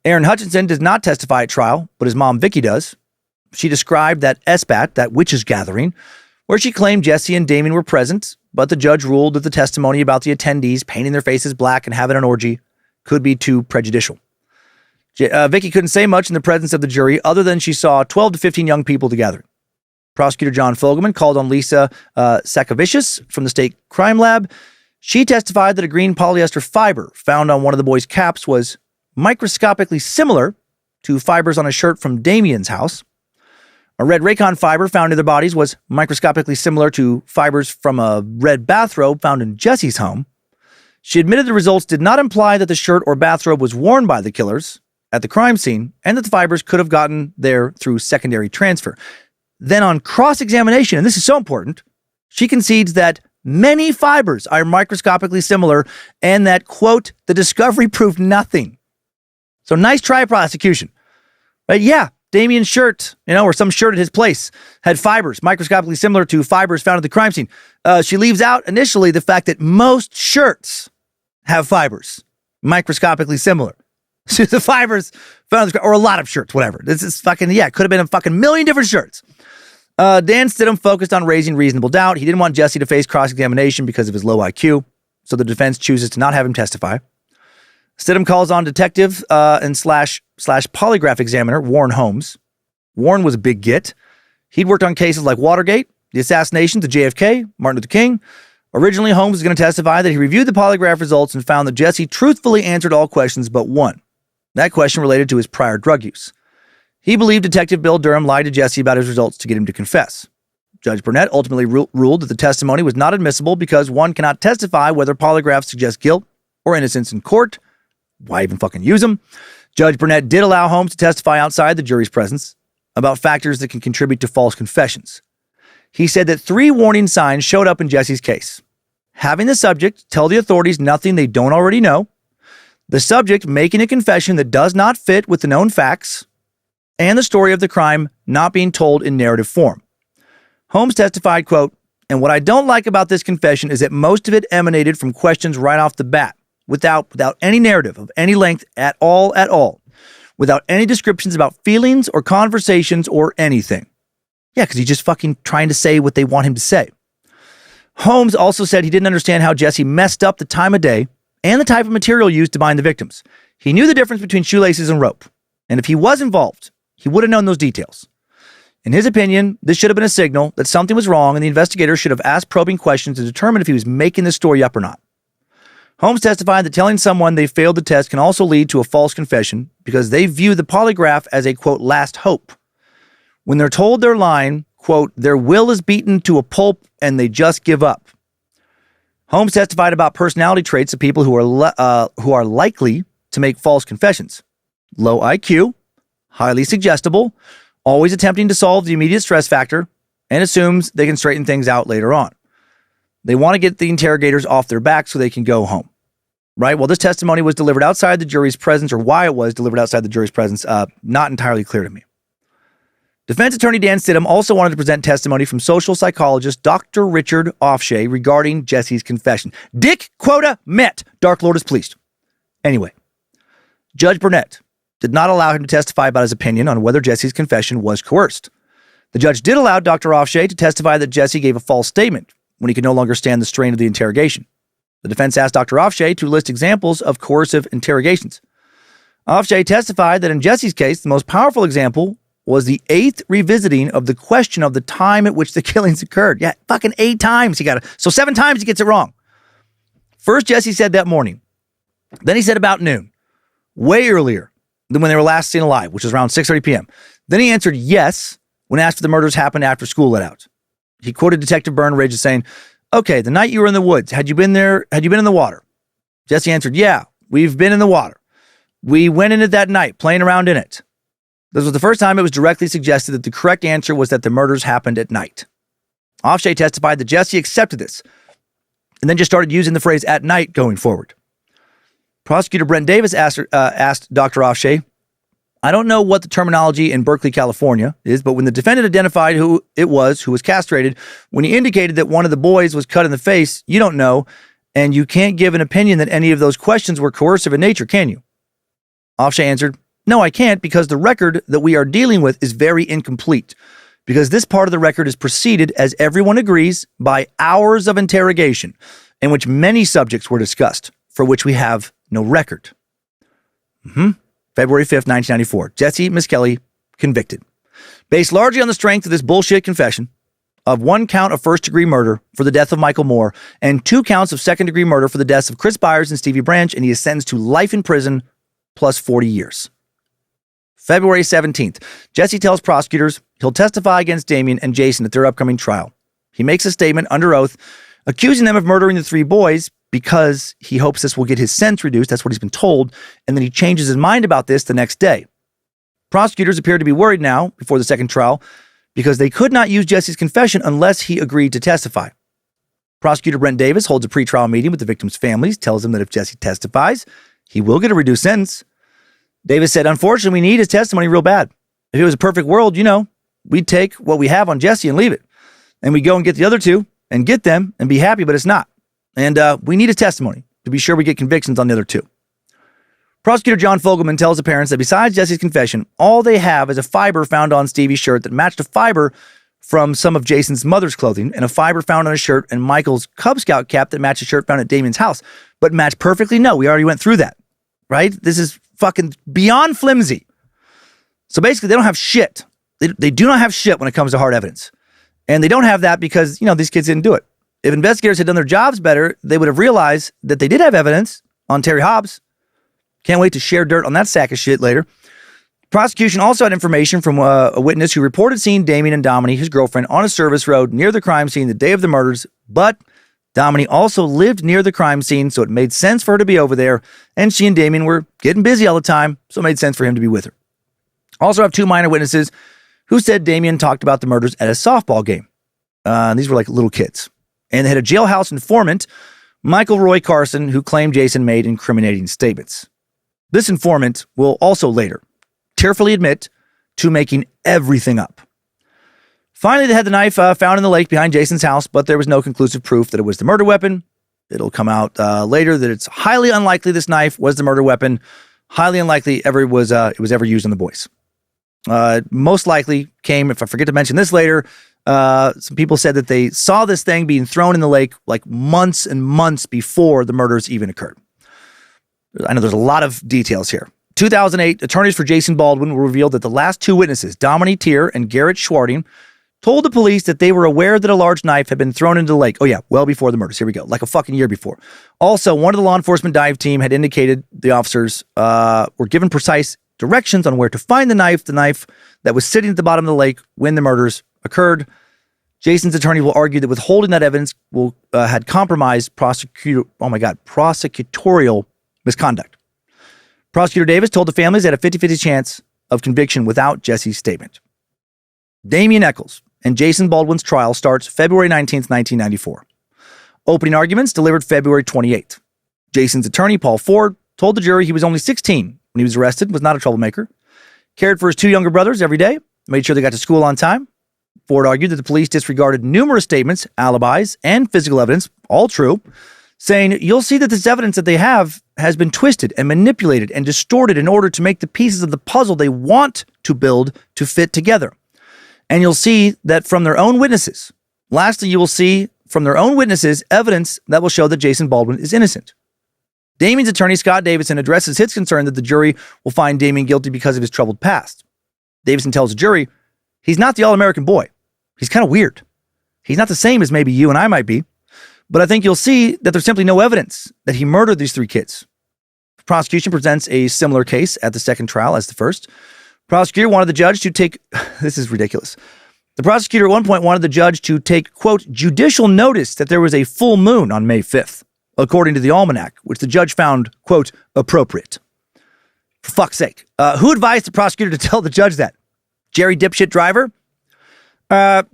Aaron Hutchinson does not testify at trial, but his mom, Vicky, does. She described that SBAT, that witches gathering, where she claimed Jesse and Damien were present, but the judge ruled that the testimony about the attendees painting their faces black and having an orgy could be too prejudicial. Vicky couldn't say much in the presence of the jury other than she saw 12 to 15 young people together. Prosecutor John Fogelman called on Lisa Sakavicius from the state crime lab. She testified that a green polyester fiber found on one of the boys' caps was microscopically similar to fibers on a shirt from Damien's house. A red Raycon fiber found in their bodies was microscopically similar to fibers from a red bathrobe found in Jesse's home. She admitted the results did not imply that the shirt or bathrobe was worn by the killers at the crime scene and that the fibers could have gotten there through secondary transfer. Then on cross-examination, and this is so important, she concedes that many fibers are microscopically similar and that, quote, the discovery proved nothing. So nice try, prosecution. But yeah, Damien's shirt, or some shirt at his place, had fibers microscopically similar to fibers found at the crime scene. She leaves out initially the fact that most shirts have fibers microscopically similar to the fibers found at the crime, or a lot of shirts, whatever. This is it could have been a fucking million different shirts. Dan Stidham focused on raising reasonable doubt. He didn't want Jesse to face cross-examination because of his low IQ, so the defense chooses to not have him testify. Stidham calls on detective and slash polygraph examiner Warren Holmes. Warren was a big get. He'd worked on cases like Watergate, the assassinations of JFK, Martin Luther King. Originally, Holmes was going to testify that he reviewed the polygraph results and found that Jesse truthfully answered all questions but one. That question related to his prior drug use. He believed Detective Bill Durham lied to Jesse about his results to get him to confess. Judge Burnett ultimately ruled that the testimony was not admissible because one cannot testify whether polygraphs suggest guilt or innocence in court. Why even fucking use them? Judge Burnett did allow Holmes to testify outside the jury's presence about factors that can contribute to false confessions. He said that 3 warning signs showed up in Jesse's case. Having the subject tell the authorities nothing they don't already know, the subject making a confession that does not fit with the known facts, and the story of the crime not being told in narrative form. Holmes testified, quote, "And what I don't like about this confession is that most of it emanated from questions right off the bat, without any narrative of any length at all, without any descriptions about feelings or conversations or anything." Yeah, because he's just fucking trying to say what they want him to say. Holmes also said he didn't understand how Jesse messed up the time of day and the type of material used to bind the victims. He knew the difference between shoelaces and rope, and if he was involved, he would have known those details. In his opinion, this should have been a signal that something was wrong, and the investigator should have asked probing questions to determine if he was making this story up or not. Holmes testified that telling someone they failed the test can also lead to a false confession because they view the polygraph as a, quote, last hope. When they're told they're lying, quote, their will is beaten to a pulp and they just give up. Holmes testified about personality traits of people who are likely to make false confessions. Low IQ, highly suggestible, always attempting to solve the immediate stress factor, and assumes they can straighten things out later on. They want to get the interrogators off their back so they can go home. Right? Well, this testimony was delivered outside the jury's presence, or why it was delivered outside the jury's presence, not entirely clear to me. Defense attorney Dan Stidham also wanted to present testimony from social psychologist Dr. Richard Offshay regarding Jesse's confession. Dick quota met. Dark Lord is pleased. Anyway, Judge Burnett did not allow him to testify about his opinion on whether Jesse's confession was coerced. The judge did allow Dr. Offshay to testify that Jesse gave a false statement when he could no longer stand the strain of the interrogation. The defense asked Dr. Offshay to list examples of coercive interrogations. Offshay testified that in Jesse's case, the most powerful example was the 8th revisiting of the question of the time at which the killings occurred. Yeah, fucking 8 times he got it. So 7 times he gets it wrong. First, Jesse said that morning. Then he said about noon, way earlier than when they were last seen alive, which was around 6:30 p.m. Then he answered yes when asked if the murders happened after school let out. He quoted Detective Burnridge as saying, okay, the night you were in the woods, had you been there? Had you been in the water? Jesse answered, yeah, we've been in the water. We went in it that night, playing around in it. This was the first time it was directly suggested that the correct answer was that the murders happened at night. Offshay testified that Jesse accepted this and then just started using the phrase at night going forward. Prosecutor Brent Davis asked Dr. Offshay, I don't know what the terminology in Berkeley, California is, but when the defendant identified who it was who was castrated, when he indicated that one of the boys was cut in the face, you don't know, and you can't give an opinion that any of those questions were coercive in nature, can you? Offshay answered, no, I can't, because the record that we are dealing with is very incomplete, because this part of the record is preceded, as everyone agrees, by hours of interrogation, in which many subjects were discussed, for which we have no record. February 5th, 1994. Jesse Miskelly convicted. Based largely on the strength of this bullshit confession of 1 count of first-degree murder for the death of Michael Moore and 2 counts of second-degree murder for the deaths of Chris Byers and Stevie Branch, and he is sentenced to life in prison plus 40 years. February 17th. Jesse tells prosecutors he'll testify against Damien and Jason at their upcoming trial. He makes a statement under oath accusing them of murdering the 3 boys because he hopes this will get his sentence reduced. That's what he's been told. And then he changes his mind about this the next day. Prosecutors appear to be worried now before the second trial because they could not use Jesse's confession unless he agreed to testify. Prosecutor Brent Davis holds a pretrial meeting with the victims' families, tells them that if Jesse testifies, he will get a reduced sentence. Davis said, unfortunately, we need his testimony real bad. If it was a perfect world, we'd take what we have on Jesse and leave it. And we go and get the other 2 and get them and be happy, but it's not. And we need his testimony to be sure we get convictions on the other 2. Prosecutor John Fogelman tells the parents that besides Jesse's confession, all they have is a fiber found on Stevie's shirt that matched a fiber from some of Jason's mother's clothing and a fiber found on his shirt and Michael's Cub Scout cap that matched a shirt found at Damien's house. But matched perfectly? No, we already went through that, right? This is fucking beyond flimsy. So basically, they don't have shit. They do not have shit when it comes to hard evidence. And they don't have that because, these kids didn't do it. If investigators had done their jobs better, they would have realized that they did have evidence on Terry Hobbs. Can't wait to share dirt on that sack of shit later. Prosecution also had information from a witness who reported seeing Damien and Dominique, his girlfriend, on a service road near the crime scene the day of the murders, but Dominique also lived near the crime scene, so it made sense for her to be over there, and she and Damien were getting busy all the time, so it made sense for him to be with her. Also have 2 minor witnesses who said Damien talked about the murders at a softball game. These were like little kids. And they had a jailhouse informant, Michael Roy Carson, who claimed Jason made incriminating statements. This informant will also later tearfully admit to making everything up. Finally, they had the knife found in the lake behind Jason's house, but there was no conclusive proof that it was the murder weapon. It'll come out later that it's highly unlikely this knife was the murder weapon. Highly unlikely it was ever used on the boys. Most likely came, if I forget to mention this later, some people said that they saw this thing being thrown in the lake like months and months before the murders even occurred. I know there's a lot of details here. 2008, attorneys for Jason Baldwin will reveal that the last 2 witnesses, Dominique Tier and Garrett Schwarting, told the police that they were aware that a large knife had been thrown into the lake. Oh yeah, well before the murders. Here we go. Like a fucking year before. Also, one of the law enforcement dive team had indicated the officers were given precise directions on where to find the knife that was sitting at the bottom of the lake when the murders occurred. Jason's attorney will argue that withholding that evidence had compromised prosecutorial misconduct. Prosecutor Davis told the families they had a 50-50 chance of conviction without Jesse's statement. Damien Echols and Jason Baldwin's trial starts February 19th, 1994. Opening arguments delivered February 28th. Jason's attorney, Paul Ford, told the jury he was only 16 when he was arrested, was not a troublemaker, cared for his 2 younger brothers every day, made sure they got to school on time. Ford argued that the police disregarded numerous statements, alibis, and physical evidence, all true, saying, you'll see that this evidence that they have has been twisted and manipulated and distorted in order to make the pieces of the puzzle they want to build to fit together. And you'll see that from their own witnesses. Lastly, you will see from their own witnesses evidence that will show that Jason Baldwin is innocent. Damien's attorney, Scott Davison, addresses his concern that the jury will find Damien guilty because of his troubled past. Davison tells the jury, he's not the all-American boy. He's kind of weird. He's not the same as maybe you and I might be. But I think you'll see that there's simply no evidence that he murdered these 3 kids. The prosecution presents a similar case at the second trial as the first. Prosecutor wanted the judge to take, this is ridiculous. The prosecutor at one point wanted the judge to take, quote, judicial notice that there was a full moon on May 5th, according to the almanac, which the judge found, quote, appropriate. For fuck's sake. Who advised the prosecutor to tell the judge that? Jerry Dipshit Driver?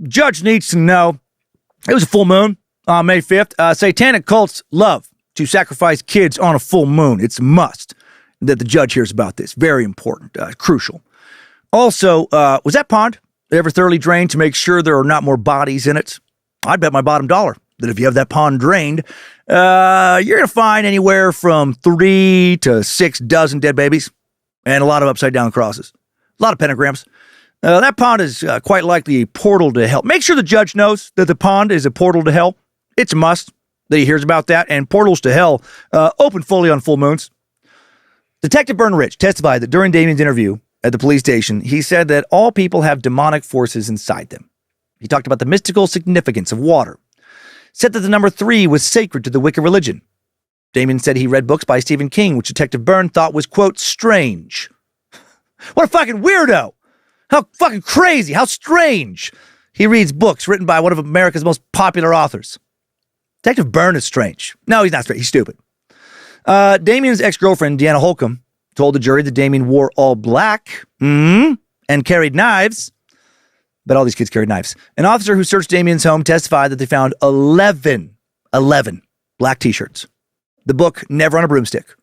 Judge needs to know it was a full moon on May 5th. Satanic cults love to sacrifice kids on a full moon. It's a must that the judge hears about this. Very important, crucial. Also, was that pond ever thoroughly drained to make sure there are not more bodies in it? I'd bet my bottom dollar that if you have that pond drained, you're going to find anywhere from 3 to 6 dozen dead babies and a lot of upside down crosses. A lot of pentagrams. That pond is quite likely a portal to hell. Make sure the judge knows that the pond is a portal to hell. It's a must that he hears about that. And portals to hell open fully on full moons. Detective Burnridge testified that during Damien's interview at the police station, he said that all people have demonic forces inside them. He talked about the mystical significance of water. Said that the number 3 was sacred to the Wicca religion. Damien said he read books by Stephen King, which Detective Byrne thought was, quote, strange. What a fucking weirdo! How fucking crazy, how strange. He reads books written by one of America's most popular authors. Detective Byrne is strange. No, he's not strange, he's stupid. Damien's ex-girlfriend, Deanna Holcomb, told the jury that Damien wore all black and carried knives. But all these kids carried knives. An officer who searched Damien's home testified that they found 11 black t-shirts. The book Never on a Broomstick,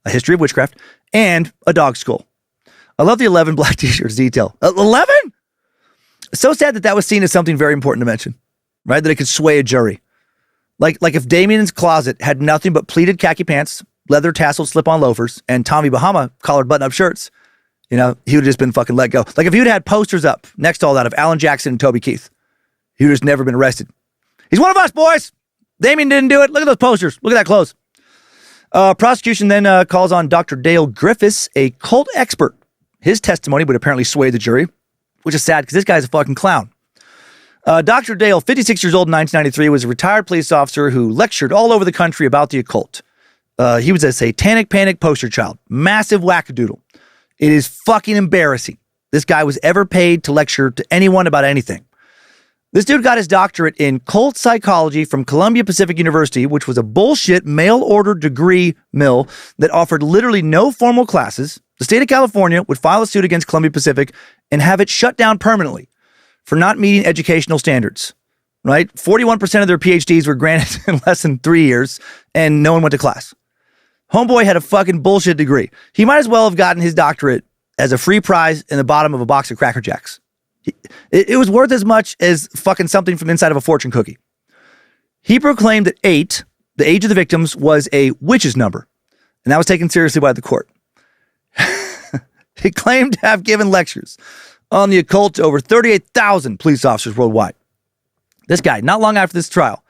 A History of Witchcraft, and a dog skull. I love the 11 black t-shirts detail. 11? So sad that was seen as something very important to mention, right? That it could sway a jury. Like if Damien's closet had nothing but pleated khaki pants, leather tasseled slip-on loafers, and Tommy Bahama collared button-up shirts, he would have just been fucking let go. Like if you'd had posters up next to all that of Alan Jackson and Toby Keith, he would have just never been arrested. He's one of us, boys. Damien didn't do it. Look at those posters. Look at that clothes. Prosecution then calls on Dr. Dale Griffiths, a cult expert. His testimony would apparently sway the jury, which is sad because this guy's a fucking clown. Dr. Dale, 56 years old in 1993, was a retired police officer who lectured all over the country about the occult. He was a Satanic Panic poster child. Massive wackadoodle. It is fucking embarrassing this guy was ever paid to lecture to anyone about anything. This dude got his doctorate in cult psychology from Columbia Pacific University, which was a bullshit mail-order degree mill that offered literally no formal classes. The state of California would file a suit against Columbia Pacific and have it shut down permanently for not meeting educational standards, right? 41% of their PhDs were granted in less than 3 years, and no one went to class. Homeboy had a fucking bullshit degree. He might as well have gotten his doctorate as a free prize in the bottom of a box of Cracker Jacks. It was worth as much as fucking something from inside of a fortune cookie. He proclaimed that 8, the age of the victims, was a witch's number, and that was taken seriously by the court. He claimed to have given lectures on the occult to over 38,000 police officers worldwide. This guy, not long after this trial,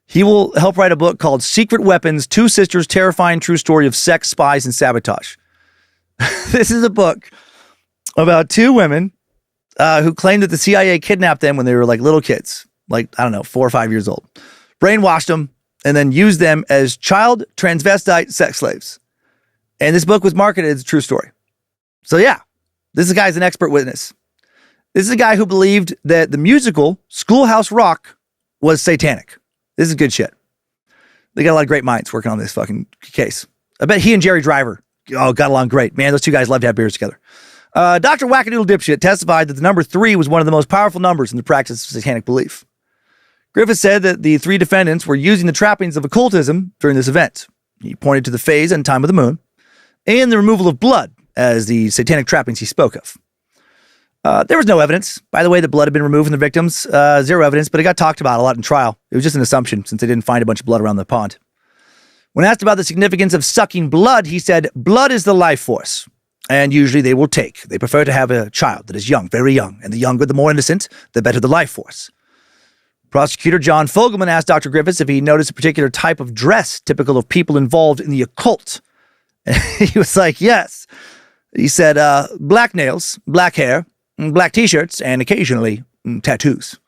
he will help write a book called Secret Weapons, Two Sisters' Terrifying True Story of Sex, Spies, and Sabotage. This is a book about 2 women who claimed that the CIA kidnapped them when they were like little kids, like, 4 or 5 years old, brainwashed them, and then used them as child transvestite sex slaves. And this book was marketed as a true story. So yeah, this guy's an expert witness. This is a guy who believed that the musical Schoolhouse Rock was satanic. This is good shit. They got a lot of great minds working on this fucking case. I bet he and Jerry Driver got along great. Man, those 2 guys love to have beers together. Dr. Wackadoodle Dipshit testified that the number 3 was one of the most powerful numbers in the practice of satanic belief. Griffith said that the 3 defendants were using the trappings of occultism during this event. He pointed to the phase and time of the moon and the removal of blood as the satanic trappings he spoke of. There was no evidence, by the way, that blood had been removed from the victims. Zero evidence, but it got talked about a lot in trial. It was just an assumption since they didn't find a bunch of blood around the pond. When asked about the significance of sucking blood, he said, blood is the life force. And usually they will take. They prefer to have a child that is young, very young. And the younger, the more innocent, the better the life force. Prosecutor John Fogelman asked Dr. Griffiths if he noticed a particular type of dress typical of people involved in the occult. And he was like, yes. He said, black nails, black hair, black t-shirts, and occasionally tattoos.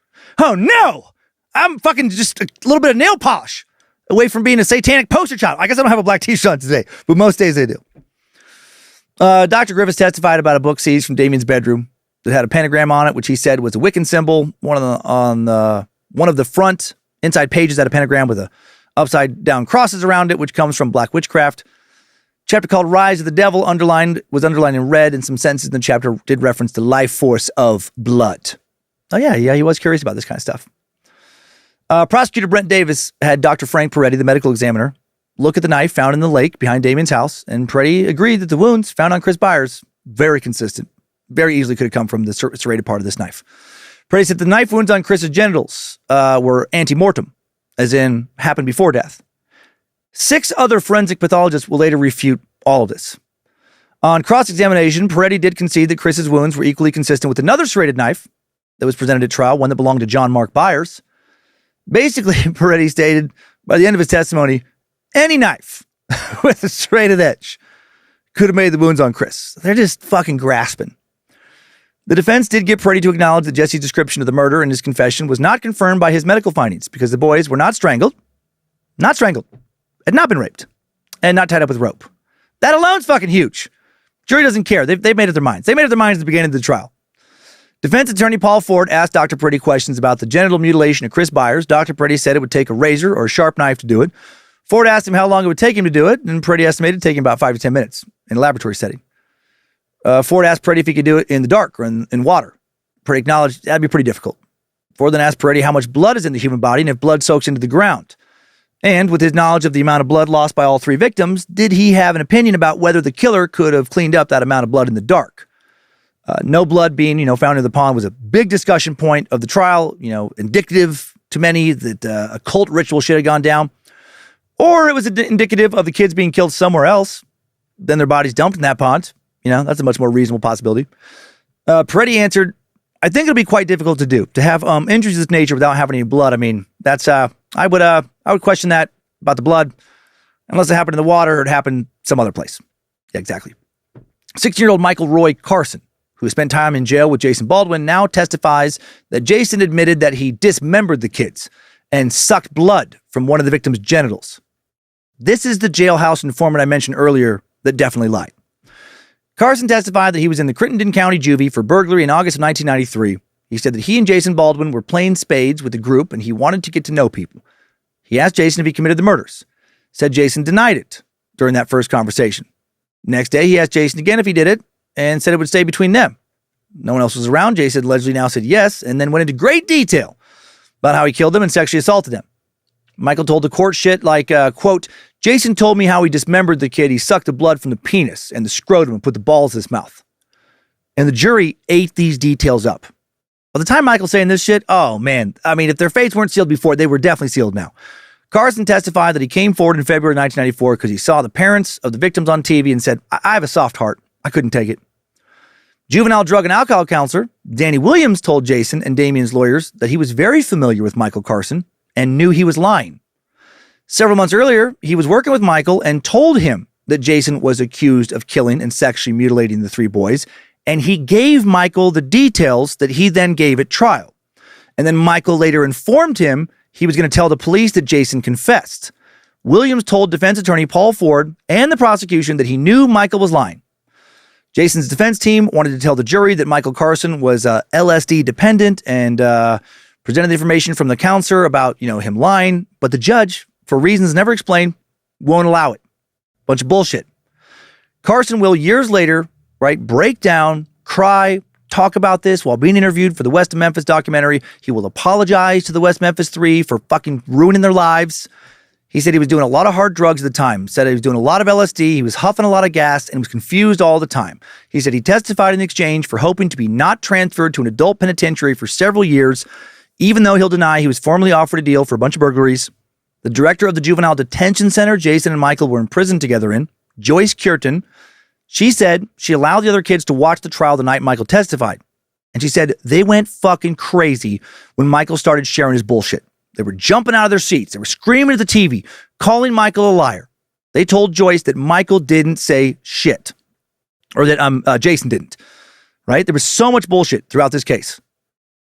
Oh, no! I'm fucking just a little bit of nail polish away from being a satanic poster child. I guess I don't have a black t-shirt on today, but most days I do. Dr. Griffiths testified about a book seized from Damien's bedroom that had a pentagram on it, which he said was a Wiccan symbol. One of the front inside pages had a pentagram with a upside down crosses around it, which comes from black witchcraft. Chapter called Rise of the Devil was underlined in red, and some sentences in the chapter did reference the life force of blood. Oh yeah, he was curious about this kind of stuff. Prosecutor Brent Davis had Dr. Frank Peretti, the medical examiner, look at the knife found in the lake behind Damien's house, and Peretti agreed that the wounds found on Chris Byers, very consistent, very easily could have come from the serrated part of this knife. Peretti said the knife wounds on Chris's genitals were ante-mortem, as in happened before death. 6 other forensic pathologists will later refute all of this. On cross-examination, Peretti did concede that Chris's wounds were equally consistent with another serrated knife that was presented at trial, one that belonged to John Mark Byers. Basically, Peretti stated by the end of his testimony, any knife with a serrated edge could have made the wounds on Chris. They're just fucking grasping. The defense did get Peretti to acknowledge that Jesse's description of the murder in his confession was not confirmed by his medical findings because the boys were not strangled, had not been raped, and not tied up with rope. That alone's fucking huge. Jury doesn't care. They've made up their minds. They made up their minds at the beginning of the trial. Defense attorney Paul Ford asked Dr. Peretti questions about the genital mutilation of Chris Byers. Dr. Peretti said it would take a razor or a sharp knife to do it. Ford asked him how long it would take him to do it, and Peretti estimated it taking about 5 to 10 minutes in a laboratory setting. Ford asked Peretti if he could do it in the dark or in water. Peretti acknowledged that'd be pretty difficult. Ford then asked Peretti how much blood is in the human body and if blood soaks into the ground. And with his knowledge of the amount of blood lost by all 3 victims, did he have an opinion about whether the killer could have cleaned up that amount of blood in the dark? No blood being, found in the pond was a big discussion point of the trial, indicative to many that a cult ritual should have gone down. Or it was indicative of the kids being killed somewhere else, then their bodies dumped in that pond. That's a much more reasonable possibility. Peretti answered, I think it'll be quite difficult to do, to have injuries of this nature without having any blood. I mean, that's, I would question that about the blood, unless it happened in the water or it happened some other place. Yeah, exactly. 16-year-old Michael Roy Carson, who spent time in jail with Jason Baldwin, now testifies that Jason admitted that he dismembered the kids and sucked blood from one of the victims' genitals. This is the jailhouse informant I mentioned earlier that definitely lied. Carson testified that he was in the Crittenden County Juvie for burglary in August of 1993. He said that he and Jason Baldwin were playing spades with the group and he wanted to get to know people. He asked Jason if he committed the murders. Said Jason denied it during that first conversation. Next day, he asked Jason again if he did it and said it would stay between them. No one else was around. Jason allegedly now said yes and then went into great detail about how he killed them and sexually assaulted them. Michael told the court shit like, quote, Jason told me how he dismembered the kid. He sucked the blood from the penis and the scrotum and put the balls in his mouth. And the jury ate these details up. By the time Michael's saying this shit, oh man, I mean, if their fates weren't sealed before, they were definitely sealed now. Carson testified that he came forward in February 1994 because he saw the parents of the victims on TV and said, I have a soft heart. I couldn't take it. Juvenile drug and alcohol counselor Danny Williams told Jason and Damien's lawyers that he was very familiar with Michael Carson and knew he was lying. Several months earlier, he was working with Michael and told him that Jason was accused of killing and sexually mutilating the 3 boys, and he gave Michael the details that he then gave at trial. And then Michael later informed him he was going to tell the police that Jason confessed. Williams told defense attorney Paul Ford and the prosecution that he knew Michael was lying. Jason's defense team wanted to tell the jury that Michael Carson was LSD dependent and presented the information from the counselor about, him lying, but the judge, for reasons never explained, won't allow it. Bunch of bullshit. Carson will years later, break down, cry, talk about this while being interviewed for the West Memphis documentary. He will apologize to the West Memphis 3 for fucking ruining their lives. He said he was doing a lot of hard drugs at the time, said he was doing a lot of LSD, he was huffing a lot of gas, and was confused all the time. He said he testified in exchange for hoping to be not transferred to an adult penitentiary for several years, even though he'll deny he was formally offered a deal for a bunch of burglaries. The director of the juvenile detention center Jason and Michael were imprisoned together in, Joyce Cureton, she said she allowed the other kids to watch the trial the night Michael testified. And she said they went fucking crazy when Michael started sharing his bullshit. They were jumping out of their seats. They were screaming at the TV, calling Michael a liar. They told Joyce that Michael didn't say shit. Or that Jason didn't. Right? There was so much bullshit throughout this case.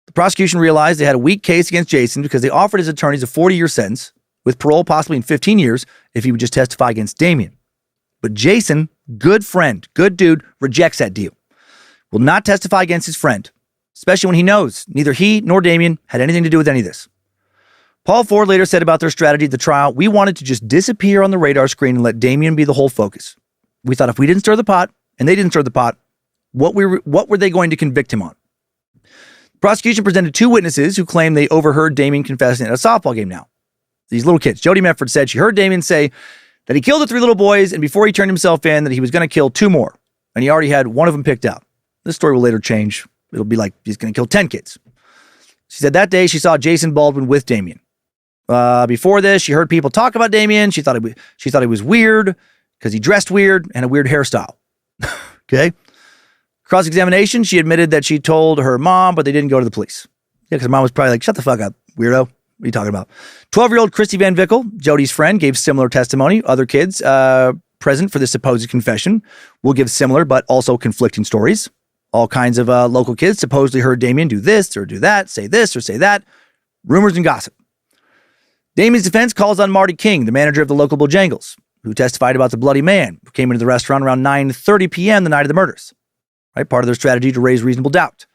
The prosecution realized they had a weak case against Jason because they offered his attorneys a 40-year sentence with parole possibly in 15 years if he would just testify against Damien. But Jason, good friend, good dude, rejects that deal. Will not testify against his friend, especially when he knows neither he nor Damien had anything to do with any of this. Paul Ford later said about their strategy at the trial, we wanted to just disappear on the radar screen and let Damien be the whole focus. We thought if we didn't stir the pot, and they didn't stir the pot, what were they going to convict him on? The prosecution presented two witnesses who claimed they overheard Damien confessing at a softball game now. These little kids. Jody Medford said she heard Damien say that he killed the 3 little boys, and before he turned himself in, that he was going to kill 2 more, and he already had one of them picked out. This story will later change. It'll be like he's going to kill 10 kids. She said that day she saw Jason Baldwin with Damien. Before this, she heard people talk about Damien. She thought he was weird because he dressed weird and a weird hairstyle. Okay. Cross-examination, she admitted that she told her mom, but they didn't go to the police. Yeah, because her mom was probably like, shut the fuck up, weirdo. What are you talking about? 12-year-old Christy Van Vickle, Jody's friend, gave similar testimony. Other kids present for the supposed confession will give similar but also conflicting stories. All kinds of local kids supposedly heard Damien do this or do that, say this or say that. Rumors and gossip. Damien's defense calls on Marty King, the manager of the local Bojangles, who testified about the bloody man who came into the restaurant around 9:30 p.m. the night of the murders. Right, part of their strategy to raise reasonable doubt.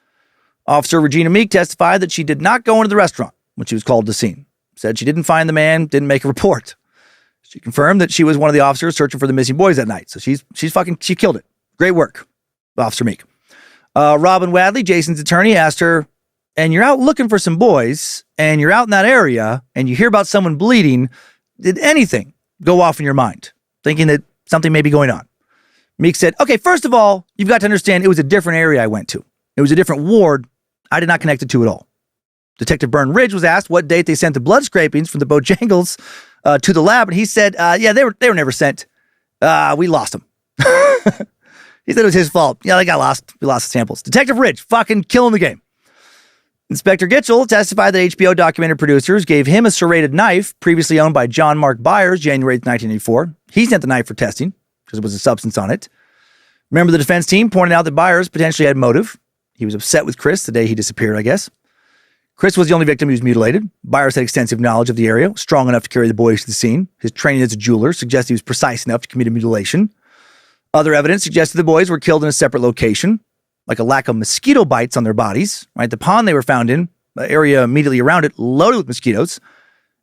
Officer Regina Meek testified that she did not go into the restaurant when she was called to the scene. Said she didn't find the man, didn't make a report. She confirmed that she was one of the officers searching for the missing boys that night. So she killed it. Great work, Officer Meek. Robin Wadley, Jason's attorney, asked her, and you're out looking for some boys, and you're out in that area, and you hear about someone bleeding, did anything go off in your mind, thinking that something may be going on? Meek said, okay, first of all, you've got to understand it was a different area I went to. It was a different ward. I did not connect the two at all. Detective Byrne Ridge was asked what date they sent the blood scrapings from the Bojangles to the lab, and he said, yeah, they were never sent. We lost them. He said it was his fault. Yeah, they got lost. We lost the samples. Detective Ridge, fucking killing the game. Inspector Gitchell testified that HBO documentary producers gave him a serrated knife previously owned by John Mark Byers, January 1984. He sent the knife for testing because there was a substance on it. Remember, the defense team pointed out that Byers potentially had motive. He was upset with Chris the day he disappeared, I guess. Chris was the only victim who was mutilated. Byers had extensive knowledge of the area, strong enough to carry the boys to the scene. His training as a jeweler suggested he was precise enough to commit a mutilation. Other evidence suggested the boys were killed in a separate location, like a lack of mosquito bites on their bodies. Right, the pond they were found in, the area immediately around it, loaded with mosquitoes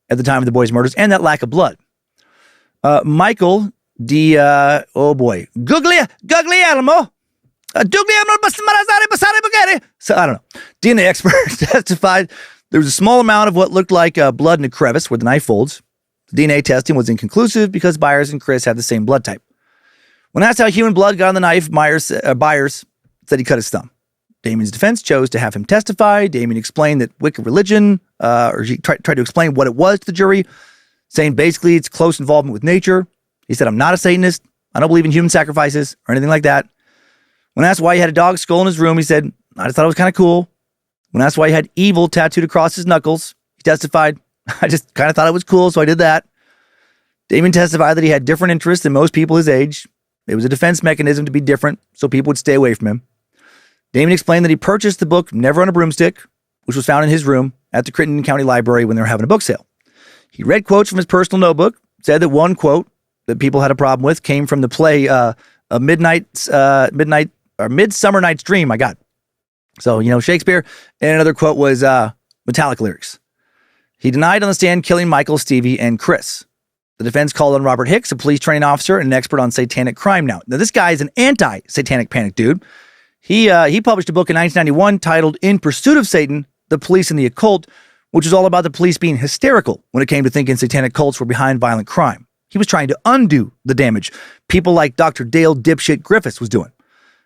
at the time of the boys' murders, and that lack of blood. Michael Guglielmo, so I don't know. DNA expert testified there was a small amount of what looked like blood in a crevice where the knife folds. The DNA testing was inconclusive because Byers and Chris had the same blood type. When asked how human blood got on the knife, Byers said he cut his thumb. Damien's defense chose to have him testify. Damien explained that Wicca religion, or he tried to explain what it was to the jury, saying basically it's close involvement with nature. He said, I'm not a Satanist. I don't believe in human sacrifices or anything like that. When asked why he had a dog skull in his room, he said, I just thought it was kind of cool. When asked why he had evil tattooed across his knuckles, he testified, I just kind of thought it was cool, so I did that. Damien testified that he had different interests than most people his age. It was a defense mechanism to be different, so people would stay away from him. Damien explained that he purchased the book Never on a Broomstick, which was found in his room at the Crittenden County Library when they were having a book sale. He read quotes from his personal notebook, said that one quote that people had a problem with came from the play Midsummer Night's Dream, my God. So, Shakespeare. And another quote was Metallic lyrics. He denied on the stand killing Michael, Stevie, and Chris. The defense called on Robert Hicks, a police training officer and an expert on satanic crime now. Now, this guy is an anti-Satanic Panic dude. He published a book in 1991 titled In Pursuit of Satan, The Police and the Occult, which was all about the police being hysterical when it came to thinking satanic cults were behind violent crime. He was trying to undo the damage people like Dr. Dale Dipshit Griffiths was doing.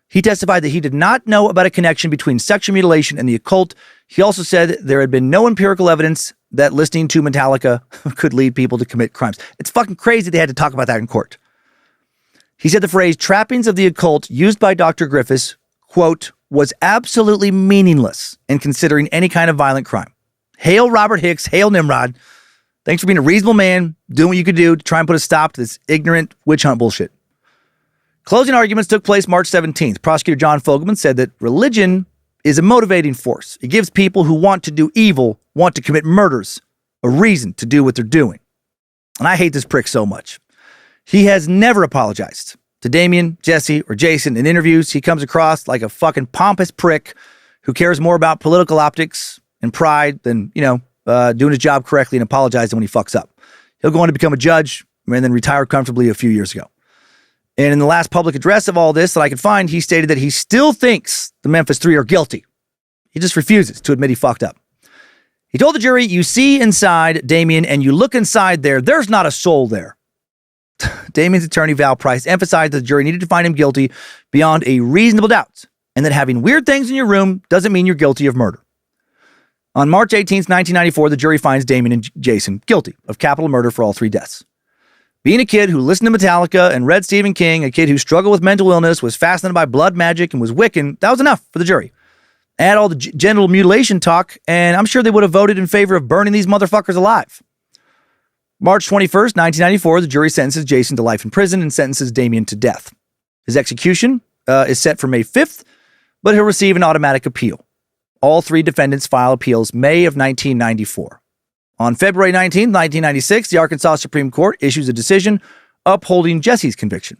He testified that he did not know about a connection between sexual mutilation and the occult. He also said there had been no empirical evidence that listening to Metallica could lead people to commit crimes. It's fucking crazy they had to talk about that in court. He said the phrase trappings of the occult used by Dr. Griffiths, quote, was absolutely meaningless in considering any kind of violent crime. Hail Robert Hicks, hail Nimrod. Thanks for being a reasonable man, doing what you could do to try and put a stop to this ignorant witch hunt bullshit. Closing arguments took place March 17th. Prosecutor John Fogelman said that religion is a motivating force. It gives people who want to do evil, want to commit murders, a reason to do what they're doing. And I hate this prick so much. He has never apologized to Damien, Jesse, or Jason in interviews. He comes across like a fucking pompous prick who cares more about political optics and pride than, doing his job correctly and apologizing when he fucks up. He'll go on to become a judge and then retire comfortably a few years ago. And in the last public address of all this that I could find, he stated that he still thinks the Memphis Three are guilty. He just refuses to admit he fucked up. He told the jury, you see inside Damien and you look inside there, there's not a soul there. Damien's attorney, Val Price, emphasized that the jury needed to find him guilty beyond a reasonable doubt, and that having weird things in your room doesn't mean you're guilty of murder. On March 18th, 1994, the jury finds Damien and Jason guilty of capital murder for all three deaths. Being a kid who listened to Metallica and read Stephen King, a kid who struggled with mental illness, was fascinated by blood magic, and was Wiccan, that was enough for the jury. Add all the genital mutilation talk, and I'm sure they would have voted in favor of burning these motherfuckers alive. March 21st, 1994, the jury sentences Jason to life in prison and sentences Damien to death. His execution is set for May 5th, but he'll receive an automatic appeal. All three defendants file appeals May of 1994. On February 19, 1996, the Arkansas Supreme Court issues a decision upholding Jesse's conviction.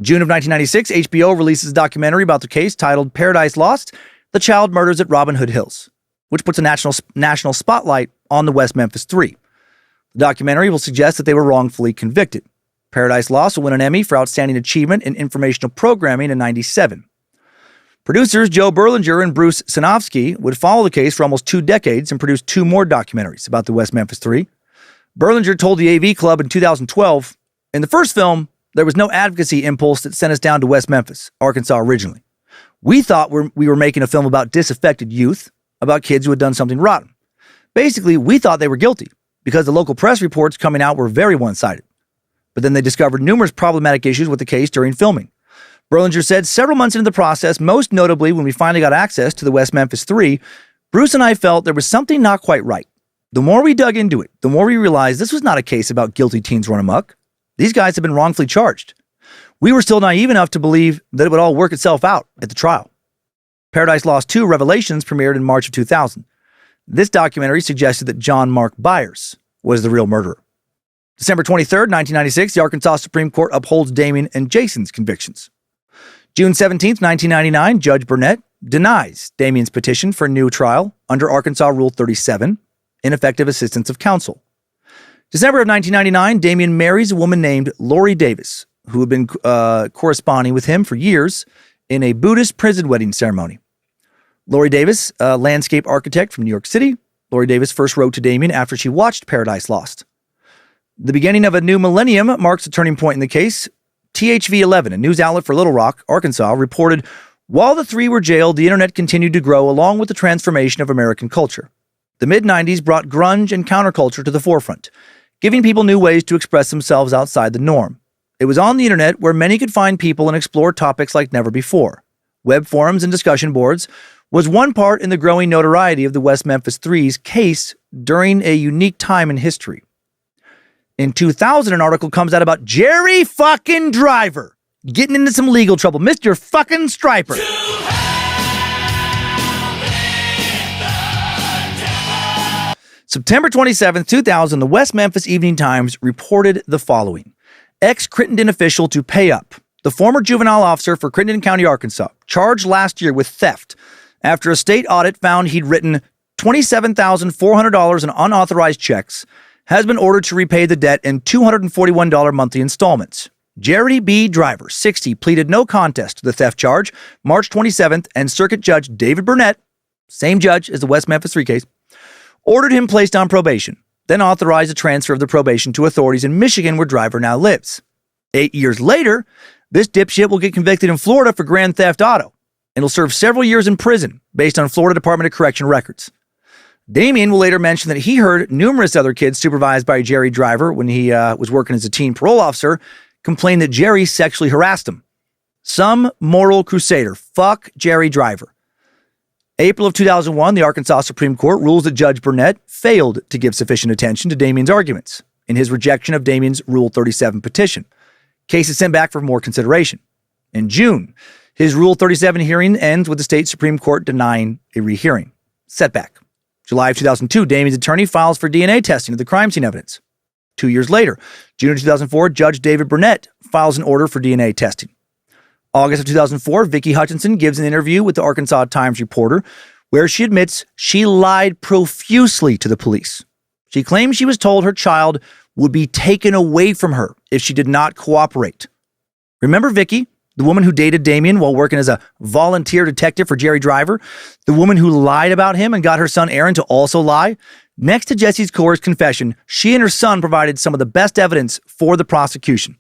June of 1996, HBO releases a documentary about the case titled Paradise Lost, The Child Murders at Robin Hood Hills, which puts a national spotlight on the West Memphis Three. The documentary will suggest that they were wrongfully convicted. Paradise Lost will win an Emmy for Outstanding Achievement in Informational Programming in 1997. Producers Joe Berlinger and Bruce Sinofsky would follow the case for almost 2 decades and produce 2 more documentaries about the West Memphis Three. Berlinger told the AV Club in 2012, in the first film, there was no advocacy impulse that sent us down to West Memphis, Arkansas originally. We thought we were making a film about disaffected youth, about kids who had done something rotten. Basically, we thought they were guilty because the local press reports coming out were very one-sided. But then they discovered numerous problematic issues with the case during filming. Berlinger said several months into the process, most notably when we finally got access to the West Memphis Three, Bruce and I felt there was something not quite right. The more we dug into it, the more we realized this was not a case about guilty teens run amok. These guys had been wrongfully charged. We were still naive enough to believe that it would all work itself out at the trial. Paradise Lost 2 Revelations premiered in March of 2000. This documentary suggested that John Mark Byers was the real murderer. December 23rd, 1996, the Arkansas Supreme Court upholds Damien and Jason's convictions. June 17th, 1999, Judge Burnett denies Damien's petition for a new trial under Arkansas Rule 37, ineffective assistance of counsel. December of 1999, Damien marries a woman named Lori Davis, who had been corresponding with him for years in a Buddhist prison wedding ceremony. Lori Davis, a landscape architect from New York City. Lori Davis first wrote to Damien after she watched Paradise Lost. The beginning of a new millennium marks a turning point in the case. THV11, a news outlet for Little Rock, Arkansas, reported, while the three were jailed, the internet continued to grow along with the transformation of American culture. The mid-90s brought grunge and counterculture to the forefront, giving people new ways to express themselves outside the norm. It was on the internet where many could find people and explore topics like never before. Web forums and discussion boards was one part in the growing notoriety of the West Memphis Three's case during a unique time in history. In 2000, an article comes out about Jerry fucking Driver getting into some legal trouble. Mr. fucking Striper. September 27th, 2000, the West Memphis Evening Times reported the following. Ex-Crittenden official to pay up. The former juvenile officer for Crittenden County, Arkansas, charged last year with theft after a state audit found he'd written $27,400 in unauthorized checks, has been ordered to repay the debt in $241 monthly installments. Jerry B. Driver, 60, pleaded no contest to the theft charge March 27th, and Circuit Judge David Burnett, same judge as the West Memphis Three case, ordered him placed on probation, then authorized a transfer of the probation to authorities in Michigan where driver now lives. 8 years later, this dipshit will get convicted in Florida for grand theft auto and will serve several years in prison based on Florida Department of Correction records. Damien will later mention that he heard numerous other kids supervised by Jerry Driver when he was working as a teen parole officer complain that Jerry sexually harassed him. Some moral crusader. Fuck Jerry Driver. April of 2001, the Arkansas Supreme Court rules that Judge Burnett failed to give sufficient attention to Damien's arguments in his rejection of Damien's Rule 37 petition. Case is sent back for more consideration. In June, his Rule 37 hearing ends with the state Supreme Court denying a rehearing. Setback. July of 2002, Damien's attorney files for DNA testing of the crime scene evidence. 2 years later, June of 2004, Judge David Burnett files an order for DNA testing. August of 2004, Vicki Hutchinson gives an interview with the Arkansas Times reporter where she admits she lied profusely to the police. She claims she was told her child would be taken away from her if she did not cooperate. Remember Vicki, the woman who dated Damien while working as a volunteer detective for Jerry Driver? The woman who lied about him and got her son Aaron to also lie? Next to Jesse's coerced confession, she and her son provided some of the best evidence for the prosecution.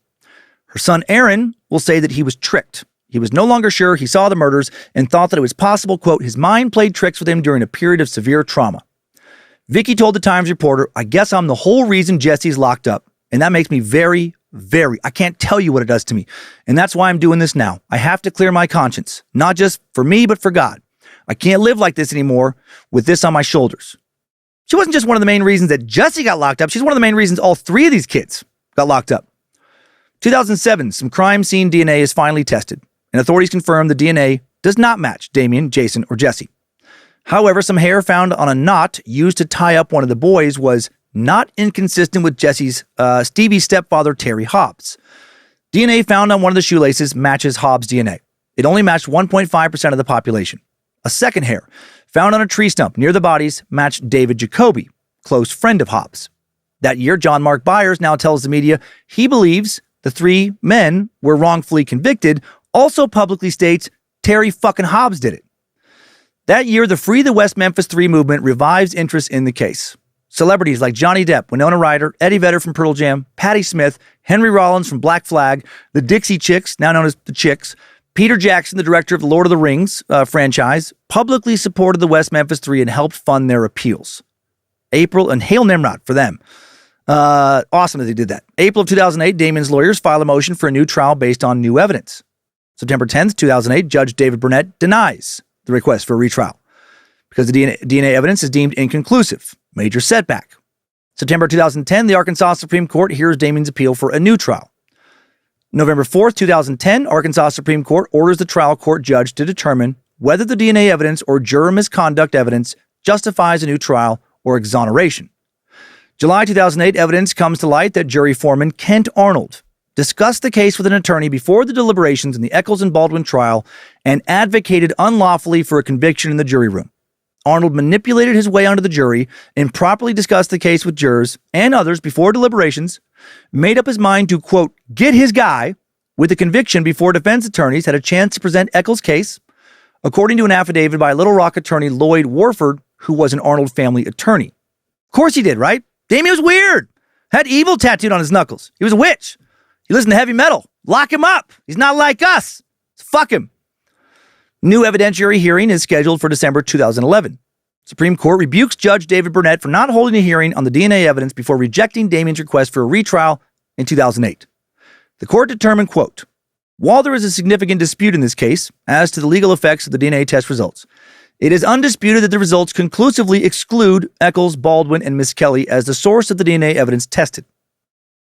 Her son Aaron will say that he was tricked. He was no longer sure he saw the murders and thought that it was possible, quote, his mind played tricks with him during a period of severe trauma. Vicki told the Times reporter, I guess I'm the whole reason Jesse's locked up. And that makes me very, I can't tell you what it does to me. And that's why I'm doing this now. I have to clear my conscience, not just for me, but for God. I can't live like this anymore with this on my shoulders. She wasn't just one of the main reasons that Jesse got locked up. She's one of the main reasons all three of these kids got locked up. 2007, some crime scene DNA is finally tested, and authorities confirm the DNA does not match Damien, Jason, or Jesse. However, some hair found on a knot used to tie up one of the boys was not inconsistent with Stevie's stepfather, Terry Hobbs. DNA found on one of the shoelaces matches Hobbs' DNA. It only matched 1.5% of the population. A second hair, found on a tree stump near the bodies, matched David Jacoby, close friend of Hobbs. That year, John Mark Byers now tells the media he believes the three men were wrongfully convicted, also publicly states Terry fucking Hobbs did it. That year, the Free the West Memphis 3 movement revives interest in the case. Celebrities like Johnny Depp, Winona Ryder, Eddie Vedder from Pearl Jam, Patti Smith, Henry Rollins from Black Flag, the Dixie Chicks, now known as the Chicks, Peter Jackson, the director of the Lord of the Rings franchise, publicly supported the West Memphis 3 and helped fund their appeals. April, and Hail Nimrod for them. Awesome that they did that. April of 2008, Damien's lawyers filed a motion for a new trial based on new evidence. September 10th, 2008, Judge David Burnett denies the request for a retrial because the DNA evidence is deemed inconclusive. Major setback. September 2010, the Arkansas Supreme Court hears Damien's appeal for a new trial. November 4th, 2010, Arkansas Supreme Court orders the trial court judge to determine whether the DNA evidence or juror misconduct evidence justifies a new trial or exoneration. July 2008, evidence comes to light that jury foreman Kent Arnold discussed the case with an attorney before the deliberations in the Echols and Baldwin trial and advocated unlawfully for a conviction in the jury room. Arnold manipulated his way onto the jury, improperly discussed the case with jurors and others before deliberations, made up his mind to, quote, get his guy with a conviction before defense attorneys had a chance to present Echols' case, according to an affidavit by Little Rock attorney Lloyd Warford, who was an Arnold family attorney. Of course he did, right? Damien was weird. Had evil tattooed on his knuckles. He was a witch. He listened to heavy metal. Lock him up. He's not like us. Fuck him. New evidentiary hearing is scheduled for December 2011. Supreme Court rebukes Judge David Burnett for not holding a hearing on the DNA evidence before rejecting Damien's request for a retrial in 2008. The court determined, quote, while there is a significant dispute in this case as to the legal effects of the DNA test results, it is undisputed that the results conclusively exclude Echols, Baldwin, and Miss Kelly as the source of the DNA evidence tested.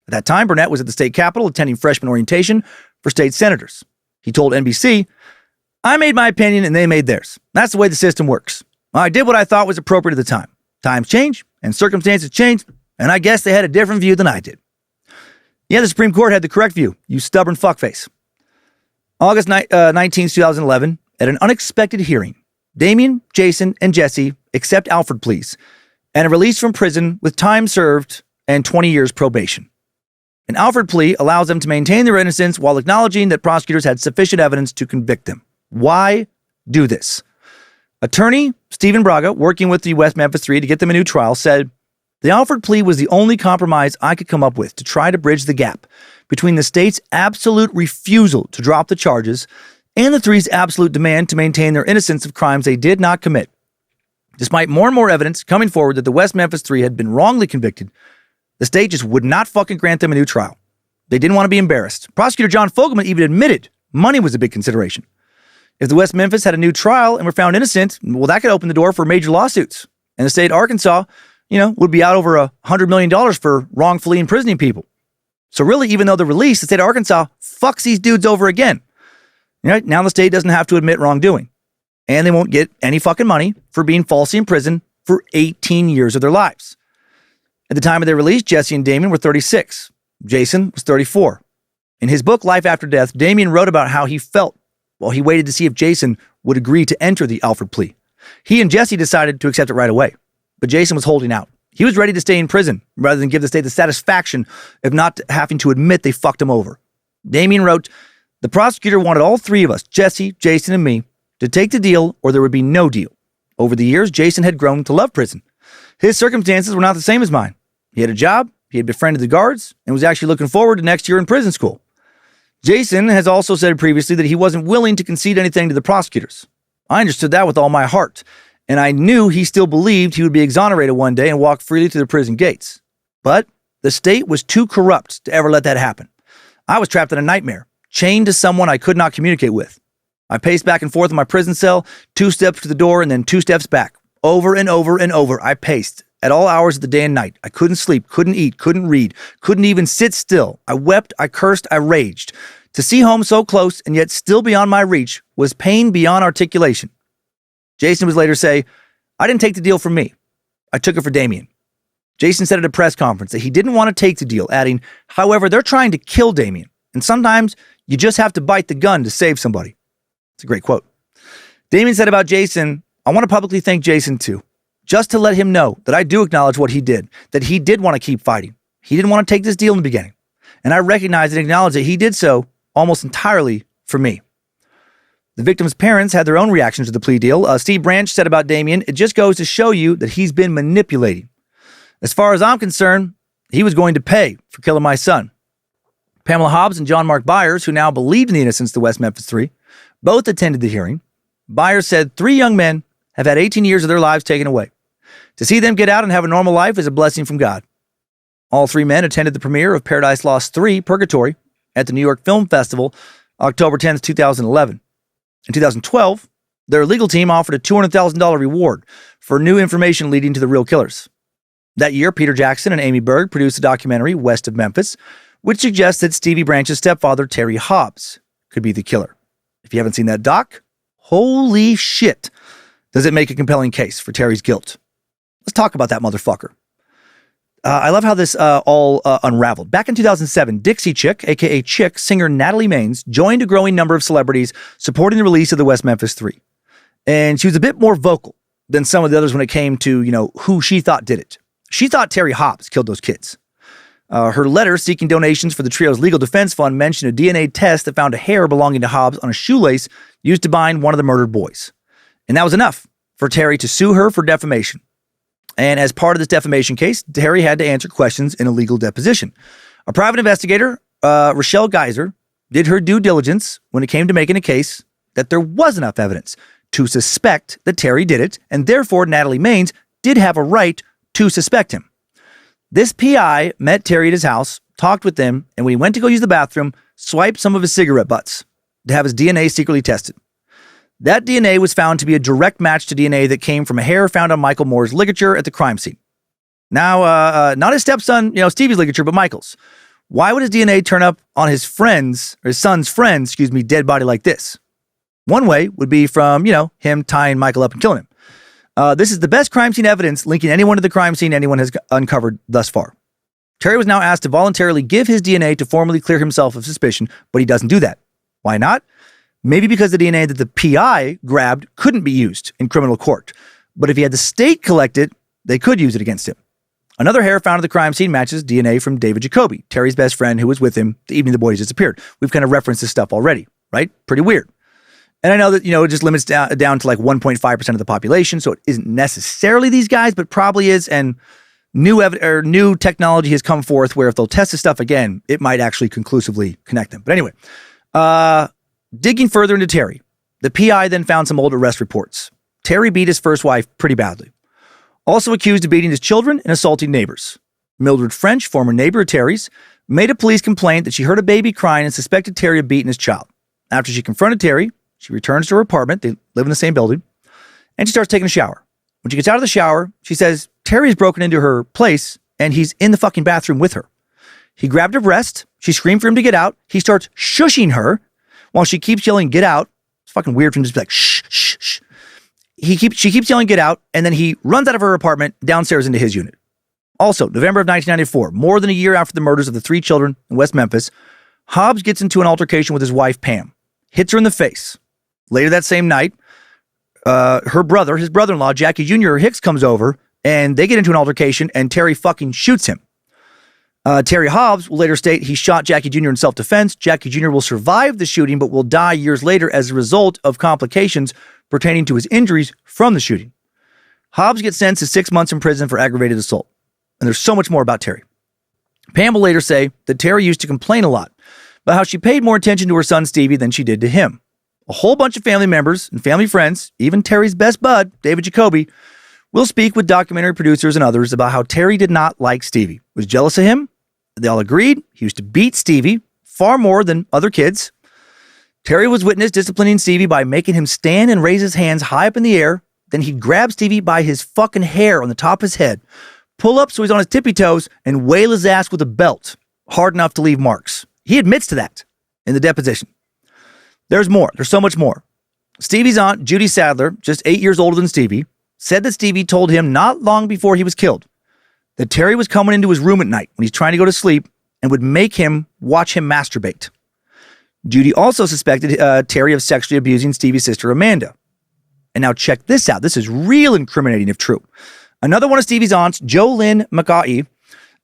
At that time, Burnett was at the state capitol attending freshman orientation for state senators. He told NBC, I made my opinion and they made theirs. That's the way the system works. I did what I thought was appropriate at the time. Times change and circumstances change, and I guess they had a different view than I did. Yeah, the Supreme Court had the correct view, you stubborn fuckface. August 19, 2011, at an unexpected hearing, Damien, Jason, and Jesse accept Alford pleas and are released from prison with time served and 20 years probation. An Alford plea allows them to maintain their innocence while acknowledging that prosecutors had sufficient evidence to convict them. Why do this? Attorney Stephen Braga, working with the West Memphis 3 to get them a new trial, said, "The Alford plea was the only compromise I could come up with to try to bridge the gap between the state's absolute refusal to drop the charges and the three's absolute demand to maintain their innocence of crimes they did not commit. Despite more and more evidence coming forward that the West Memphis 3 had been wrongly convicted, the state just would not fucking grant them a new trial. They didn't want to be embarrassed. Prosecutor John Fogelman even admitted money was a big consideration. If the West Memphis had a new trial and were found innocent, well, that could open the door for major lawsuits. And the state of Arkansas, would be out over $100 million for wrongfully imprisoning people. So really, even though they're released, the state of Arkansas fucks these dudes over again. Now the state doesn't have to admit wrongdoing. And they won't get any fucking money for being falsely imprisoned for 18 years of their lives. At the time of their release, Jesse and Damien were 36. Jason was 34. In his book, Life After Death, Damien wrote about how he felt while he waited to see if Jason would agree to enter the Alford plea. He and Jesse decided to accept it right away, but Jason was holding out. He was ready to stay in prison rather than give the state the satisfaction of not having to admit they fucked him over. Damien wrote, "The prosecutor wanted all three of us, Jesse, Jason, and me, to take the deal or there would be no deal. Over the years, Jason had grown to love prison. His circumstances were not the same as mine. He had a job, he had befriended the guards, and was actually looking forward to next year in prison school. Jason has also said previously that he wasn't willing to concede anything to the prosecutors. I understood that with all my heart, and I knew he still believed he would be exonerated one day and walk freely through the prison gates. But the state was too corrupt to ever let that happen. I was trapped in a nightmare, chained to someone I could not communicate with. I paced back and forth in my prison cell, 2 steps to the door and then 2 steps back. Over and over and over, I paced. At all hours of the day and night, I couldn't sleep, couldn't eat, couldn't read, couldn't even sit still. I wept, I cursed, I raged. To see home so close and yet still beyond my reach was pain beyond articulation." Jason would later say, "I didn't take the deal for me. I took it for Damien." Jason said at a press conference that he didn't want to take the deal, adding, "However, they're trying to kill Damien, and sometimes you just have to bite the gun to save somebody." It's a great quote. Damien said about Jason, "I want to publicly thank Jason too, just to let him know that I do acknowledge what he did, that he did want to keep fighting. He didn't want to take this deal in the beginning. And I recognize and acknowledge that he did so almost entirely for me." The victim's parents had their own reactions to the plea deal. Steve Branch said about Damien, "It just goes to show you that he's been manipulating. As far as I'm concerned, he was going to pay for killing my son." Pamela Hobbs and John Mark Byers, who now believed in the innocence of the West Memphis 3, both attended the hearing. Byers said 3 young men have had 18 years of their lives taken away. To see them get out and have a normal life is a blessing from God. All 3 men attended the premiere of Paradise Lost 3, Purgatory, at the New York Film Festival, October 10th, 2011. In 2012, their legal team offered a $200,000 reward for new information leading to the real killers. That year, Peter Jackson and Amy Berg produced a documentary, West of Memphis, which suggests that Stevie Branch's stepfather, Terry Hobbs, could be the killer. If you haven't seen that doc, holy shit, does it make a compelling case for Terry's guilt. Let's talk about that motherfucker. I love how this all unraveled. Back in 2007, Dixie Chick, a.k.a. Chick, singer Natalie Maines, joined a growing number of celebrities supporting the release of the West Memphis 3. And she was a bit more vocal than some of the others when it came to, who she thought did it. She thought Terry Hobbs killed those kids. Her letter seeking donations for the trio's legal defense fund mentioned a DNA test that found a hair belonging to Hobbs on a shoelace used to bind one of the murdered boys. And that was enough for Terry to sue her for defamation. And as part of this defamation case, Terry had to answer questions in a legal deposition. A private investigator, Rochelle Geiser, did her due diligence when it came to making a case that there was enough evidence to suspect that Terry did it, and therefore Natalie Maines did have a right to suspect him. This PI met Terry at his house, talked with him, and when he went to go use the bathroom, swiped some of his cigarette butts to have his DNA secretly tested. That DNA was found to be a direct match to DNA that came from a hair found on Michael Moore's ligature at the crime scene. Now, not his stepson, Stevie's ligature, but Michael's. Why would his DNA turn up on his son's friend's, dead body like this? One way would be from, him tying Michael up and killing him. This is the best crime scene evidence linking anyone to the crime scene anyone has uncovered thus far. Terry was now asked to voluntarily give his DNA to formally clear himself of suspicion, but he doesn't do that. Why not? Maybe because the DNA that the PI grabbed couldn't be used in criminal court. But if he had the state collect it, they could use it against him. Another hair found at the crime scene matches DNA from David Jacoby, Terry's best friend who was with him the evening the boys disappeared. We've kind of referenced this stuff already, right? Pretty weird. And I know that, it just limits down to like 1.5% of the population, so it isn't necessarily these guys, but probably is. And new technology has come forth where if they'll test this stuff again, it might actually conclusively connect them. But anyway, digging further into Terry, the PI then found some old arrest reports. Terry beat his first wife pretty badly. Also accused of beating his children and assaulting neighbors. Mildred French, former neighbor of Terry's, made a police complaint that she heard a baby crying and suspected Terry of beating his child. After she confronted Terry, she returns to her apartment. They live in the same building. And she starts taking a shower. When she gets out of the shower, she says Terry has broken into her place and he's in the fucking bathroom with her. He grabbed her breast. She screamed for him to get out. He starts shushing her while she keeps yelling, get out. It's fucking weird for him to just be like, shh, shh, shh. She keeps yelling, get out. And then he runs out of her apartment downstairs into his unit. Also, November of 1994, more than a year after the murders of the 3 children in West Memphis, Hobbs gets into an altercation with his wife, Pam. Hits her in the face. Later that same night, his brother-in-law, Jackie Jr. Hicks, comes over, and they get into an altercation, and Terry fucking shoots him. Terry Hobbs will later state he shot Jackie Jr. in self-defense. Jackie Jr. will survive the shooting, but will die years later as a result of complications pertaining to his injuries from the shooting. Hobbs gets sentenced to 6 months in prison for aggravated assault. And there's so much more about Terry. Pam will later say that Terry used to complain a lot about how she paid more attention to her son Stevie than she did to him. A whole bunch of family members and family friends, even Terry's best bud, David Jacoby, will speak with documentary producers and others about how Terry did not like Stevie, was jealous of him. They all agreed he used to beat Stevie far more than other kids. Terry was witnessed disciplining Stevie by making him stand and raise his hands high up in the air. Then he'd grab Stevie by his fucking hair on the top of his head, pull up so he's on his tippy toes, and wail his ass with a belt, hard enough to leave marks. He admits to that in the deposition. There's more. There's so much more. Stevie's aunt, Judy Sadler, just 8 years older than Stevie, said that Stevie told him not long before he was killed that Terry was coming into his room at night when he's trying to go to sleep and would make him watch him masturbate. Judy also suspected Terry of sexually abusing Stevie's sister, Amanda. And now check this out. This is real incriminating if true. Another one of Stevie's aunts, Jo Lynn McGaughy,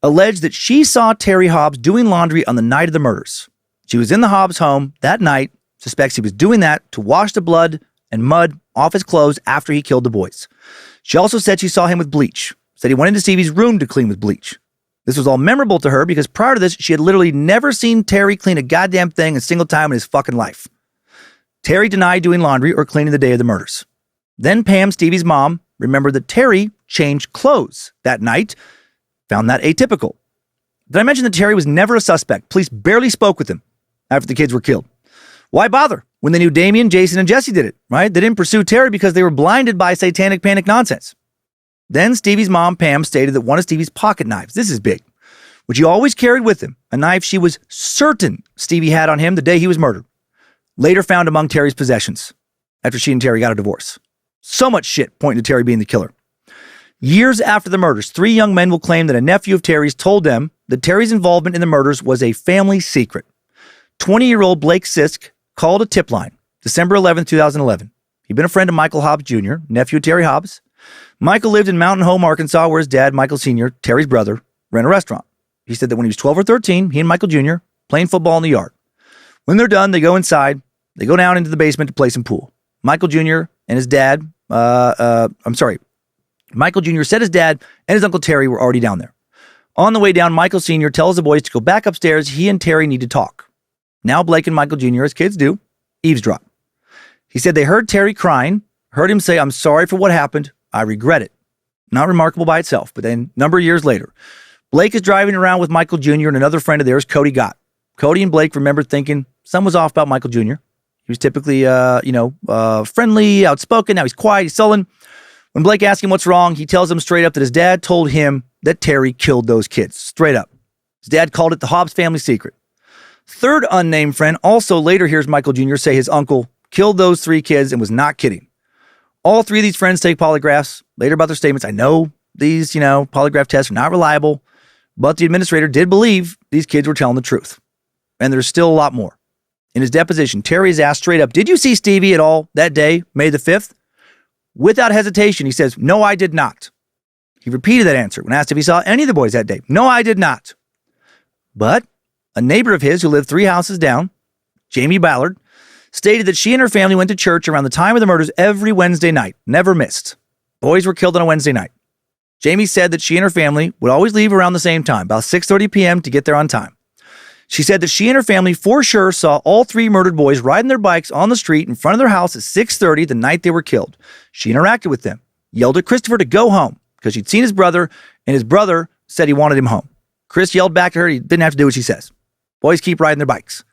alleged that she saw Terry Hobbs doing laundry on the night of the murders. She was in the Hobbs home that night, suspects he was doing that to wash the blood and mud off his clothes after he killed the boys. She also said she saw him with bleach, said he went into Stevie's room to clean with bleach. This was all memorable to her because prior to this, she had literally never seen Terry clean a goddamn thing a single time in his fucking life. Terry denied doing laundry or cleaning the day of the murders. Then Pam, Stevie's mom, remembered that Terry changed clothes that night, found that atypical. Did I mention that Terry was never a suspect? Police barely spoke with him after the kids were killed. Why bother when they knew Damien, Jason, and Jesse did it, right? They didn't pursue Terry because they were blinded by satanic panic nonsense. Then Stevie's mom, Pam, stated that one of Stevie's pocket knives, this is big, which he always carried with him, a knife she was certain Stevie had on him the day he was murdered, later found among Terry's possessions after she and Terry got a divorce. So much shit pointing to Terry being the killer. Years after the murders, 3 young men will claim that a nephew of Terry's told them that Terry's involvement in the murders was a family secret. 20-year-old Blake Sisk called a tip line, December 11, 2011. He'd been a friend of Michael Hobbs Jr., nephew of Terry Hobbs. Michael lived in Mountain Home, Arkansas, where his dad, Michael Sr., Terry's brother, ran a restaurant. He said that when he was 12 or 13, he and Michael Jr. playing football in the yard. When they're done, they go inside. They go down into the basement to play some pool. Michael Jr. and his dad, Michael Jr. said his dad and his Uncle Terry were already down there. On the way down, Michael Sr. tells the boys to go back upstairs. He and Terry need to talk. Now Blake and Michael Jr., as kids do, eavesdrop. He said they heard Terry crying, heard him say, "I'm sorry for what happened. I regret it." Not remarkable by itself, but then a number of years later, Blake is driving around with Michael Jr. and another friend of theirs, Cody Gott. Cody and Blake remembered thinking something was off about Michael Jr. He was typically, friendly, outspoken. Now he's quiet, he's sullen. When Blake asks him what's wrong, he tells him straight up that his dad told him that Terry killed those kids. Straight up. His dad called it the Hobbs family secret. Third unnamed friend also later hears Michael Jr. say his uncle killed those 3 kids and was not kidding. All 3 of these friends take polygraphs. Later about their statements, I know these, polygraph tests are not reliable, but the administrator did believe these kids were telling the truth. And there's still a lot more. In his deposition, Terry is asked straight up, "Did you see Stevie at all that day, May the 5th? Without hesitation, he says, "No, I did not." He repeated that answer when asked if he saw any of the boys that day. "No, I did not." But a neighbor of his who lived 3 houses down, Jamie Ballard, stated that she and her family went to church around the time of the murders every Wednesday night, never missed. Boys were killed on a Wednesday night. Jamie said that she and her family would always leave around the same time, about 6:30 p.m. to get there on time. She said that she and her family for sure saw all 3 murdered boys riding their bikes on the street in front of their house at 6:30 the night they were killed. She interacted with them, yelled at Christopher to go home because she'd seen his brother, and his brother said he wanted him home. Chris yelled back to her he didn't have to do what she says. Boys keep riding their bikes.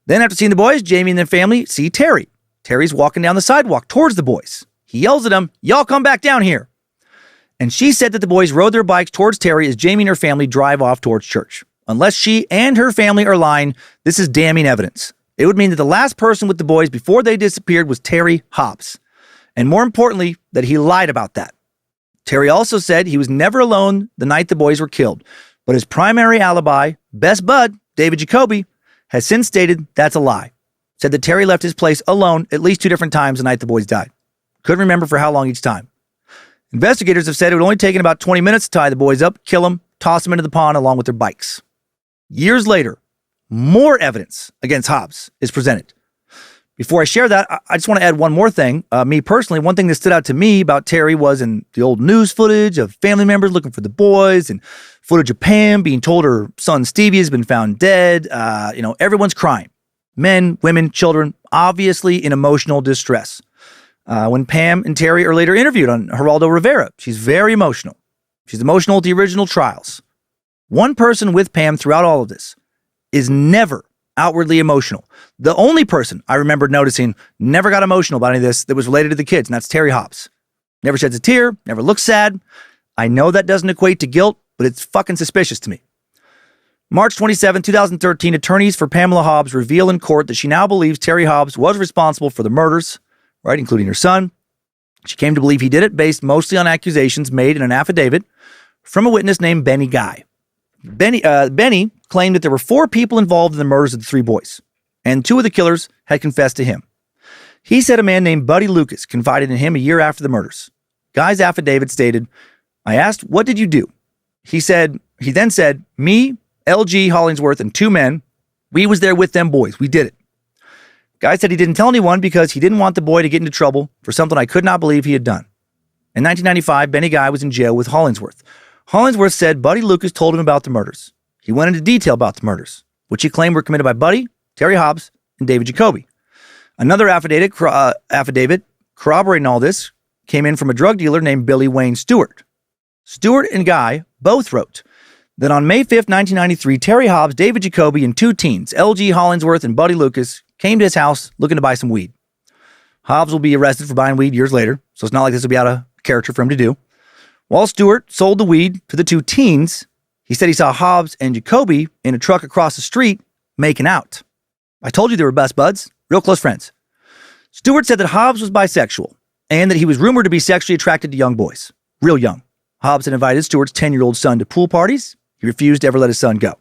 Then after seeing the boys, Jamie and their family see Terry. Terry's walking down the sidewalk towards the boys. He yells at them, "Y'all come back down here." And she said that the boys rode their bikes towards Terry as Jamie and her family drive off towards church. Unless she and her family are lying, this is damning evidence. It would mean that the last person with the boys before they disappeared was Terry Hobbs. And more importantly, that he lied about that. Terry also said he was never alone the night the boys were killed, but his primary alibi, best bud, David Jacoby, has since stated that's a lie. Said that Terry left his place alone at least 2 different times the night the boys died. Couldn't remember for how long each time. Investigators have said it would only taken about 20 minutes to tie the boys up, kill them, toss them into the pond along with their bikes. Years later, more evidence against Hobbs is presented. Before I share that, I just want to add one more thing. Me personally, one thing that stood out to me about Terry was in the old news footage of family members looking for the boys and footage of Pam being told her son Stevie has been found dead. Everyone's crying. Men, women, children, obviously in emotional distress. When Pam and Terry are later interviewed on Geraldo Rivera, she's very emotional. She's emotional at the original trials. One person with Pam throughout all of this is never outwardly emotional. The only person I remembered noticing never got emotional about any of this that was related to the kids, and that's Terry Hobbs. Never sheds a tear, never looks sad. I know that doesn't equate to guilt, but it's fucking suspicious to me. March 27, 2013, attorneys for Pamela Hobbs reveal in court that she now believes Terry Hobbs was responsible for the murders, right, including her son. She came to believe he did it based mostly on accusations made in an affidavit from a witness named Benny Guy. Benny claimed that there were 4 people involved in the murders of the 3 boys, and 2 of the killers had confessed to him. He said a man named Buddy Lucas confided in him a year after the murders. Guy's affidavit stated, "I asked, 'What did you do?' He then said, 'Me, LG Hollingsworth, and 2 men, we was there with them boys. We did it.' Guy said he didn't tell anyone because he didn't want the boy to get into trouble for something I could not believe he had done." In 1995, Benny Guy was in jail with Hollingsworth. Hollingsworth said Buddy Lucas told him about the murders. He went into detail about the murders, which he claimed were committed by Buddy, Terry Hobbs, and David Jacoby. Another affidavit corroborating all this came in from a drug dealer named Billy Wayne Stewart. Stewart and Guy both wrote that on May 5th, 1993, Terry Hobbs, David Jacoby, and 2 teens, LG Hollingsworth and Buddy Lucas, came to his house looking to buy some weed. Hobbs will be arrested for buying weed years later, so it's not like this will be out of character for him to do. While Stewart sold the weed to the 2 teens, he said he saw Hobbs and Jacoby in a truck across the street making out. I told you they were best buds, real close friends. Stewart said that Hobbs was bisexual and that he was rumored to be sexually attracted to young boys, real young. Hobbs had invited Stewart's 10-year-old son to pool parties. He refused to ever let his son go.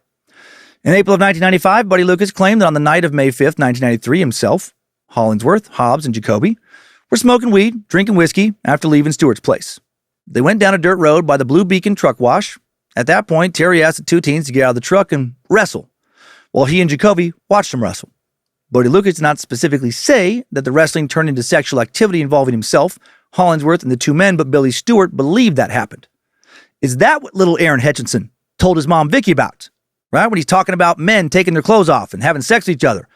In April of 1995, Buddy Lucas claimed that on the night of May 5th, 1993, himself, Hollingsworth, Hobbs, and Jacoby were smoking weed, drinking whiskey after leaving Stewart's place. They went down a dirt road by the Blue Beacon truck wash. At that point, Terry asked the 2 teens to get out of the truck and wrestle, while he and Jacoby watched them wrestle. Buddy Lucas did not specifically say that the wrestling turned into sexual activity involving himself, Hollingsworth, and the 2 men, but Billy Stewart believed that happened. Is that what little Aaron Hutchinson told his mom Vicky about? Right? When he's talking about men taking their clothes off and having sex with each other.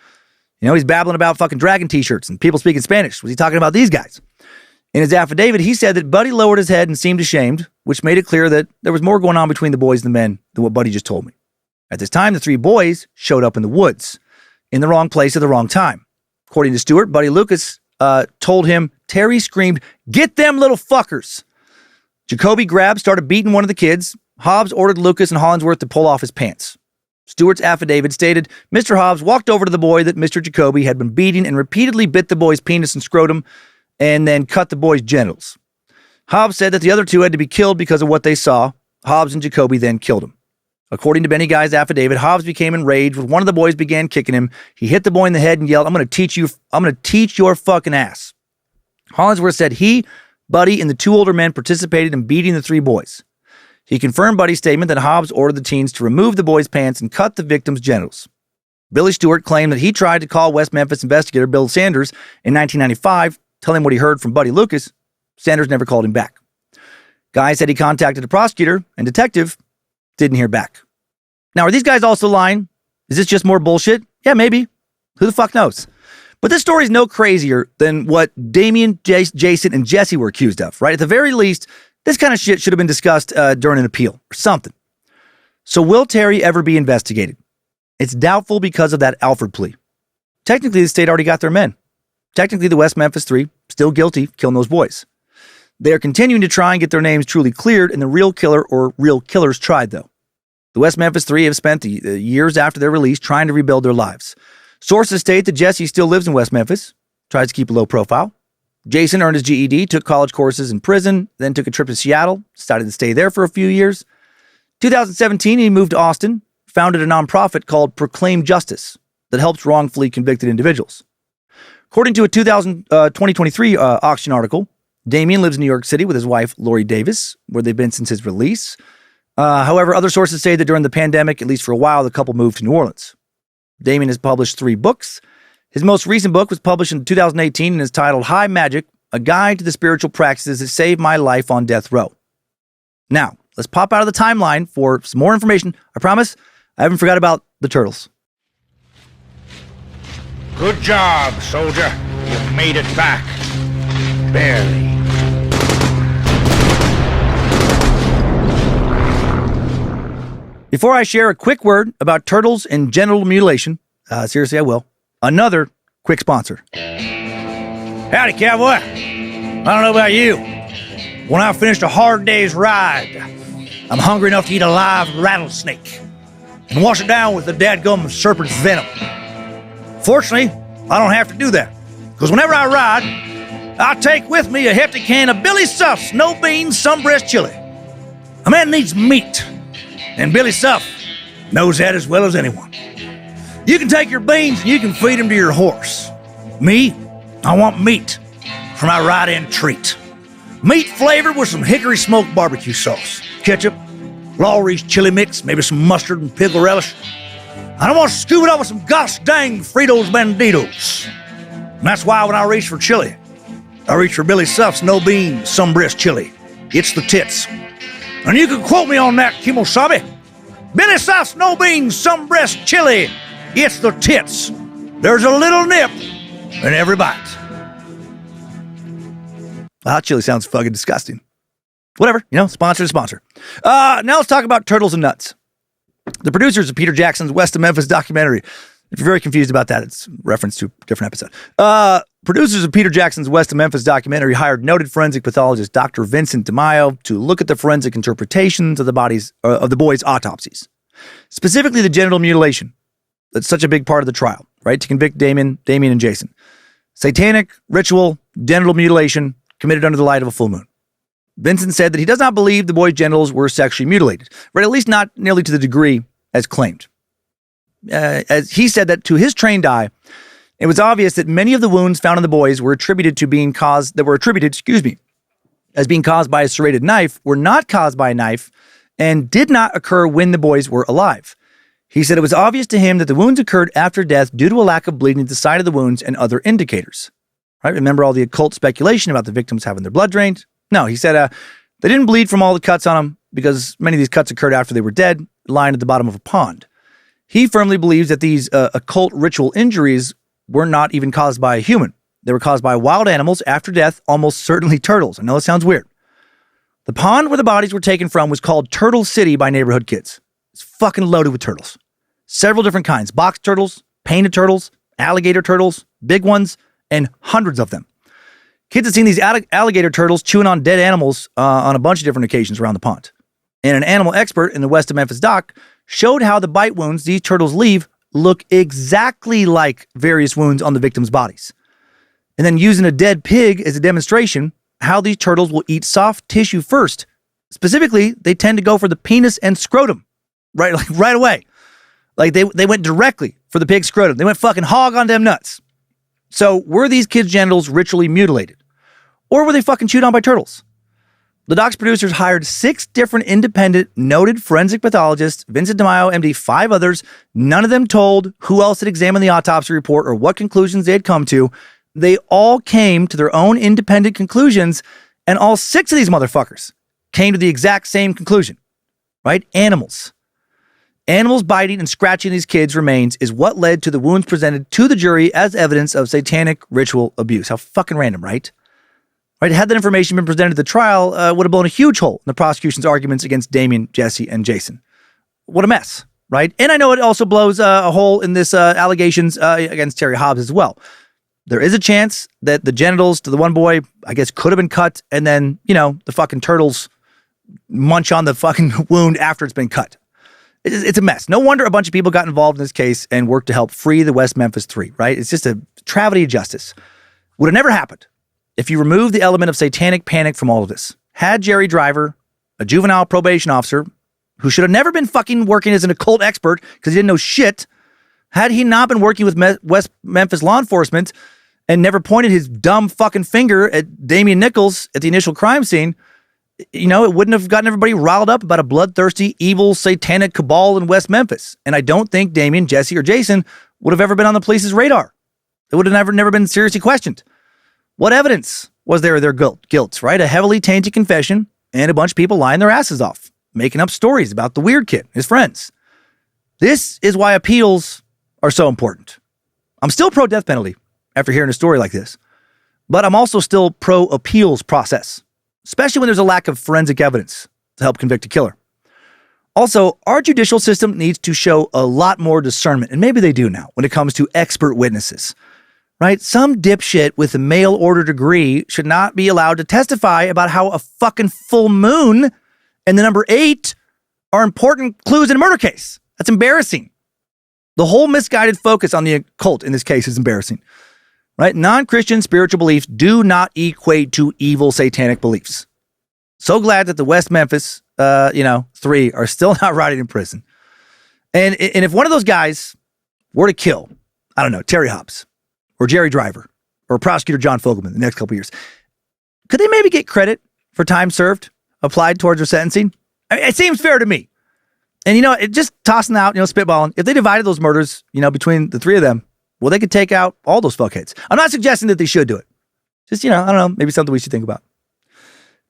He's babbling about fucking dragon t-shirts and people speaking Spanish. Was he talking about these guys? In his affidavit, he said that Buddy lowered his head and seemed ashamed, which made it clear that there was more going on between the boys and the men than what Buddy just told me. At this time, the 3 boys showed up in the woods, in the wrong place at the wrong time. According to Stewart, Buddy Lucas told him, Terry screamed, "Get them little fuckers!" Jacoby started beating one of the kids. Hobbs ordered Lucas and Hollingsworth to pull off his pants. Stewart's affidavit stated, Mr. Hobbs walked over to the boy that Mr. Jacoby had been beating and repeatedly bit the boy's penis and scrotum and then cut the boy's genitals. Hobbs said that the other 2 had to be killed because of what they saw. Hobbs and Jacoby then killed him. According to Benny Guy's affidavit, Hobbs became enraged when one of the boys began kicking him. He hit the boy in the head and yelled, I'm going to teach your fucking ass. Hollingsworth said he, Buddy, and the 2 older men participated in beating the 3 boys. He confirmed Buddy's statement that Hobbs ordered the teens to remove the boys' pants and cut the victim's genitals. Billy Stewart claimed that he tried to call West Memphis investigator Bill Sanders in 1995, telling him what he heard from Buddy Lucas. Sanders never called him back. Guy said he contacted the prosecutor and detective, didn't hear back. Now, are these guys also lying? Is this just more bullshit? Yeah, maybe. Who the fuck knows? But this story is no crazier than what Damien, Jason, and Jesse were accused of, right? At the very least, this kind of shit should have been discussed during an appeal or something. So will Terry ever be investigated? It's doubtful because of that Alford plea. Technically, the state already got their men. Technically, the West Memphis Three, still guilty, killing those boys. They are continuing to try and get their names truly cleared and the real killer or real killers tried, though. The West Memphis Three have spent the years after their release trying to rebuild their lives. Sources state that Jesse still lives in West Memphis, tries to keep a low profile. Jason earned his GED, took college courses in prison, then took a trip to Seattle, decided to stay there for a few years. 2017, he moved to Austin, founded a nonprofit called Proclaim Justice that helps wrongfully convicted individuals. According to a 2023 auction article, Damien lives in New York City with his wife, Lori Davis, where they've been since his release. However, other sources say that during the pandemic, at least for a while, the couple moved to New Orleans. Damien has published 3 books. His most recent book was published in 2018 and is titled High Magic, A Guide to the Spiritual Practices That Saved My Life on Death Row. Now, let's pop out of the timeline for some more information. I promise, I haven't forgot about the turtles. Good job, soldier. You made it back. Barely. Before I share a quick word about turtles and genital mutilation, seriously, I will, another quick sponsor. Howdy, cowboy. I don't know about you. When I finished a hard day's ride, I'm hungry enough to eat a live rattlesnake and wash it down with the dadgum serpent's venom. Fortunately, I don't have to do that, because whenever I ride, I take with me a hefty can of Billy Suff's No Beans Sunbreast Chili. A man needs meat, and Billy Suff knows that as well as anyone. You can take your beans and you can feed them to your horse. Me, I want meat for my ride-in treat. Meat flavored with some hickory smoked barbecue sauce, ketchup, Lawry's chili mix, maybe some mustard and pickle relish. I don't want to scoop it up with some gosh dang Fritos Banditos. And that's why when I reach for chili, I reach for Billy Suff's No Beans Sunbreast Chili. It's the tits. And you can quote me on that, Kimosabe. Billy Suff's No Beans Sunbreast Chili. It's the tits. There's a little nip in every bite. Hot chili sounds fucking disgusting. Whatever, sponsor to sponsor. Now let's talk about turtles and nuts. The producers of Peter Jackson's West Memphis documentary. If you're very confused about that, it's a reference to a different episode. Producers of Peter Jackson's West Memphis documentary hired noted forensic pathologist Dr. Vincent DeMaio to look at the forensic interpretations of the boys' autopsies. Specifically, the genital mutilation. That's such a big part of the trial, right? To convict Damien and Jason. Satanic ritual, genital mutilation committed under the light of a full moon. Vincent said that he does not believe the boys' genitals were sexually mutilated, right? At least not nearly to the degree as claimed. As he said that to his trained eye, it was obvious that many of the wounds found in the boys were attributed as being caused by a serrated knife, were not caused by a knife, and did not occur when the boys were alive. He said it was obvious to him that the wounds occurred after death due to a lack of bleeding at the side of the wounds and other indicators. Right? Remember all the occult speculation about the victims having their blood drained? No, he said they didn't bleed from all the cuts on them because many of these cuts occurred after they were dead, lying at the bottom of a pond. He firmly believes that these occult ritual injuries were not even caused by a human. They were caused by wild animals after death, almost certainly turtles. I know it sounds weird. The pond where the bodies were taken from was called Turtle City by neighborhood kids. It's fucking loaded with turtles. Several different kinds. Box turtles, painted turtles, alligator turtles, big ones, and hundreds of them. Kids had seen these alligator turtles chewing on dead animals on a bunch of different occasions around the pond. And an animal expert in the West Memphis doc showed how the bite wounds these turtles leave look exactly like various wounds on the victims' bodies. And then using a dead pig as a demonstration, how these turtles will eat soft tissue first. Specifically, they tend to go for the penis and scrotum, right away. Like they went directly for the pig's scrotum. They went fucking hog on them nuts. So were these kids' genitals ritually mutilated? Or were they fucking chewed on by turtles? The doc's producers hired 6 different independent, noted forensic pathologists, Vincent DeMaio, MD, 5 others. None of them told who else had examined the autopsy report or what conclusions they had come to. They all came to their own independent conclusions, and all 6 of these motherfuckers came to the exact same conclusion, right? Animals. Animals biting and scratching these kids' remains is what led to the wounds presented to the jury as evidence of satanic ritual abuse. How fucking random, right? Right? Had that information been presented at the trial, would have blown a huge hole in the prosecution's arguments against Damien, Jesse, and Jason. What a mess, right? And I know it also blows a hole in this allegations against Terry Hobbs as well. There is a chance that the genitals to the one boy, I guess, could have been cut, and then, the fucking turtles munch on the fucking wound after it's been cut. It's a mess. No wonder a bunch of people got involved in this case and worked to help free the West Memphis 3, right? It's just a travesty of justice. Would have never happened if you remove the element of satanic panic from all of this. Had Jerry Driver, a juvenile probation officer, who should have never been fucking working as an occult expert because he didn't know shit, had he not been working with West Memphis law enforcement and never pointed his dumb fucking finger at Damien Echols at the initial crime scene, it wouldn't have gotten everybody riled up about a bloodthirsty, evil, satanic cabal in West Memphis. And I don't think Damien, Jesse, or Jason would have ever been on the police's radar. They would have never been seriously questioned. What evidence was there of their guilt, right? A heavily tainted confession and a bunch of people lying their asses off, making up stories about the weird kid, his friends. This is why appeals are so important. I'm still pro-death penalty after hearing a story like this, but I'm also still pro-appeals process, especially when there's a lack of forensic evidence to help convict a killer. Also, our judicial system needs to show a lot more discernment, and maybe they do now, when it comes to expert witnesses. Right? Some dipshit with a mail order degree should not be allowed to testify about how a fucking full moon and the number 8 are important clues in a murder case. That's embarrassing. The whole misguided focus on the occult in this case is embarrassing. Right? Non-Christian spiritual beliefs do not equate to evil satanic beliefs. So glad that the West Memphis, 3 are still not rotting in prison. And if one of those guys were to kill, I don't know, Terry Hobbs, or Jerry Driver, or Prosecutor John Fogelman the next couple of years, could they maybe get credit for time served applied towards their sentencing? It seems fair to me. And, it just tossing out, spitballing. If they divided those murders, between the 3 of them, well, they could take out all those fuckheads. I'm not suggesting that they should do it. Just, I don't know, maybe something we should think about.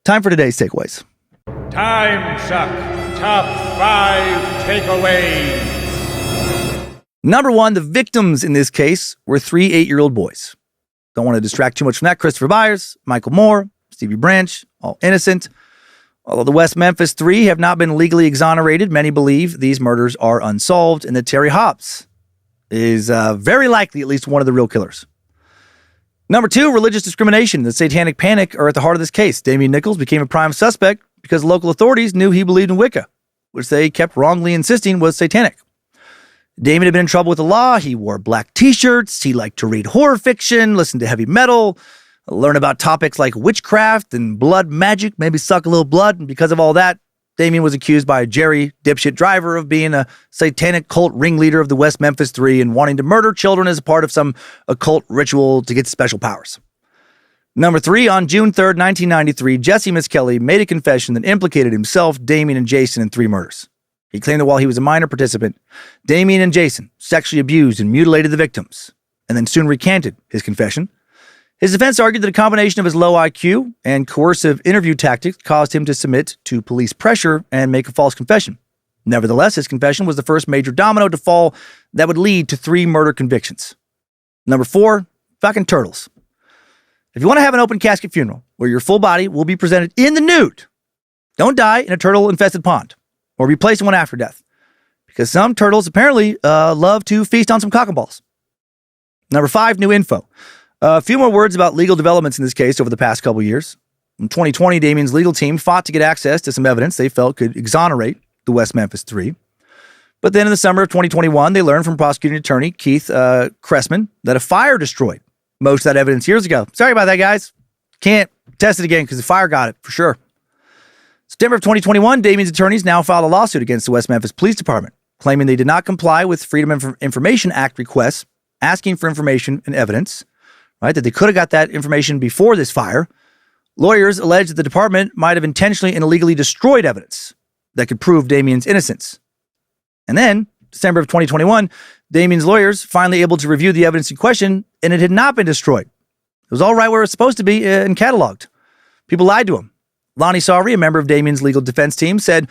Time for today's takeaways. Timesuck Top 5 Takeaways. Number 1, the victims in this case were 3 8-year-old boys. Don't want to distract too much from that. Christopher Byers, Michael Moore, Stevie Branch, all innocent. Although the West Memphis 3 have not been legally exonerated, many believe these murders are unsolved and that Terry Hobbs is very likely at least one of the real killers. Number 2, religious discrimination and the Satanic Panic are at the heart of this case. Damien Echols became a prime suspect because local authorities knew he believed in Wicca, which they kept wrongly insisting was satanic. Damien had been in trouble with the law. He wore black t-shirts. He liked to read horror fiction, listen to heavy metal, learn about topics like witchcraft and blood magic, maybe suck a little blood. And because of all that, Damien was accused by Jerry, dipshit Driver, of being a satanic cult ringleader of the West Memphis 3 and wanting to murder children as a part of some occult ritual to get special powers. Number 3, on June 3rd, 1993, Jesse Miskelly made a confession that implicated himself, Damien, and Jason in 3 murders. He claimed that while he was a minor participant, Damien and Jason sexually abused and mutilated the victims, and then soon recanted his confession. His defense argued that a combination of his low IQ and coercive interview tactics caused him to submit to police pressure and make a false confession. Nevertheless, his confession was the first major domino to fall that would lead to 3 murder convictions. Number 4, fucking turtles. If you want to have an open casket funeral where your full body will be presented in the nude, don't die in a turtle-infested pond or be placed in one after death, because some turtles apparently love to feast on some cock and balls. Number 5, new info. A few more words about legal developments in this case over the past couple years. In 2020, Damien's legal team fought to get access to some evidence they felt could exonerate the West Memphis 3. But then in the summer of 2021, they learned from prosecuting attorney Keith Cressman that a fire destroyed most of that evidence years ago. Sorry about that, guys. Can't test it again because the fire got it for sure. September of 2021, Damien's attorneys now filed a lawsuit against the West Memphis Police Department, claiming they did not comply with Freedom of Information Act requests, asking for information and evidence, right, that they could have got that information before this fire, Lawyers allege that the department might have intentionally and illegally destroyed evidence that could prove Damien's innocence. And then, December of 2021, Damien's lawyers finally able to review the evidence in question, and it had not been destroyed. It was all right where it was supposed to be and cataloged. People lied to him. Lonnie Sawry, a member of Damien's legal defense team, said,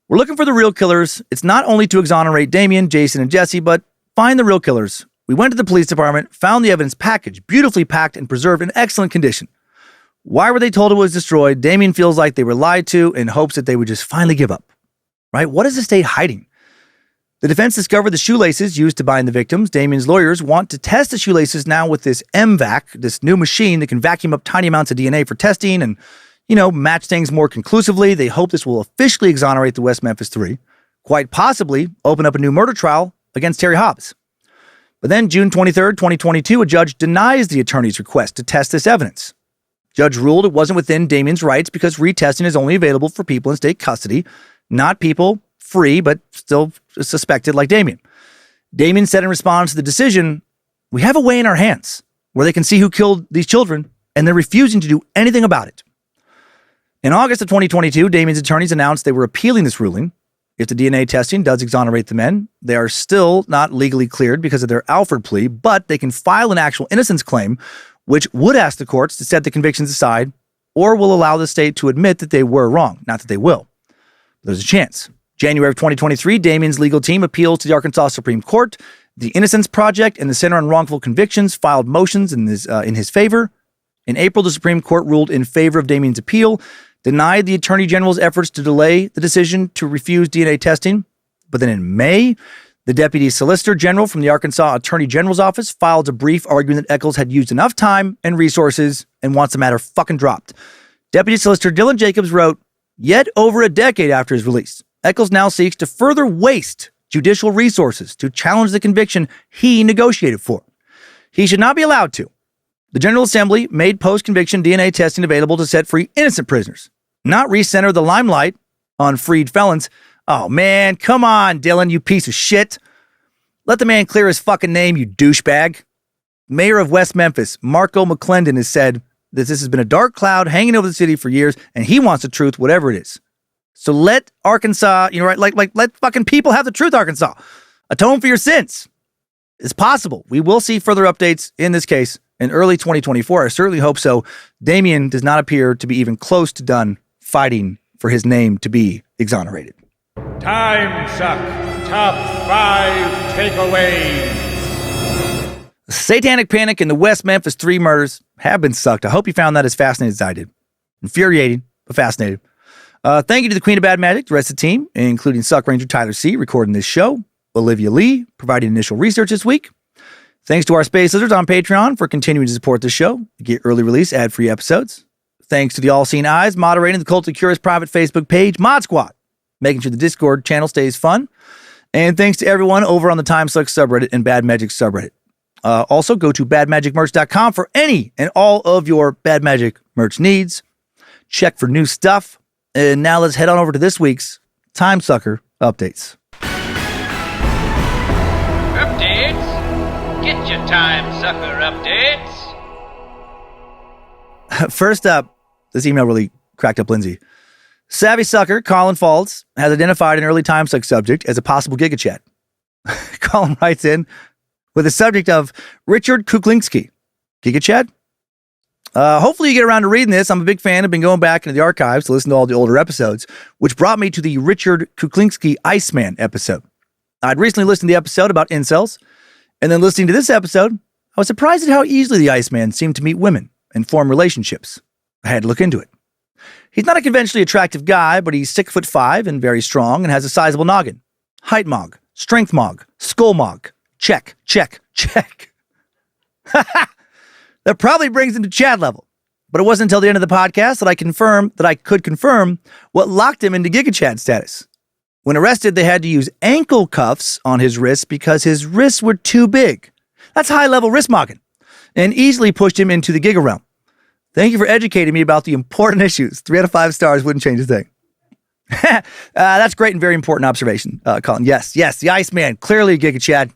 "We're looking for the real killers. It's not only to exonerate Damien, Jason, and Jesse, but find the real killers. We went to the police department, found the evidence package, beautifully packed and preserved in excellent condition. Why were they told it was destroyed? Damien feels like they were lied to in hopes that they would just finally give up." Right? What is the state hiding? The defense discovered the shoelaces used to bind the victims. Damien's lawyers want to test the shoelaces now with this MVAC, this new machine that can vacuum up tiny amounts of DNA for testing and, match things more conclusively. They hope this will officially exonerate the West Memphis Three, quite possibly open up a new murder trial against Terry Hobbs. But then June 23rd, 2022, a judge denies the attorney's request to test this evidence. Judge ruled it wasn't within Damien's rights because retesting is only available for people in state custody, not people free but still suspected like Damien. Damien said in response to the decision, "We have a way in our hands where they can see who killed these children, and they're refusing to do anything about it." In August of 2022, Damien's attorneys announced they were appealing this ruling. If the DNA testing does exonerate the men, they are still not legally cleared because of their Alford plea, but they can file an actual innocence claim, which would ask the courts to set the convictions aside or will allow the state to admit that they were wrong. Not that they will. There's a chance. January of 2023, Damien's legal team appeals to the Arkansas Supreme Court. The Innocence Project and the Center on Wrongful Convictions filed motions in his favor. In April, the Supreme Court ruled in favor of Damien's appeal, denied the Attorney General's efforts to delay the decision to refuse DNA testing. But then in May, the Deputy Solicitor General from the Arkansas Attorney General's office filed a brief arguing that Echols had used enough time and resources and wants the matter fucking dropped. Deputy Solicitor Dylan Jacobs wrote, "Yet over a decade after his release, Echols now seeks to further waste judicial resources to challenge the conviction he negotiated for. He should not be allowed to. The General Assembly made post-conviction DNA testing available to set free innocent prisoners, not recenter the limelight on freed felons." Oh man, come on, Dylan, you piece of shit. Let the man clear his fucking name, you douchebag. Mayor of West Memphis, Marco McClendon, has said that this has been a dark cloud hanging over the city for years, and he wants the truth, whatever it is. So let Arkansas, let fucking people have the truth, Arkansas. Atone for your sins. It's possible. We will see further updates in this case in early 2024. I certainly hope so. Damien does not appear to be even close to done fighting for his name to be exonerated. Timesuck Top 5 Takeaways. Satanic Panic and the West Memphis 3 murders have been sucked. I hope you found that as fascinating as I did. Infuriating, but fascinating. Thank you to the Queen of Bad Magic, the rest of the team, including Suck Ranger Tyler C., recording this show. Olivia Lee, providing initial research this week. Thanks to our Space Lizards on Patreon for continuing to support the show. You get early release, ad-free episodes. Thanks to the All-Seen Eyes, moderating the Cult of Curious private Facebook page, Mod Squad, making sure the Discord channel stays fun. And thanks to everyone over on the Timesuck subreddit and Bad Magic subreddit. Also, go to badmagicmerch.com for any and all of your Bad Magic merch needs. Check for new stuff. And now let's head on over to this week's Timesucker updates. Updates? Get your Timesucker updates. First up, this email really cracked up Lindsay. Savvy Sucker, Colin Falls, has identified an early Timesuck subject as a possible Giga Chat. Colin writes in with the subject of Richard Kuklinski. Giga Chat? Hopefully you get around to reading this. I'm a big fan. I've been going back into the archives to listen to all the older episodes, which brought me to the Richard Kuklinski Iceman episode. I'd recently listened to the episode about incels, and then listening to this episode, I was surprised at how easily the Iceman seemed to meet women and form relationships. I had to look into it. He's not a conventionally attractive guy, but he's 6'5" and very strong and has a sizable noggin. Height mog, strength mog, skull mog. Check, check, check. That probably brings him to Chad level. But it wasn't until the end of the podcast that I could confirm what locked him into Giga Chad status. When arrested, they had to use ankle cuffs on his wrists because his wrists were too big. That's high-level wrist mogging, and easily pushed him into the Giga realm. Thank you for educating me about the important issues. 3 out of 5 stars wouldn't change a thing. That's great and very important observation, Colin. Yes, the Iceman, clearly a Giga Chad.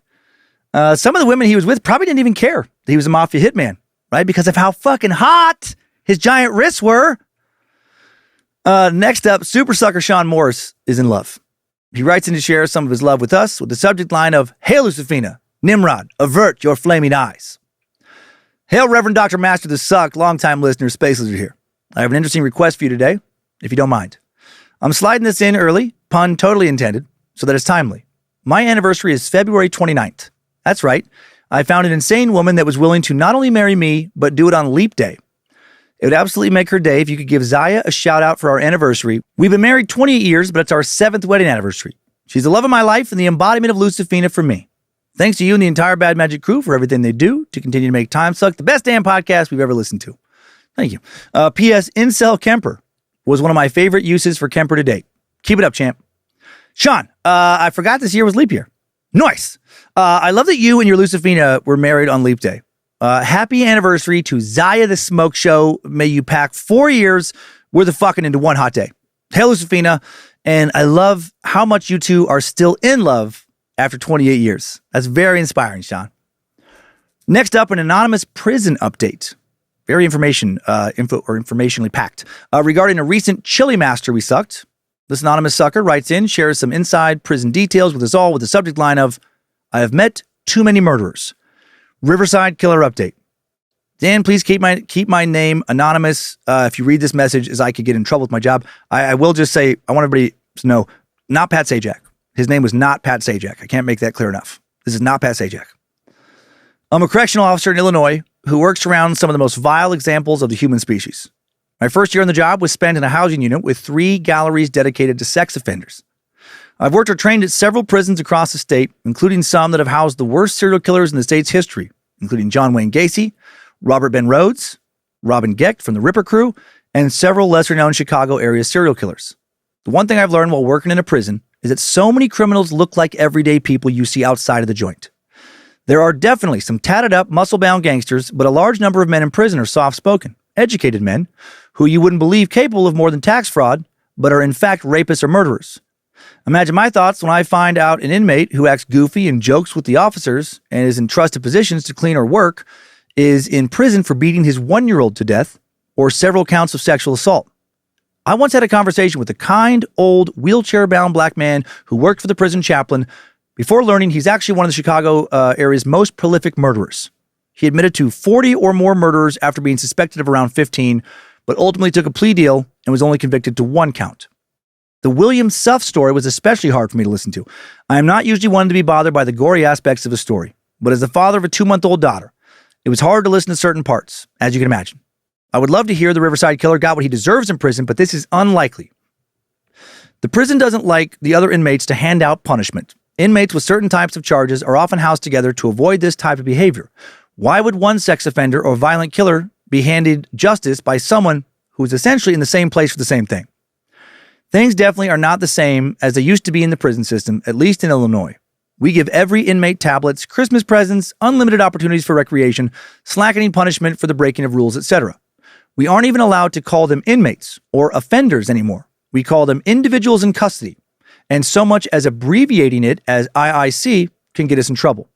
Some of the women he was with probably didn't even care that he was a mafia hitman, right? Because of how fucking hot His giant wrists were. Next up, super sucker Sean Morris is in love. He writes in to share some of his love with us with the subject line of, "Hail Lucifina, Nimrod, avert your flaming eyes." Hail Reverend Dr. Master the Suck, longtime listener, Space Lizard here. I have an interesting request for you today, if you don't mind. I'm sliding this in early, pun totally intended, so that it's timely. My anniversary is February 29th. That's right. I found an insane woman that was willing to not only marry me, but do it on Leap Day. It would absolutely make her day if you could give Zaya a shout out for our anniversary. We've been married 28 years, but it's our 7th wedding anniversary. She's the love of my life and the embodiment of Lucifina for me. Thanks to you and the entire Bad Magic crew for everything they do to continue to make Timesuck the best damn podcast we've ever listened to. Thank you. P.S. Incel Kemper was one of my favorite uses for Kemper to date. Keep it up, champ. Sean, I forgot this year was leap year. Nice. I love that you and your Lucifina were married on Leap Day. Happy anniversary to Zaya the Smoke Show. May you pack 4 years worth of fucking into one hot day. Hail Lucifina. And I love how much you two are still in love after 28 years. That's very inspiring, Sean. Next up, an anonymous prison update. Very informationally packed. Regarding a recent chili master we sucked. This anonymous sucker writes in, shares some inside prison details with us all with the subject line of, "I have met too many murderers. Riverside killer update." Dan, please keep my name anonymous if you read this message, as I could get in trouble with my job. I will just say, I want everybody to know, not Pat Sajak. His name was not Pat Sajak. I can't make that clear enough. This is not Pat Sajak. I'm a correctional officer in Illinois who works around some of the most vile examples of the human species. My first year on the job was spent in a housing unit with 3 galleries dedicated to sex offenders. I've worked or trained at several prisons across the state, including some that have housed the worst serial killers in the state's history, including John Wayne Gacy, Robert Ben Rhodes, Robin Gecht from the Ripper Crew, and several lesser-known Chicago area serial killers. The one thing I've learned while working in a prison is that so many criminals look like everyday people you see outside of the joint. There are definitely some tatted-up, muscle-bound gangsters, but a large number of men in prison are soft-spoken, educated men who you wouldn't believe capable of more than tax fraud, but are in fact rapists or murderers. Imagine my thoughts when I find out an inmate who acts goofy and jokes with the officers and is in trusted positions to clean or work is in prison for beating his 1-year-old to death or several counts of sexual assault. I once had a conversation with a kind, old, wheelchair-bound black man who worked for the prison chaplain before learning he's actually one of the Chicago area's most prolific murderers. He admitted to 40 or more murders after being suspected of around 15, but ultimately took a plea deal and was only convicted to 1 count. The William Suff story was especially hard for me to listen to. I am not usually one to be bothered by the gory aspects of a story, but as the father of a 2-month-old daughter, it was hard to listen to certain parts, as you can imagine. I would love to hear the Riverside Killer got what he deserves in prison, but this is unlikely. The prison doesn't like the other inmates to hand out punishment. Inmates with certain types of charges are often housed together to avoid this type of behavior. Why would one sex offender or violent killer be handed justice by someone who is essentially in the same place for the same thing? Things definitely are not the same as they used to be in the prison system, at least in Illinois. We give every inmate tablets, Christmas presents, unlimited opportunities for recreation, slackening punishment for the breaking of rules, etc. We aren't even allowed to call them inmates or offenders anymore. We call them individuals in custody, and so much as abbreviating it as IIC can get us in trouble.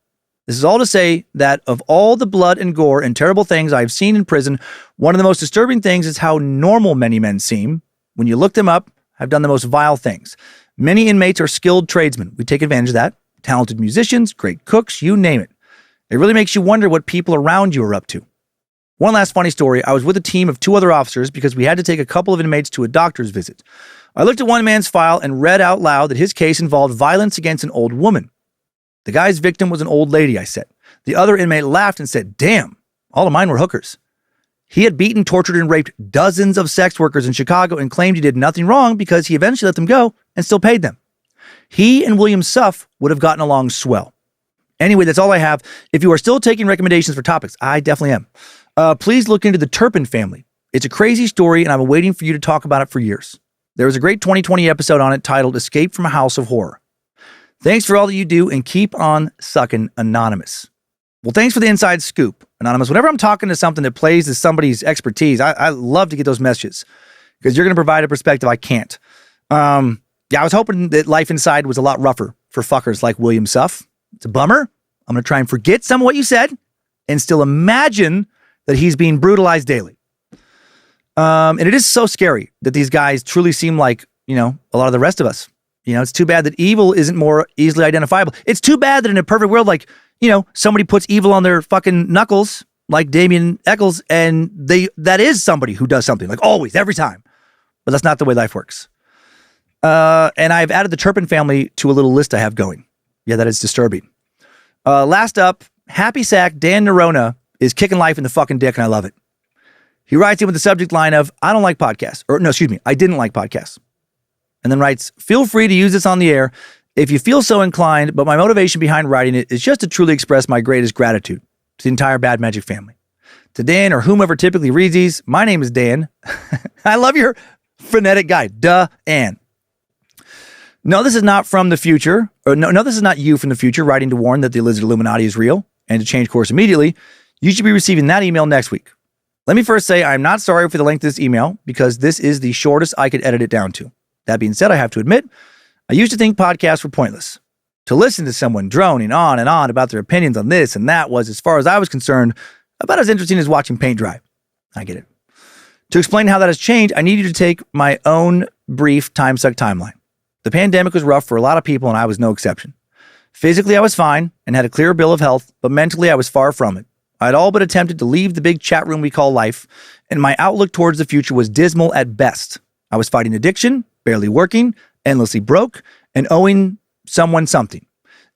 This is all to say that of all the blood and gore and terrible things I've seen in prison, one of the most disturbing things is how normal many men seem. When you look them up, have done the most vile things. Many inmates are skilled tradesmen. We take advantage of that. Talented musicians, great cooks, you name it. It really makes you wonder what people around you are up to. One last funny story. I was with a team of 2 other officers because we had to take a couple of inmates to a doctor's visit. I looked at one man's file and read out loud that his case involved violence against an old woman. The guy's victim was an old lady, I said. The other inmate laughed and said, "Damn, all of mine were hookers." He had beaten, tortured, and raped dozens of sex workers in Chicago and claimed he did nothing wrong because he eventually let them go and still paid them. He and William Suff would have gotten along swell. Anyway, that's all I have. If you are still taking recommendations for topics, I definitely am. Please look into the Turpin family. It's a crazy story, and I've been waiting for you to talk about it for years. There was a great 2020 episode on it titled Escape from a House of Horror. Thanks for all that you do, and keep on sucking, Anonymous. Well, thanks for the inside scoop, Anonymous. Whenever I'm talking to something that plays to somebody's expertise, I love to get those messages because you're going to provide a perspective I can't. Yeah, I was hoping that life inside was a lot rougher for fuckers like William Suff. It's a bummer. I'm going to try and forget some of what you said and still imagine that he's being brutalized daily. And it is so scary that these guys truly seem like, a lot of the rest of us. It's too bad that evil isn't more easily identifiable. It's too bad that in a perfect world, like, somebody puts evil on their fucking knuckles, like Damien Echols, and that is somebody who does something, like always, every time. But that's not the way life works. And I've added the Turpin family to a little list I have going. Yeah, that is disturbing. Last up, Happy Sack Dan Nerona is kicking life in the fucking dick, and I love it. He writes in with the subject line of, I don't like podcasts. Or no, excuse me, I didn't like podcasts. And then writes, feel free to use this on the air if you feel so inclined, but my motivation behind writing it is just to truly express my greatest gratitude to the entire Bad Magic family. To Dan or whomever typically reads these, my name is Dan. I love your phonetic guide. Ann. No, this is not from the future. Or no, this is not you from the future writing to warn that the Lizard Illuminati is real and to change course immediately. You should be receiving that email next week. Let me first say I'm not sorry for the length of this email because this is the shortest I could edit it down to. That being said, I have to admit, I used to think podcasts were pointless. To listen to someone droning on and on about their opinions on this and that was, as far as I was concerned, about as interesting as watching paint dry. I get it. To explain how that has changed, I need you to take my own brief Timesuck timeline. The pandemic was rough for a lot of people and I was no exception. Physically, I was fine and had a clear bill of health, but mentally, I was far from it. I had all but attempted to leave the big chat room we call life, and my outlook towards the future was dismal at best. I was fighting addiction, barely working, endlessly broke, and owing someone something.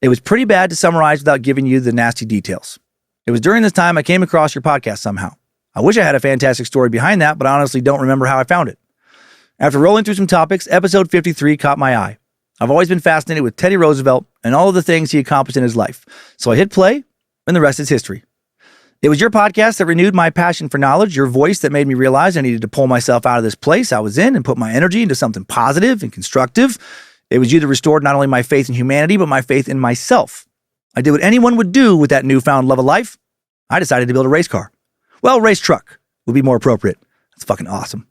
It was pretty bad to summarize without giving you the nasty details. It was during this time I came across your podcast somehow. I wish I had a fantastic story behind that, but I honestly don't remember how I found it. After rolling through some topics, episode 53 caught my eye. I've always been fascinated with Teddy Roosevelt and all of the things he accomplished in his life. So I hit play, and the rest is history. It was your podcast that renewed my passion for knowledge, your voice that made me realize I needed to pull myself out of this place I was in and put my energy into something positive and constructive. It was you that restored not only my faith in humanity, but my faith in myself. I did what anyone would do with that newfound love of life. I decided to build a race car. Well, race truck would be more appropriate. That's fucking awesome.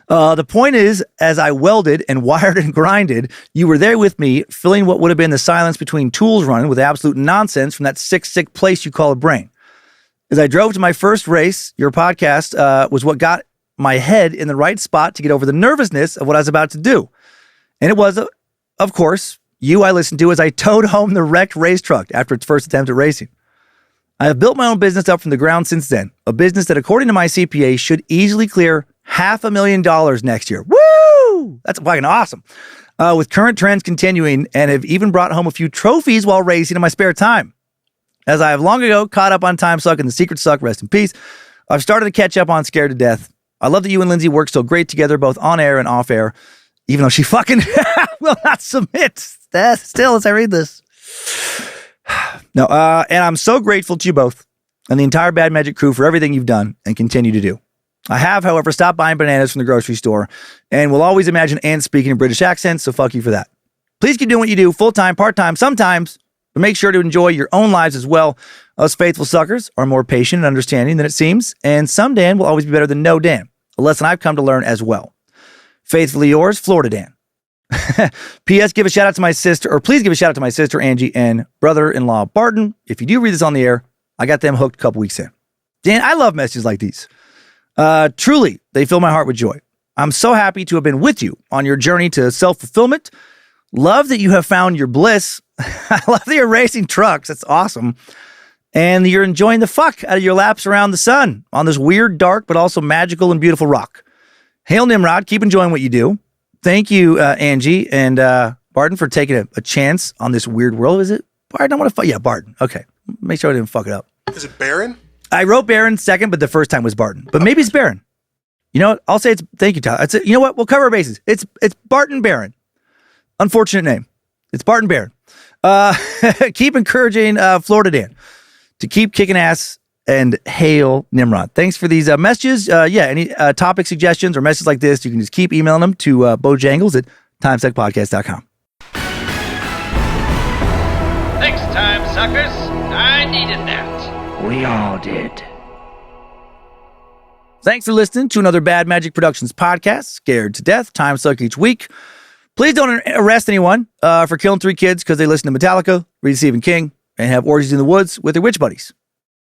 The point is, as I welded and wired and grinded, you were there with me, filling what would have been the silence between tools running with absolute nonsense from that sick place you call a brain. As I drove to my first race, your podcast was what got my head in the right spot to get over the nervousness of what I was about to do. And it was, of course, you I listened to as I towed home the wrecked race truck after its first attempt at racing. I have built my own business up from the ground since then, a business that, according to my CPA, should easily clear $500,000 next year. Woo! That's fucking awesome. With current trends continuing, and have even brought home a few trophies while racing in my spare time. As I have long ago caught up on Timesuck and the Secret Suck, rest in peace, I've started to catch up on Scared to Death. I love that you and Lindsay work so great together, both on air and off air, even though she fucking will not submit. Still, as I read this. No, and I'm so grateful to you both and the entire Bad Magic crew for everything you've done and continue to do. I have, however, stopped buying bananas from the grocery store and will always imagine ants speaking in British accents, so fuck you for that. Please keep doing what you do, full-time, part-time, sometimes, but make sure to enjoy your own lives as well. Us faithful suckers are more patient and understanding than it seems, and some Dan will always be better than no Dan, a lesson I've come to learn as well. Faithfully yours, Florida Dan. P.S. Give a shout out to my sister, or please give a shout out to my sister Angie and brother-in-law Barton. If you do read this on the air, I got them hooked a couple weeks in. Dan, I love messages like these. Truly, they fill my heart with joy. I'm so happy to have been with you on your journey to self-fulfillment. Love that you have found your bliss. I love that you're racing trucks. That's awesome. And you're enjoying the fuck out of your laps around the sun on this weird, dark, but also magical and beautiful rock. Hail Nimrod. Keep enjoying what you do. Thank you, Angie and Barton, for taking a chance on this weird world. Is it Barton? I want to fuck. Yeah, Barton. Okay. Make sure I didn't fuck it up. Is it Baron? I wrote Baron second, but the first time was Barton. But maybe it's Baron. You know what? I'll say it's, thank you, Tyler. You know what? We'll cover our bases. It's Barton Baron. Unfortunate name. It's Barton Baron. Keep encouraging Florida Dan to keep kicking ass and hail Nimrod. Thanks for these messages. Any topic suggestions or messages like this, you can just keep emailing them to bojangles@timesuckpodcast.com. Next time, suckers. I needed that. We all did. Thanks for listening to another Bad Magic Productions podcast, Scared to Death, Timesuck each week. Please don't arrest anyone for killing 3 kids because they listen to Metallica, read Stephen King, and have orgies in the woods with their witch buddies.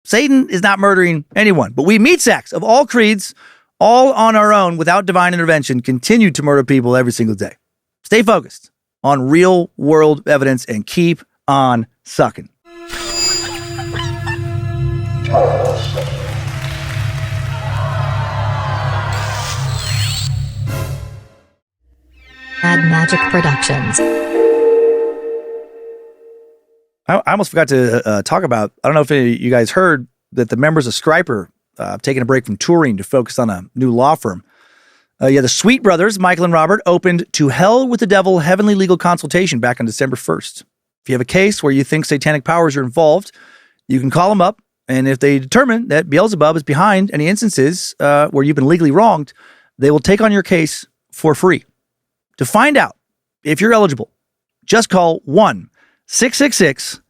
Satan is not murdering anyone, but we meat sacks of all creeds all on our own without divine intervention, continue to murder people every single day. Stay focused on real world evidence and keep on sucking. Mad Magic Productions. I almost forgot to talk about, I don't know if any of you guys heard that the members of Stryper taking a break from touring to focus on a new law firm. The Sweet Brothers, Michael and Robert, opened To Hell with the Devil Heavenly Legal Consultation back on December 1st. If you have a case where you think satanic powers are involved, you can call them up, and if they determine that Beelzebub is behind any instances where you've been legally wronged, they will take on your case for free. To find out if you're eligible, just call 1-666